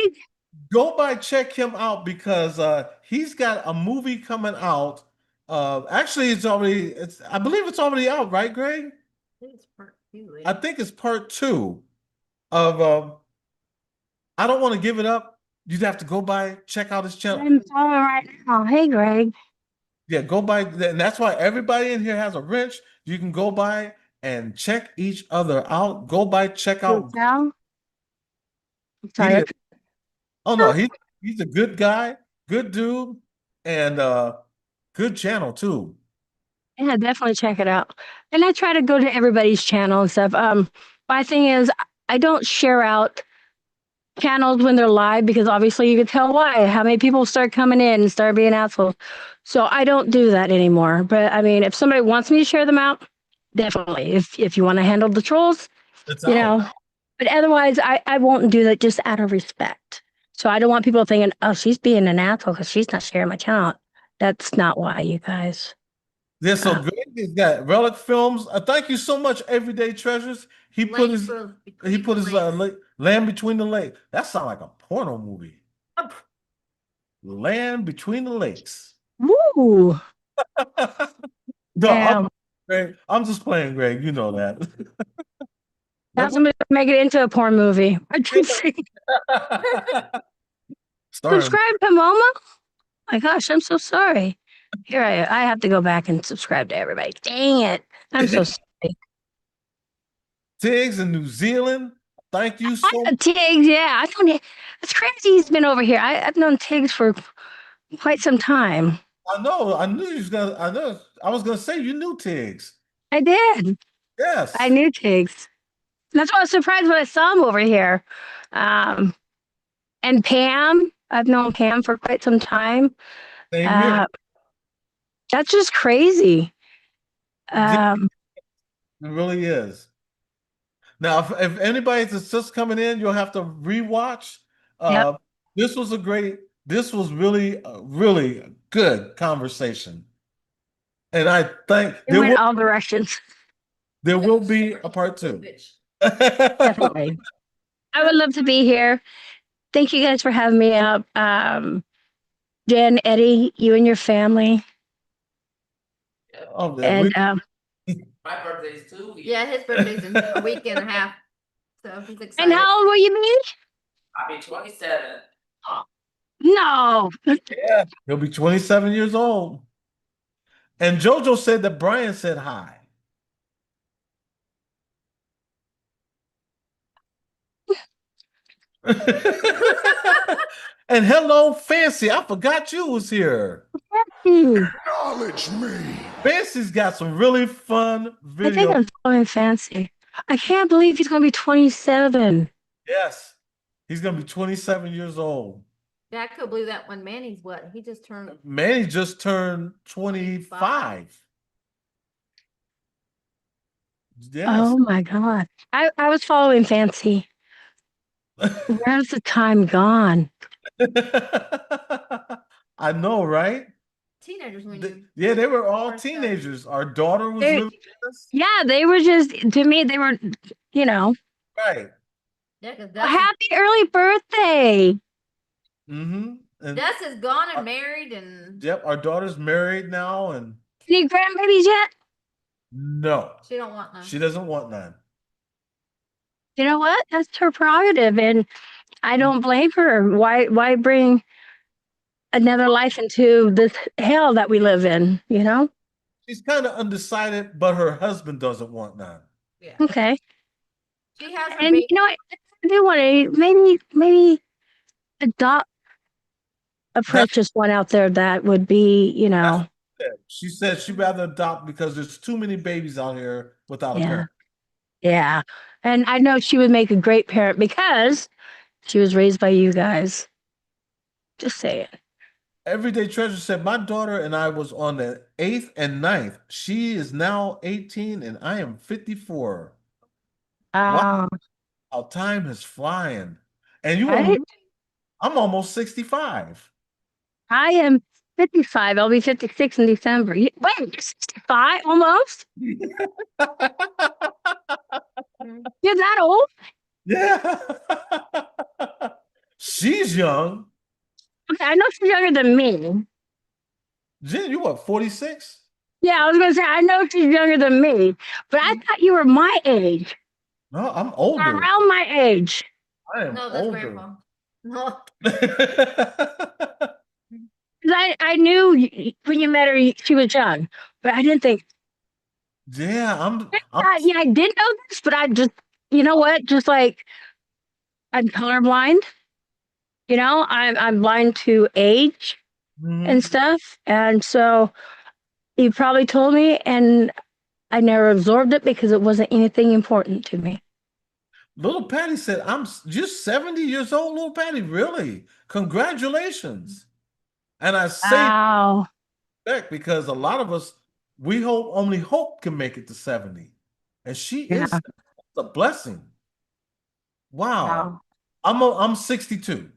Go by, check him out because he's got a movie coming out. Actually, I believe it's already out, right, Greg? I think it's part 2. I think it's part 2 of I Don't Want to Give It Up. You'd have to go by, check out his channel. I'm following right now. Hey, Greg. Yeah, go by, and that's why everybody in here has a wrench. You can go by and check each other out. Go by, check out. Now? I'm sorry. Oh no, he's a good guy, good dude, and good channel too. Yeah, definitely check it out. And I try to go to everybody's channel and stuff. My thing is I don't share out channels when they're live because obviously you can tell why. How many people start coming in and start being assholes. So I don't do that anymore. But I mean, if somebody wants me to share them out, definitely. If you want to handle the trolls, But otherwise I won't do that just out of respect. So I don't want people thinking, oh, she's being an asshole because she's not sharing my channel. That's not why, you guys. Yeah, so Greg has got Relic Films. Thank you so much, Everyday Treasures. He put his Land Between the Lakes. That sounds like a porno movie. Land Between the Lakes. Woo! No, I'm just playing, Greg. You know that. Now somebody make it into a porn movie. I can see. Subscribe, Pomoma. My gosh, I'm so sorry. Here I have to go back and subscribe to everybody. Dang it. I'm so sorry. Tiggs in New Zealand, thank you so much. Tiggs, yeah. It's crazy he's been over here. I've known Tiggs for quite some time. I know, I knew you was gonna, I know, I was gonna say you knew Tiggs. I did. I Yes, knew Tiggs. That's why I was surprised when I saw him over here. Um, and Pam, I've known Pam for quite some time. same here. Uh, that's just crazy. Yeah, Um, it really is. Now, if anybody's just coming in, you'll have to rewatch. yep. Uh, this was really, really a good conversation. And I think It went all directions. there will be a part two. Definitely. I would love to be here. Thank you guys for having me up. Jen, Eddie, you and your family. Oh, And My birthday's 2 weeks. Yeah, his birthday's in a week and a half. So he's and excited. how old will you be? I'll be 27. No. yeah, he'll be 27 years old. And JoJo said that Brian said hi. And hello, Fancy. I forgot you was here. Acknowledge me. Fancy's got some really fun I think videos. I'm following Fancy. I can't believe he's going to be 27. Yes, he's gonna be 27 years old. Yeah, I could believe that when Manny's what? He just turned Manny just turned 25. Yes. Oh my God. I was following Fancy. Where's the time gone? I know, right? teenagers when Th- you Yeah, they were all First time. teenagers. Our daughter was They- living with us. Yeah, they were just, to me, they were, you know, Right. yeah, because Dust, happy early birthday. Mm-hmm. And Dust is gone and married and yep, our daughter's married now, and Any grandbabies yet? no, she don't want none. she doesn't want none. You know what? That's her prerogative. And I don't blame her. Why bring another life into this hell that we live in, you know? She's kind of undecided, but her husband doesn't want none. Yeah. Okay. She has her And baby. you know what? I do want to maybe adopt a precious one out there that would be, you know, She said she'd rather adopt because there's too many babies out here without a yeah. parent. Yeah. And I know she would make a great parent because she was raised by you guys. Just say it. Everyday Treasure said, my daughter and I was on the 8th and 9th. She is now 18 and I am 54. Wow, how time is flying. And Right? I'm almost 65. I am 55. I'll be 56 in December. Wait, you're 65 almost? You're that old? Yeah. She's young. Okay, I know she's younger than me. Jen, you what, 46? Yeah, I was gonna say I know she's younger than me, but I thought you were my age, No, I'm or older. around my age. I am No, that's older. grandpa. No. 'Cause I knew when you met her, she was young, but I didn't think. Yeah, Yeah, I did know this, but I just, you know what? Just like I'm colorblind. You know, I'm blind to age Mhm. and stuff, and so you probably told me, and I never absorbed it because it wasn't anything important to me. Little Patty said, you're 70 years old, Little Patty. Really? Congratulations. And I say Wow. that because a lot of us, only hope can make it to 70. And she is Yeah. a blessing. Wow. Wow. I'm 62.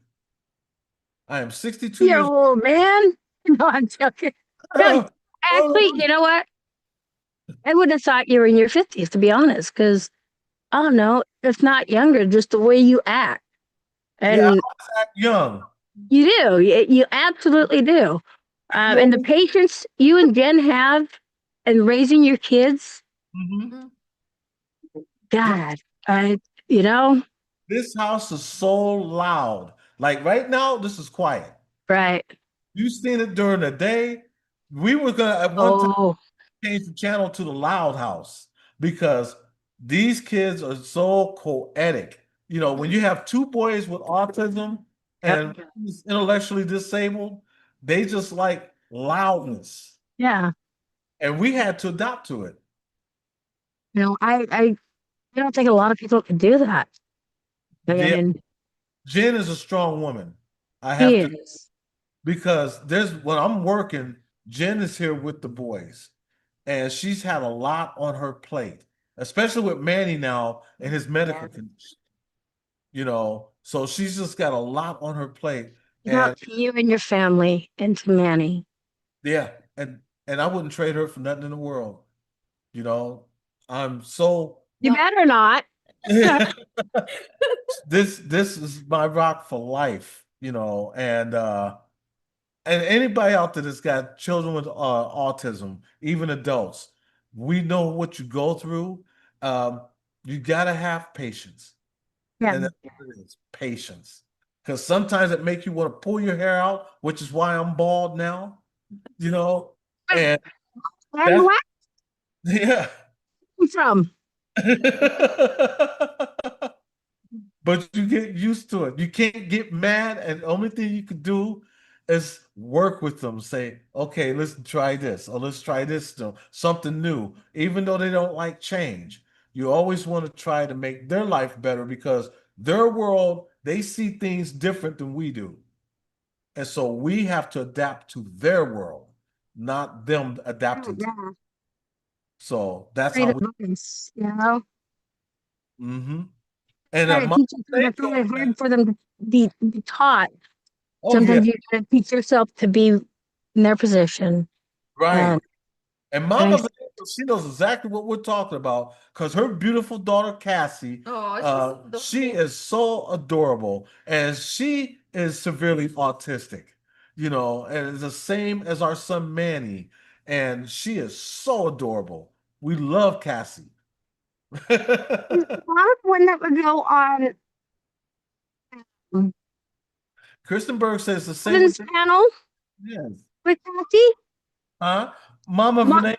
I am 62 You're years old, man. No, I'm joking. No, old. actually, you know what? I would have thought you were in your 50s, to be honest, because I don't know, if not younger, just the way you act. Yeah, I And always act young. you do. You absolutely do. You know And the me? patience you and Jen have in raising your kids, Mhm. God, you know, This house is so loud. Like right now, this is quiet. right. You've seen it during the day. We were gonna at one time Oh, change the channel to the Loud House because these kids are so poetic. You know, when you have two boys with autism and yep. intellectually disabled, they just like loudness, Yeah. and we had to adapt to it. You know, I don't think a lot of people could do that. I Yeah, mean, Jen is a strong woman. I he have to is. because there's when I'm working, Jen is here with the boys, and she's had a lot on her plate, especially with Manny now and his medical condition. You know, so she's just got a lot on her plate, Out and to you and your family and to Manny. yeah, and I wouldn't trade her for nothing in the world. You know, I'm so You better not. this is my rock for life. You know, and anybody out there that's got children with autism, even adults, we know what you go through. Um, you gotta have patience, Yeah. and that's what it is, patience. Because sometimes it makes you want to pull your hair out, which is why I'm bald now. You know, and And that's where yeah. are you from? But you get used to it. You can't get mad, and the only thing you can do is work with them. Say, okay, let's try this, or let's try this, something new. Even though they don't like change, you always want to try to make their life better because their world, they see things different than we do. And so we have to adapt to their world, not them adapting to. Yeah. So that's Great how we. advice, you know? Hmm. And Try to my teach them that's angel, really hard for them to be taught. oh yeah, Sometimes you gotta teach yourself to be in their position. right. And, And and I Mama Vanessa, she knows exactly what we're talking about because her beautiful daughter Cassie, Oh, she she's is so adorable, and she is severely autistic, you know, and it's the same as our son Manny, and she is so adorable. We love Cassie. there's a lot of one that would go on Kristenberg says the same with Evan's panel yes. with Kathy, Huh? Mama Ma- Vanessa,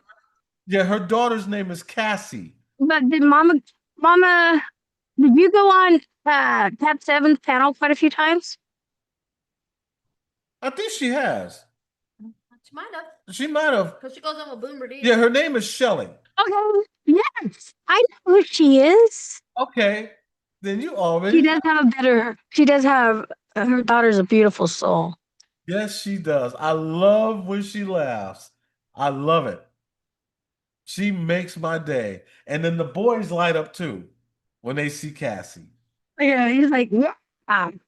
yeah, her daughter's name is Cassie. but did Mama, did you go on Tab 7's panel quite a few times? I think she has. she might have She might have. because she goes on with Boomer D. Yeah, her name is Shelly. Okay, yes, I know who she is. Okay, then you She already know. does have a better, she does have, her daughter's a beautiful soul. Yes, she does. I love when she laughs. I love it. She makes my day. And then the boys light up too when they see Cassie. Yeah, he's like, yeah. Um,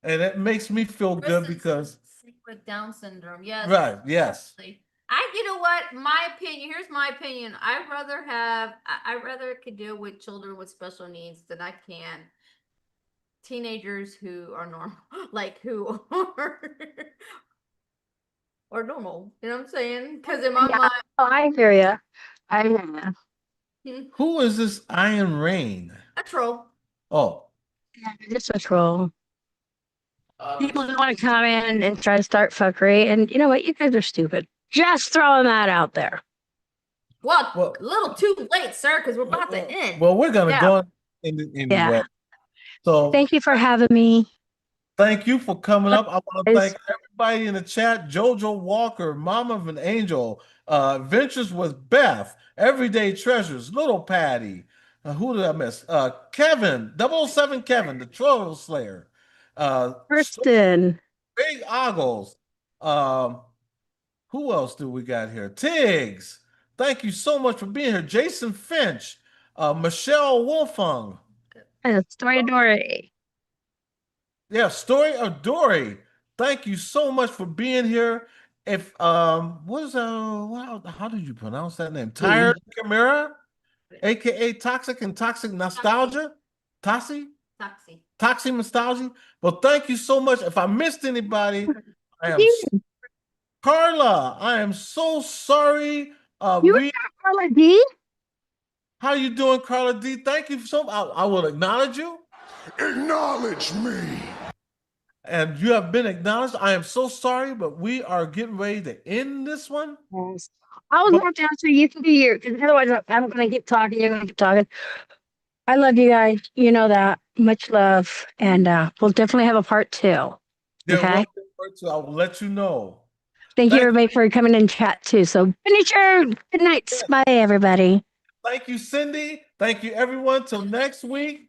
And it makes me feel good Kristen's because, sick with Down syndrome. Yes. right, yes. Definitely. You know what? My opinion. Here's my opinion. I'd rather could deal with children with special needs than I can teenagers who are normal, like who are normal. You know what I'm saying? Because in my yeah, mind, I hear you. I hear you. Who is this Iron Rain? a troll. Oh, Yeah, just a troll. Uh, People who want to come in and try to start fuckery, and you know what? You guys are stupid. Just throwing that out there. Well, well, a little too late, sir, because we're about to end. well, we're gonna Yeah. go anyway. Yeah. So Thank you for having me. thank you for coming up. I want to Guys. thank everybody in the chat. Jojo Walker, Mama of an Angel, Adventures with Beth, Everyday Treasures, Little Patty. Who did I miss? Kevin, 007 Kevin, the Troll Slayer. Kristen. Big Oggles. Um, who else do we got here? Tiggs. Thank you so much for being here. Jason Finch, Michelle Wolfung. Story Dory. Yeah, Story of Dory. Thank you so much for being here. If what is how did you pronounce that name? Tired Chimera, aka Toxic and Toxic Nostalgia? Toxic? Toxie. Toxic Nostalgia. Well, thank you so much. If I missed anybody, I am You, Carla. I am so sorry. you We got Carla D? how you doing, Carla D? Thank you so much. I will acknowledge you. Acknowledge me. and you have been acknowledged. I am so sorry, but we are getting ready to end this one. Yes. I was But- have to answer you can be here because otherwise I'm going to keep talking. You're going to keep talking. I love you guys. You know that. Much love. And we'll definitely have a part 2. There Okay. will be part 2. I will let you know. Thank you, Thank everybody, for coming in chat too. So finish your good nights. Bye, everybody. Thank you, Cindy. Thank you, everyone. Till next week.